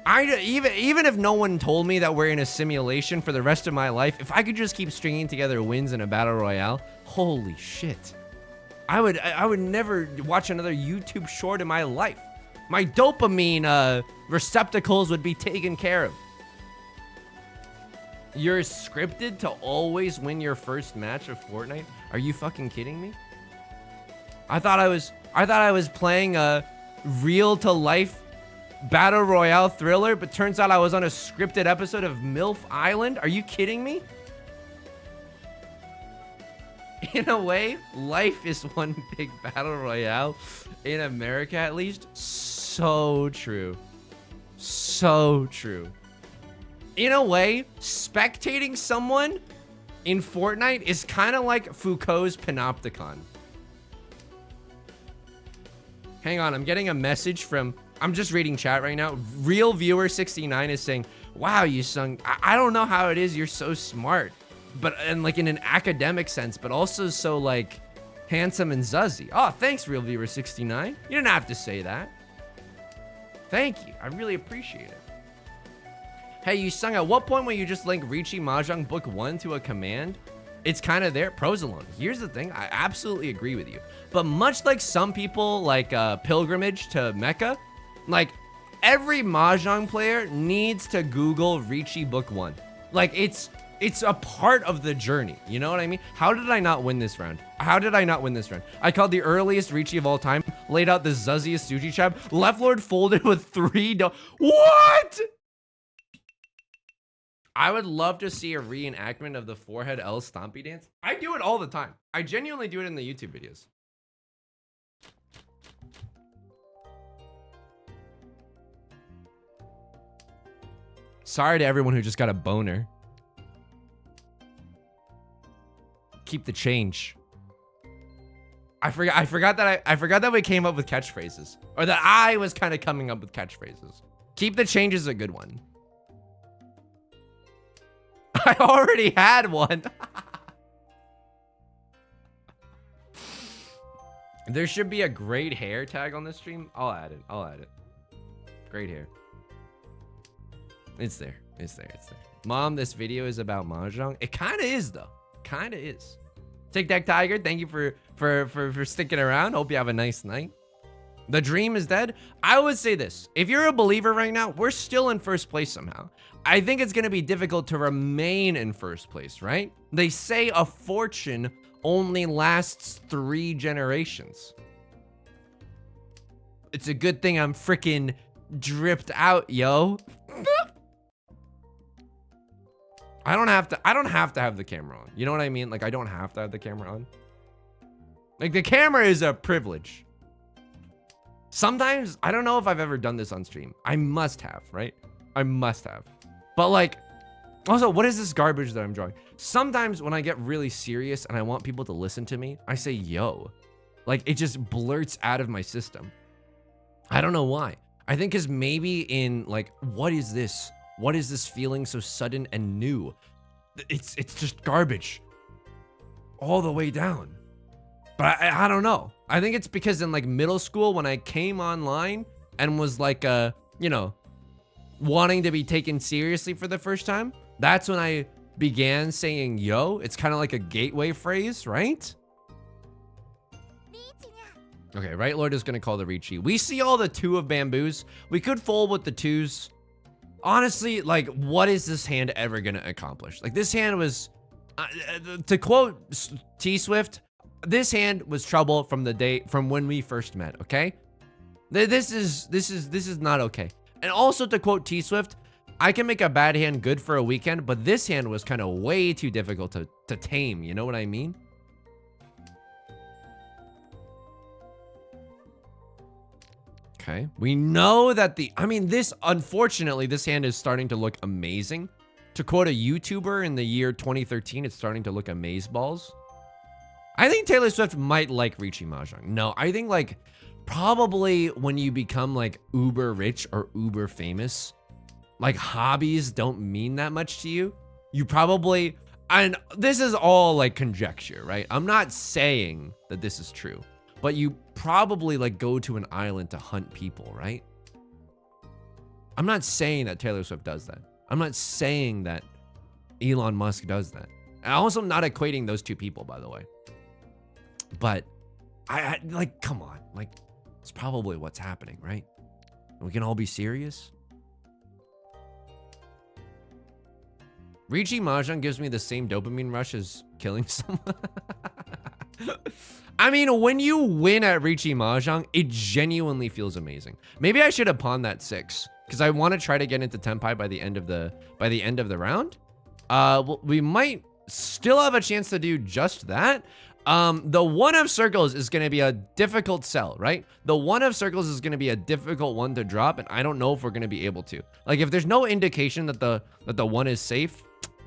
even if no one told me that we're in a simulation for the rest of my life, if I could just keep stringing together wins in a battle royale, holy shit, I would never watch another YouTube short in my life. My dopamine receptacles would be taken care of. You're scripted to always win your first match of Fortnite? Are you fucking kidding me? I thought I was playing a real to life battle royale thriller, but turns out I was on a scripted episode of MILF Island. Are you kidding me? In a way, life is one big battle royale. In America, at least. So true. So true. In a way, spectating someone in Fortnite is kind of like Foucault's Panopticon. Hang on, I'm getting a message from... I'm just reading chat right now. Real Viewer 69 is saying, wow, Yusung, I don't know how it is you're so smart. But, and like in an academic sense, but also so like handsome and zuzzy. Oh, thanks, Real Viewer 69. You didn't have to say that. Thank you. I really appreciate it. Hey, Yusung, at what point will you just link Riichi Mahjong Book 1 to a command? it's kind of there. Pros alone. Here's the thing. I absolutely agree with you. But much like some people like pilgrimage to Mecca, like every Mahjong player needs to Google Riichi Book 1. Like it's a part of the journey. You know what I mean? How did I not win this round? How did I not win this round? I called the earliest Riichi of all time, laid out the zuzziest sushi trap, left lord folded with 3 What? I would love to see a reenactment of the forehead L stompy dance. I do it all the time. I genuinely do it in the YouTube videos. Sorry to everyone who just got a boner. Keep the change. I forgot that we came up with catchphrases, or that I was kind of coming up with catchphrases. Keep the change is a good one. I already had one. There should be a great hair tag on this stream. I'll add it. I'll add it. Great hair. It's there. It's there. It's there. Mom, this video is about Mahjong. It kind of is, though. Kind of is. Tic Tac Tiger, thank you for sticking around. Hope you have a nice night. The dream is dead. I would say this. If you're a believer right now, we're still in first place somehow. I think it's going to be difficult to remain in first place, right? They say a fortune only lasts 3 generations. It's a good thing I'm freaking dripped out, yo. I don't have to have the camera on. You know what I mean? Like, I don't have to have the camera on. Like, the camera is a privilege. Sometimes, I don't know if I've ever done this on stream. I must have, right? I must have. But like, also, what is this garbage that I'm drawing? Sometimes when I get really serious and I want people to listen to me, I say, yo. Like, it just blurts out of my system. I don't know why. I think because maybe in like, what is this? What is this feeling so sudden and new? It's just garbage. All the way down. But I don't know. I think it's because in like middle school when I came online and was like, you know, wanting to be taken seriously for the first time, that's when I began saying, yo. It's kind of like a gateway phrase, right? Okay, right lord is going to call the Riichi. We see all the 2 of bamboos. We could fold with the 2s. Honestly, like, what is this hand ever going to accomplish? Like, this hand was, to quote T-Swift, this hand was trouble from when we first met, okay? This is not okay. And also to quote T-Swift, I can make a bad hand good for a weekend, but this hand was kind of way too difficult to tame. You know what I mean? Okay. We know that unfortunately, this hand is starting to look amazing. To quote a YouTuber in the year 2013, it's starting to look amazeballs. I think Taylor Swift might like Riichi Mahjong. No, I think like probably when you become like uber rich or uber famous, like hobbies don't mean that much to you. You probably, and this is all like conjecture, right? I'm not saying that this is true, but you probably like go to an island to hunt people, right? I'm not saying that Taylor Swift does that. I'm not saying that Elon Musk does that. And I'm also not equating those 2 people, by the way. But I like, come on, like, it's probably what's happening, right? We can all be serious. Riichi Mahjong gives me the same dopamine rush as killing someone. I mean, when you win at Riichi Mahjong, it genuinely feels amazing. Maybe I should have pawned that 6 because I want to try to get into Tenpai by the end of the round. Well, we might still have a chance to do just that. The 1 of circles is going to be a difficult sell, right? The 1 of circles is going to be a difficult one to drop, and I don't know if we're going to be able to. Like, if there's no indication that the 1 is safe,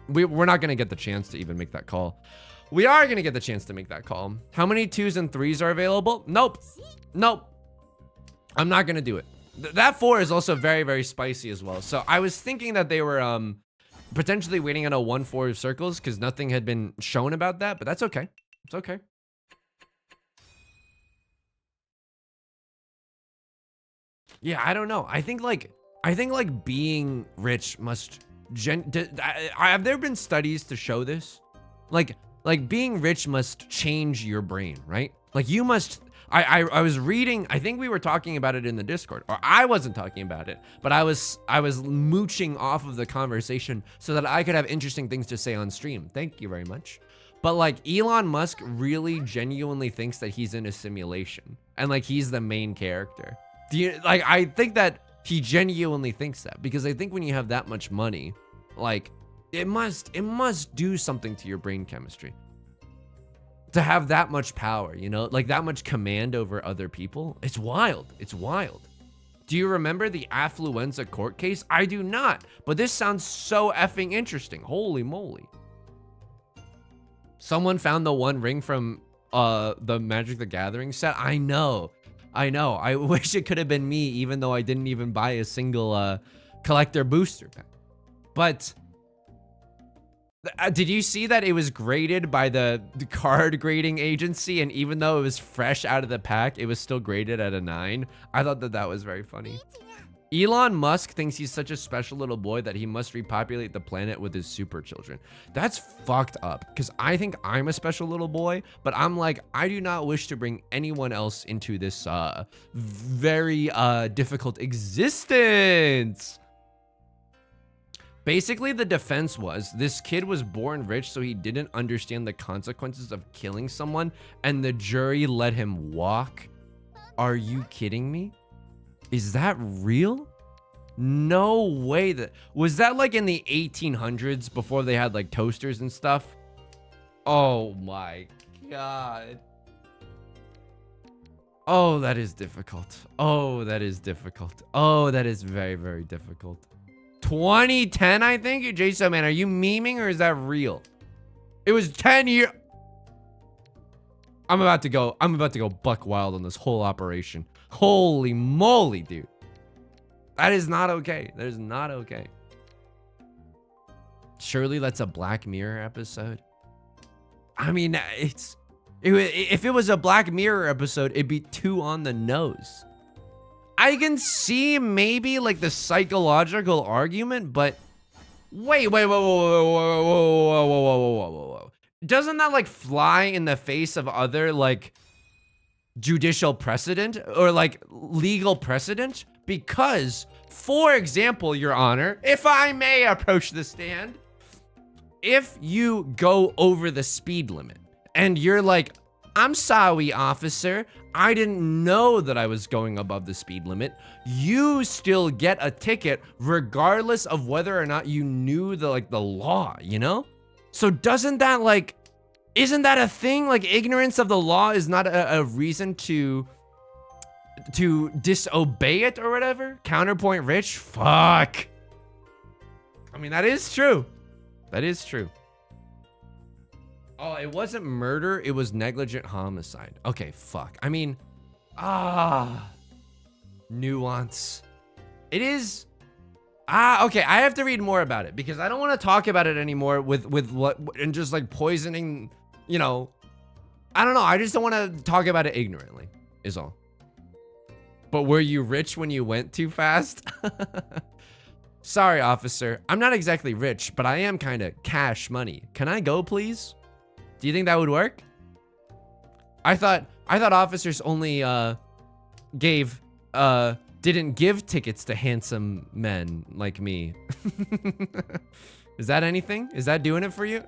we're not going to get the chance to even make that call. We are going to get the chance to make that call. How many 2s and 3s are available? Nope. Nope. I'm not going to do it. That 4 is also very, very spicy as well. So I was thinking that they were potentially waiting on a 1-4 of circles because nothing had been shown about that, but that's okay. It's okay. Yeah, I don't know. I think like being rich must have there been studies to show this? Like Like being rich must change your brain, right? Like you must, I was reading, I think we were talking about it in the Discord, or I wasn't talking about it, but I was mooching off of the conversation so that I could have interesting things to say on stream. Thank you very much. But like Elon Musk really genuinely thinks that he's in a simulation and like he's the main character. Like I think that he genuinely thinks that, because I think when you have that much money, like it must do something to your brain chemistry to have that much power, you know, like that much command over other people. It's wild. It's wild. Do you remember the affluenza court case? I do not, but this sounds so effing interesting. Holy moly. Someone found the one ring from the Magic the Gathering set. I know. I wish it could have been me, even though I didn't even buy a single collector booster pack. But did you see that it was graded by the card grading agency, and even though it was fresh out of the pack, it was still graded at a 9? I thought that was very funny. Elon Musk thinks he's such a special little boy that he must repopulate the planet with his super children. That's fucked up, because I think I'm a special little boy, but I'm like, I do not wish to bring anyone else into this very difficult existence. Basically, the defense was this kid was born rich, so he didn't understand the consequences of killing someone, and the jury let him walk. Are you kidding me? Is that real? No way. Was that like in the 1800s before they had like toasters and stuff? Oh my God. Oh, that is difficult. Oh, that is difficult. Oh, that is very, very difficult. 2010, I think? Jason, man, are you memeing or is that real? It was 10 years. I'm about to go buck wild on this whole operation. Holy moly, dude. That is not okay. That is not okay. Surely that's a Black Mirror episode. I mean, if it was a Black Mirror episode, it'd be too on the nose. I can see maybe like the psychological argument, but wait, whoa. Doesn't that like fly in the face of other like judicial precedent or like legal precedent? Because, for example, Your Honor, if I may approach the stand, if you go over the speed limit and you're like, I'm sorry, officer, I didn't know that I was going above the speed limit, you still get a ticket regardless of whether or not you knew the law, you know? So doesn't that like, isn't that a thing? Like ignorance of the law is not a reason to disobey it or whatever? Counterpoint rich? Fuck. I mean, that is true. That is true. Oh, it wasn't murder. It was negligent homicide. Okay, fuck. I mean, nuance. It is. Okay. I have to read more about it because I don't want to talk about it anymore with what and just like poisoning, you know, I don't know. I just don't want to talk about it ignorantly is all. But were you rich when you went too fast? Sorry, officer. I'm not exactly rich, but I am kind of cash money. Can I go, please? Do you think that would work? I thought officers only didn't give tickets to handsome men like me. Is that anything? Is that doing it for you?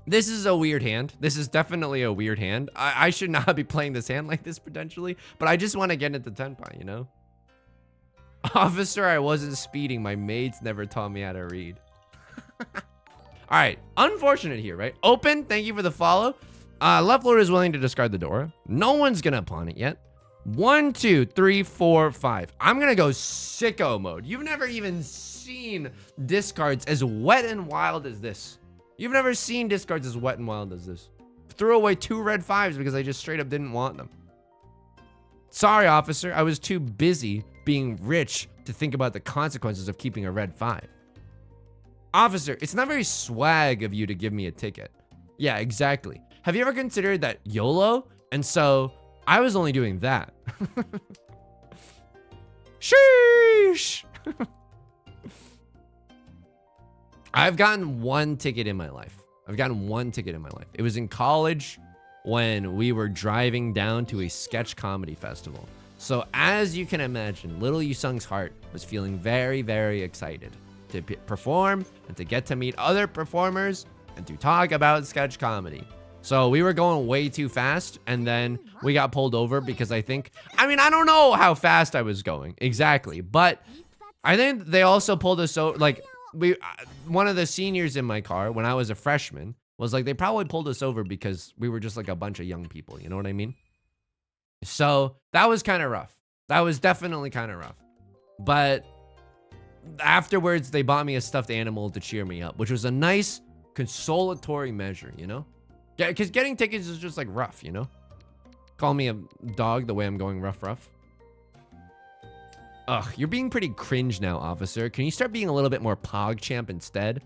This is a weird hand. This is definitely a weird hand. I should not be playing this hand like this potentially, but I just want to get into tenpai, you know? Officer, I wasn't speeding. My maids never taught me how to read. All right, unfortunate here, right? Open, thank you for the follow. Left lord is willing to discard the Dora. No one's gonna pawn it yet. 1, 2, 3, 4, 5. I'm gonna go sicko mode. You've never even seen discards as wet and wild as this. You've never seen discards as wet and wild as this. Threw away 2 red 5s because I just straight up didn't want them. Sorry, officer. I was too busy being rich to think about the consequences of keeping a red 5. Officer, it's not very swag of you to give me a ticket. Yeah, exactly. Have you ever considered that YOLO? And so I was only doing that. Sheesh. I've gotten one ticket in my life. I've gotten one ticket in my life. It was in college when we were driving down to a sketch comedy festival. So as you can imagine, little Yusung's heart was feeling very, very excited to perform and to get to meet other performers and to talk about sketch comedy. So we were going way too fast, and then we got pulled over because I don't know how fast I was going exactly, but I think they also pulled us over. Like, one of the seniors in my car when I was a freshman was like, they probably pulled us over because we were just like a bunch of young people. You know what I mean? So that was kind of rough. That was definitely kind of rough. But afterwards, they bought me a stuffed animal to cheer me up, which was a nice consolatory measure, you know? Yeah, because getting tickets is just like rough, you know? Call me a dog the way I'm going rough. Ugh, you're being pretty cringe now, officer. Can you start being a little bit more PogChamp instead?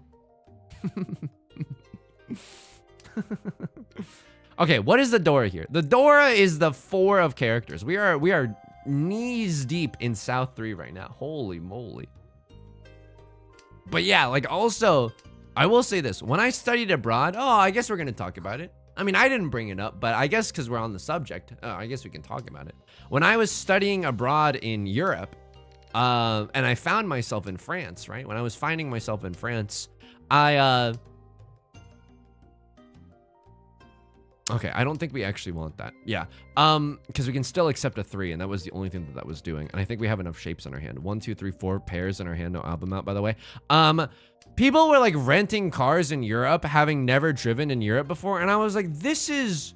Okay, what is the Dora here? The Dora is the 4 of characters. We are knees deep in South 3 right now. Holy moly. But yeah, like also, I will say this. When I studied abroad, I guess we're going to talk about it. I mean, I didn't bring it up, but I guess because we're on the subject, I guess we can talk about it. When I was studying abroad in Europe, and I found myself in France, right? When I was finding myself in France, okay, I don't think we actually want that. Yeah, because we can still accept a 3, and that was the only thing that was doing. And I think we have enough shapes in our hand. 1, 2, 3, 4 pairs in our hand. No album out, by the way. People were like renting cars in Europe, having never driven in Europe before, and I was like, this is...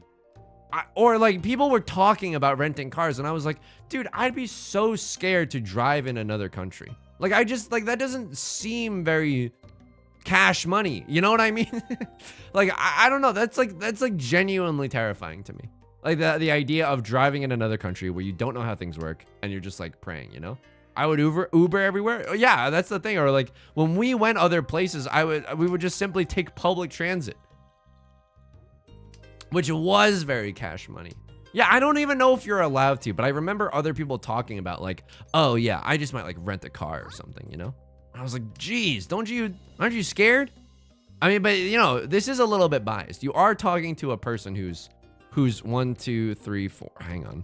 Or like people were talking about renting cars, and I was like, dude, I'd be so scared to drive in another country. Like, I just, like, that doesn't seem very cash money. You know what I mean? Like, I don't know. That's like genuinely terrifying to me. Like the idea of driving in another country where you don't know how things work and you're just like praying, you know? I would Uber everywhere. Yeah, that's the thing. Or like when we went other places, we would just simply take public transit, which was very cash money. Yeah, I don't even know if you're allowed to, but I remember other people talking about like, oh yeah, I just might like rent a car or something, you know? I was like, geez, aren't you scared? I mean, but you know, this is a little bit biased. You are talking to a person who's 1, 2, 3, 4. Hang on.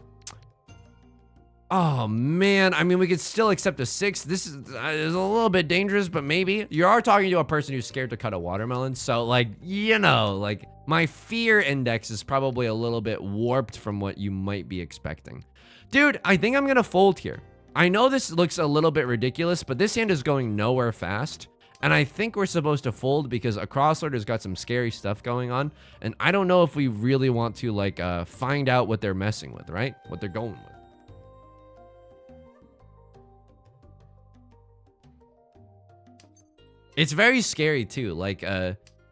Oh man, I mean, we could still accept a 6. This is a little bit dangerous, but maybe. You are talking to a person who's scared to cut a watermelon, so like, you know, like my fear index is probably a little bit warped from what you might be expecting. Dude, I think I'm gonna fold here. I know this looks a little bit ridiculous, but this hand is going nowhere fast, and I think we're supposed to fold because a crossorder's got some scary stuff going on, and I don't know if we really want to like find out what they're messing with, right? What they're going with. It's very scary too. Like,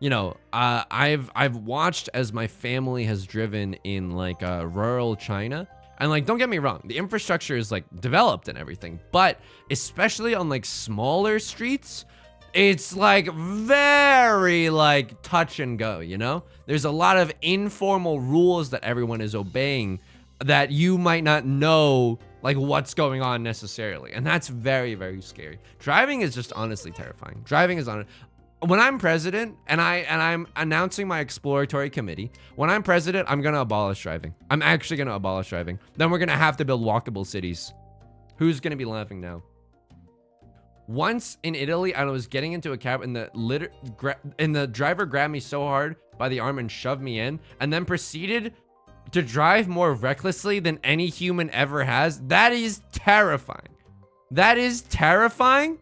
you know, I've watched as my family has driven in like rural China, and like, don't get me wrong, the infrastructure is like developed and everything, but especially on like smaller streets, it's like very like touch and go, you know? There's a lot of informal rules that everyone is obeying that you might not know like what's going on necessarily. And that's very, very scary. Driving is just honestly terrifying. Driving is when I'm president and I'm announcing my exploratory committee, when I'm president, I'm going to abolish driving. I'm actually going to abolish driving. Then we're going to have to build walkable cities. Who's going to be laughing now? Once in Italy, I was getting into a cab and the driver grabbed me so hard by the arm and shoved me in, and then proceeded to drive more recklessly than any human ever has. That is terrifying. That is terrifying.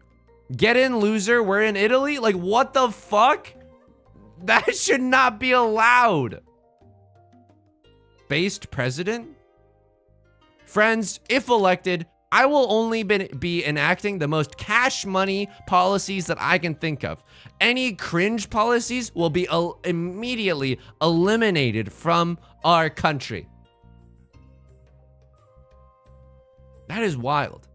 Get in, loser. We're in Italy. Like, what the fuck? That should not be allowed. Based president? Friends, if elected, I will only be enacting the most cash money policies that I can think of. Any cringe policies will be immediately eliminated from our country. That is wild.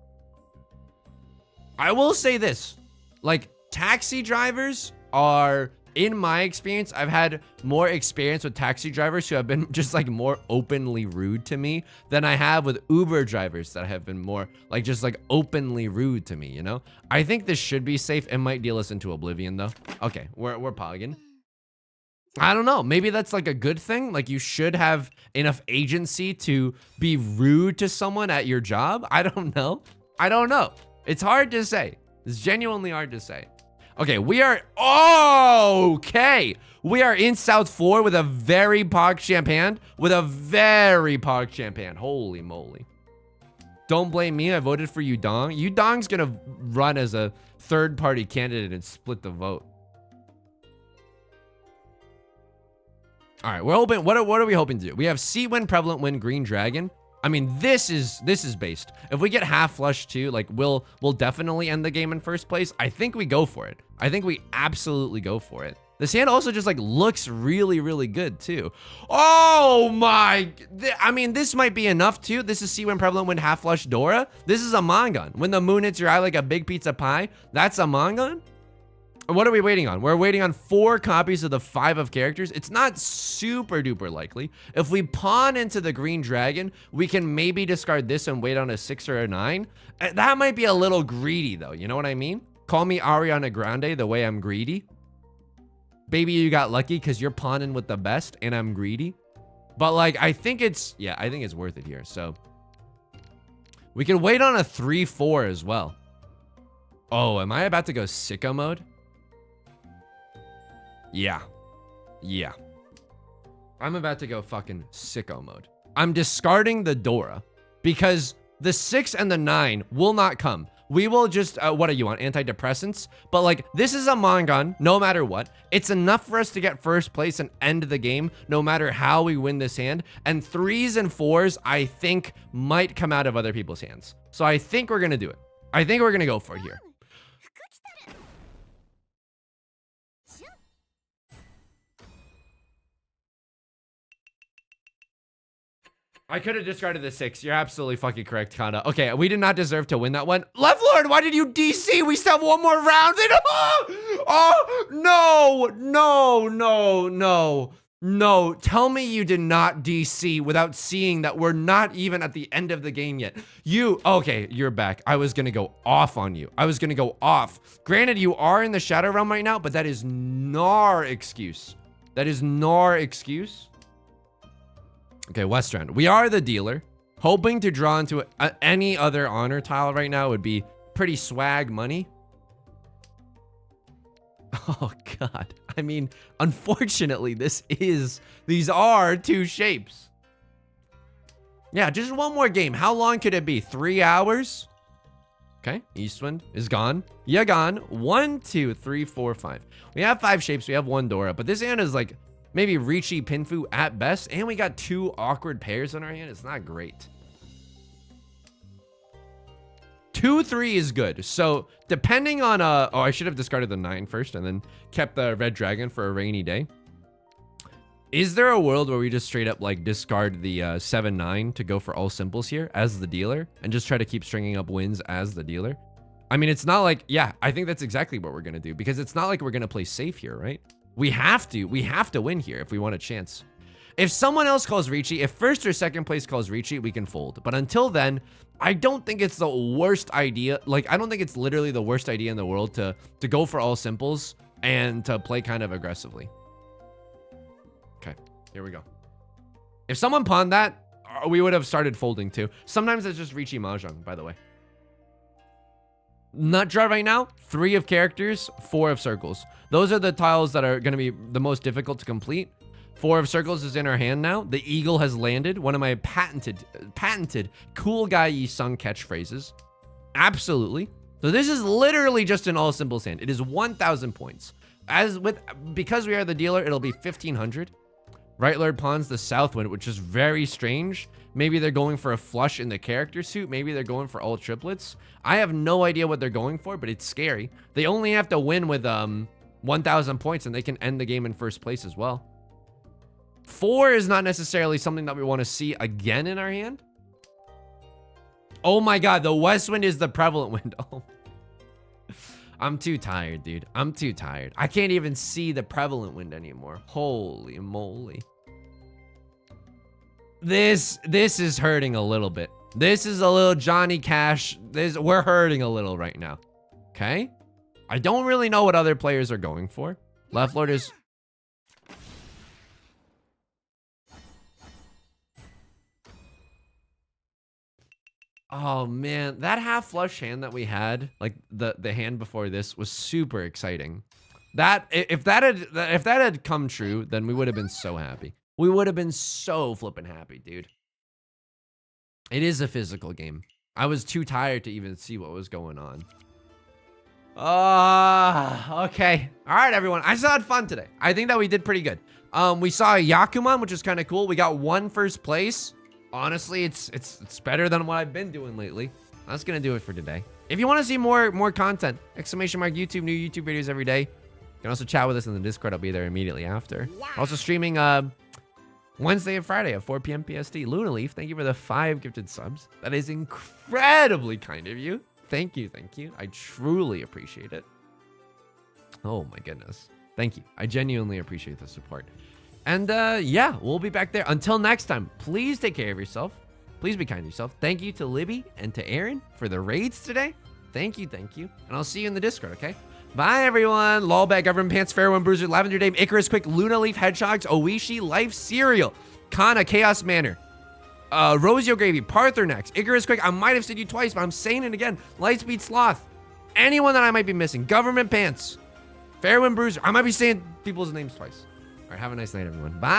I will say this, like, taxi drivers are in my experience, I've had more experience with taxi drivers who have been just like more openly rude to me than I have with Uber drivers that have been more like just like openly rude to me, you know? I think this should be safe. It might deal us into oblivion though. Okay, we're pogging. I don't know. Maybe that's like a good thing. Like you should have enough agency to be rude to someone at your job. I don't know. I don't know. It's hard to say. It's genuinely hard to say. Okay, we are okay. We are in South 4 with a very pog champagne. Holy moly. Don't blame me. I voted for Yudong. Yudong's gonna run as a third-party candidate and split the vote. All right, we're hoping. What are we hoping to do? We have seat win, prevalent win, green dragon. I mean, this is based. If we get half flush too, like we'll definitely end the game in first place. I think we go for it. I think we absolutely go for it. This hand also just like looks really, really good too. Oh my, I mean, this might be enough too. This is see when prevalent win half flush Dora. This is a Mangon. When the moon hits your eye like a big pizza pie, that's a Mangon. What are we waiting on? We're waiting on 4 copies of the 5 of characters. It's not super duper likely. If we pawn into the green dragon, we can maybe discard this and wait on a 6 or a 9. That might be a little greedy though. You know what I mean? Call me Ariana Grande the way I'm greedy. Baby, you got lucky because you're pawning with the best and I'm greedy. But like, I think it's worth it here. So we can wait on a 3-4 as well. Oh, am I about to go sicko mode? Yeah. I'm about to go fucking sicko mode. I'm discarding the Dora because the 6 and the 9 will not come. We will just, what are you on? Antidepressants? But like, this is a Mangon, no matter what. It's enough for us to get first place and end the game, no matter how we win this hand. And 3s and 4s, I think, might come out of other people's hands. So I think we're gonna do it. I think we're gonna go for it here. I could have discarded the 6. You're absolutely fucking correct, Kanda. Okay, we did not deserve to win that one. Left Lord, why did you DC? We still have one more round. No. Tell me you did not DC without seeing that we're not even at the end of the game yet. Okay, you're back. I was gonna go off on you. Granted, you are in the Shadow Realm right now, but that is nor excuse. Okay, Western. We are the dealer. Hoping to draw into any other honor tile right now would be pretty swag money. Oh, God. I mean, unfortunately, these are 2 shapes. Yeah, just one more game. How long could it be? 3 hours? Okay, Eastwind is gone. Yeah, gone. 1, 2, 3, 4, 5. We have 5 shapes. We have 1 Dora, but this hand is like maybe Riichi Pinfu at best, and we got 2 awkward pairs in our hand. It's not great. 2-3 is good. So depending on oh, I should have discarded the 9 first and then kept the red dragon for a rainy day. Is there a world where we just straight up like discard the 7-9 to go for all simples here as the dealer and just try to keep stringing up wins as the dealer? I mean, it's not like, yeah, I think that's exactly what we're gonna do because it's not like we're gonna play safe here, right? We have to win here if we want a chance. If someone else calls Riichi, if first or second place calls Riichi, we can fold. But until then, I don't think it's the worst idea. Like, I don't think it's literally the worst idea in the world to go for all simples and to play kind of aggressively. Okay, here we go. If someone pawned that, we would have started folding too. Sometimes it's just Riichi Mahjong, by the way. Nut draw right now, 3 of characters, 4 of circles. Those are the tiles that are going to be the most difficult to complete. 4 of circles is in our hand now. The eagle has landed. One of my patented cool guy Yi Sung catchphrases. Absolutely. So this is literally just an all simples hand. It is 1,000 points. Because we are the dealer, it'll be 1,500. Right Lord pawns the Southwind, which is very strange. Maybe they're going for a flush in the character suit. Maybe they're going for all triplets. I have no idea what they're going for, but it's scary. They only have to win with 1,000 points and they can end the game in first place as well. 4 is not necessarily something that we want to see again in our hand. Oh my God, the West Wind is the prevalent wind. Oh. I'm too tired, dude. I'm too tired. I can't even see the prevalent wind anymore. Holy moly. This is hurting a little bit. This is a little Johnny Cash. We're hurting a little right now. Okay? I don't really know what other players are going for. Left Lord is... Oh man, that half flush hand that we had, like the hand before this, was super exciting. That if that had come true, then we would have been so happy. We would have been so flippin' happy, dude. It is a physical game. I was too tired to even see what was going on. Okay. All right, everyone. I still had fun today. I think that we did pretty good. We saw a Yakuman, which is kind of cool. We got 1 first place. Honestly, it's better than what I've been doing lately. That's gonna do it for today. If you want to see more content, !YouTube, new YouTube videos every day. You can also chat with us in the Discord. I'll be there immediately after. Wow. Also streaming Wednesday and Friday at 4 p.m. PST. Luna Leaf, thank you for the 5 gifted subs. That is incredibly kind of you. Thank you, thank you. I truly appreciate it. Oh my goodness. Thank you. I genuinely appreciate the support. And yeah, we'll be back there. Until next time, please take care of yourself. Please be kind to yourself. Thank you to Libby and to Aaron for the raids today. Thank you, thank you. And I'll see you in the Discord, okay? Bye, everyone. Lolbag, Government Pants, Fairone, Bruiser, Lavender Dame, Icarus Quick, Luna Leaf, Hedgehogs, Oishi, Life Cereal, Kana, Chaos Manor, Rosio Gravy, Parthenax, Icarus Quick. I might have said you twice, but I'm saying it again. Lightspeed Sloth. Anyone that I might be missing. Government Pants, Fairone, Bruiser. I might be saying people's names twice. All right, have a nice night, everyone. Bye.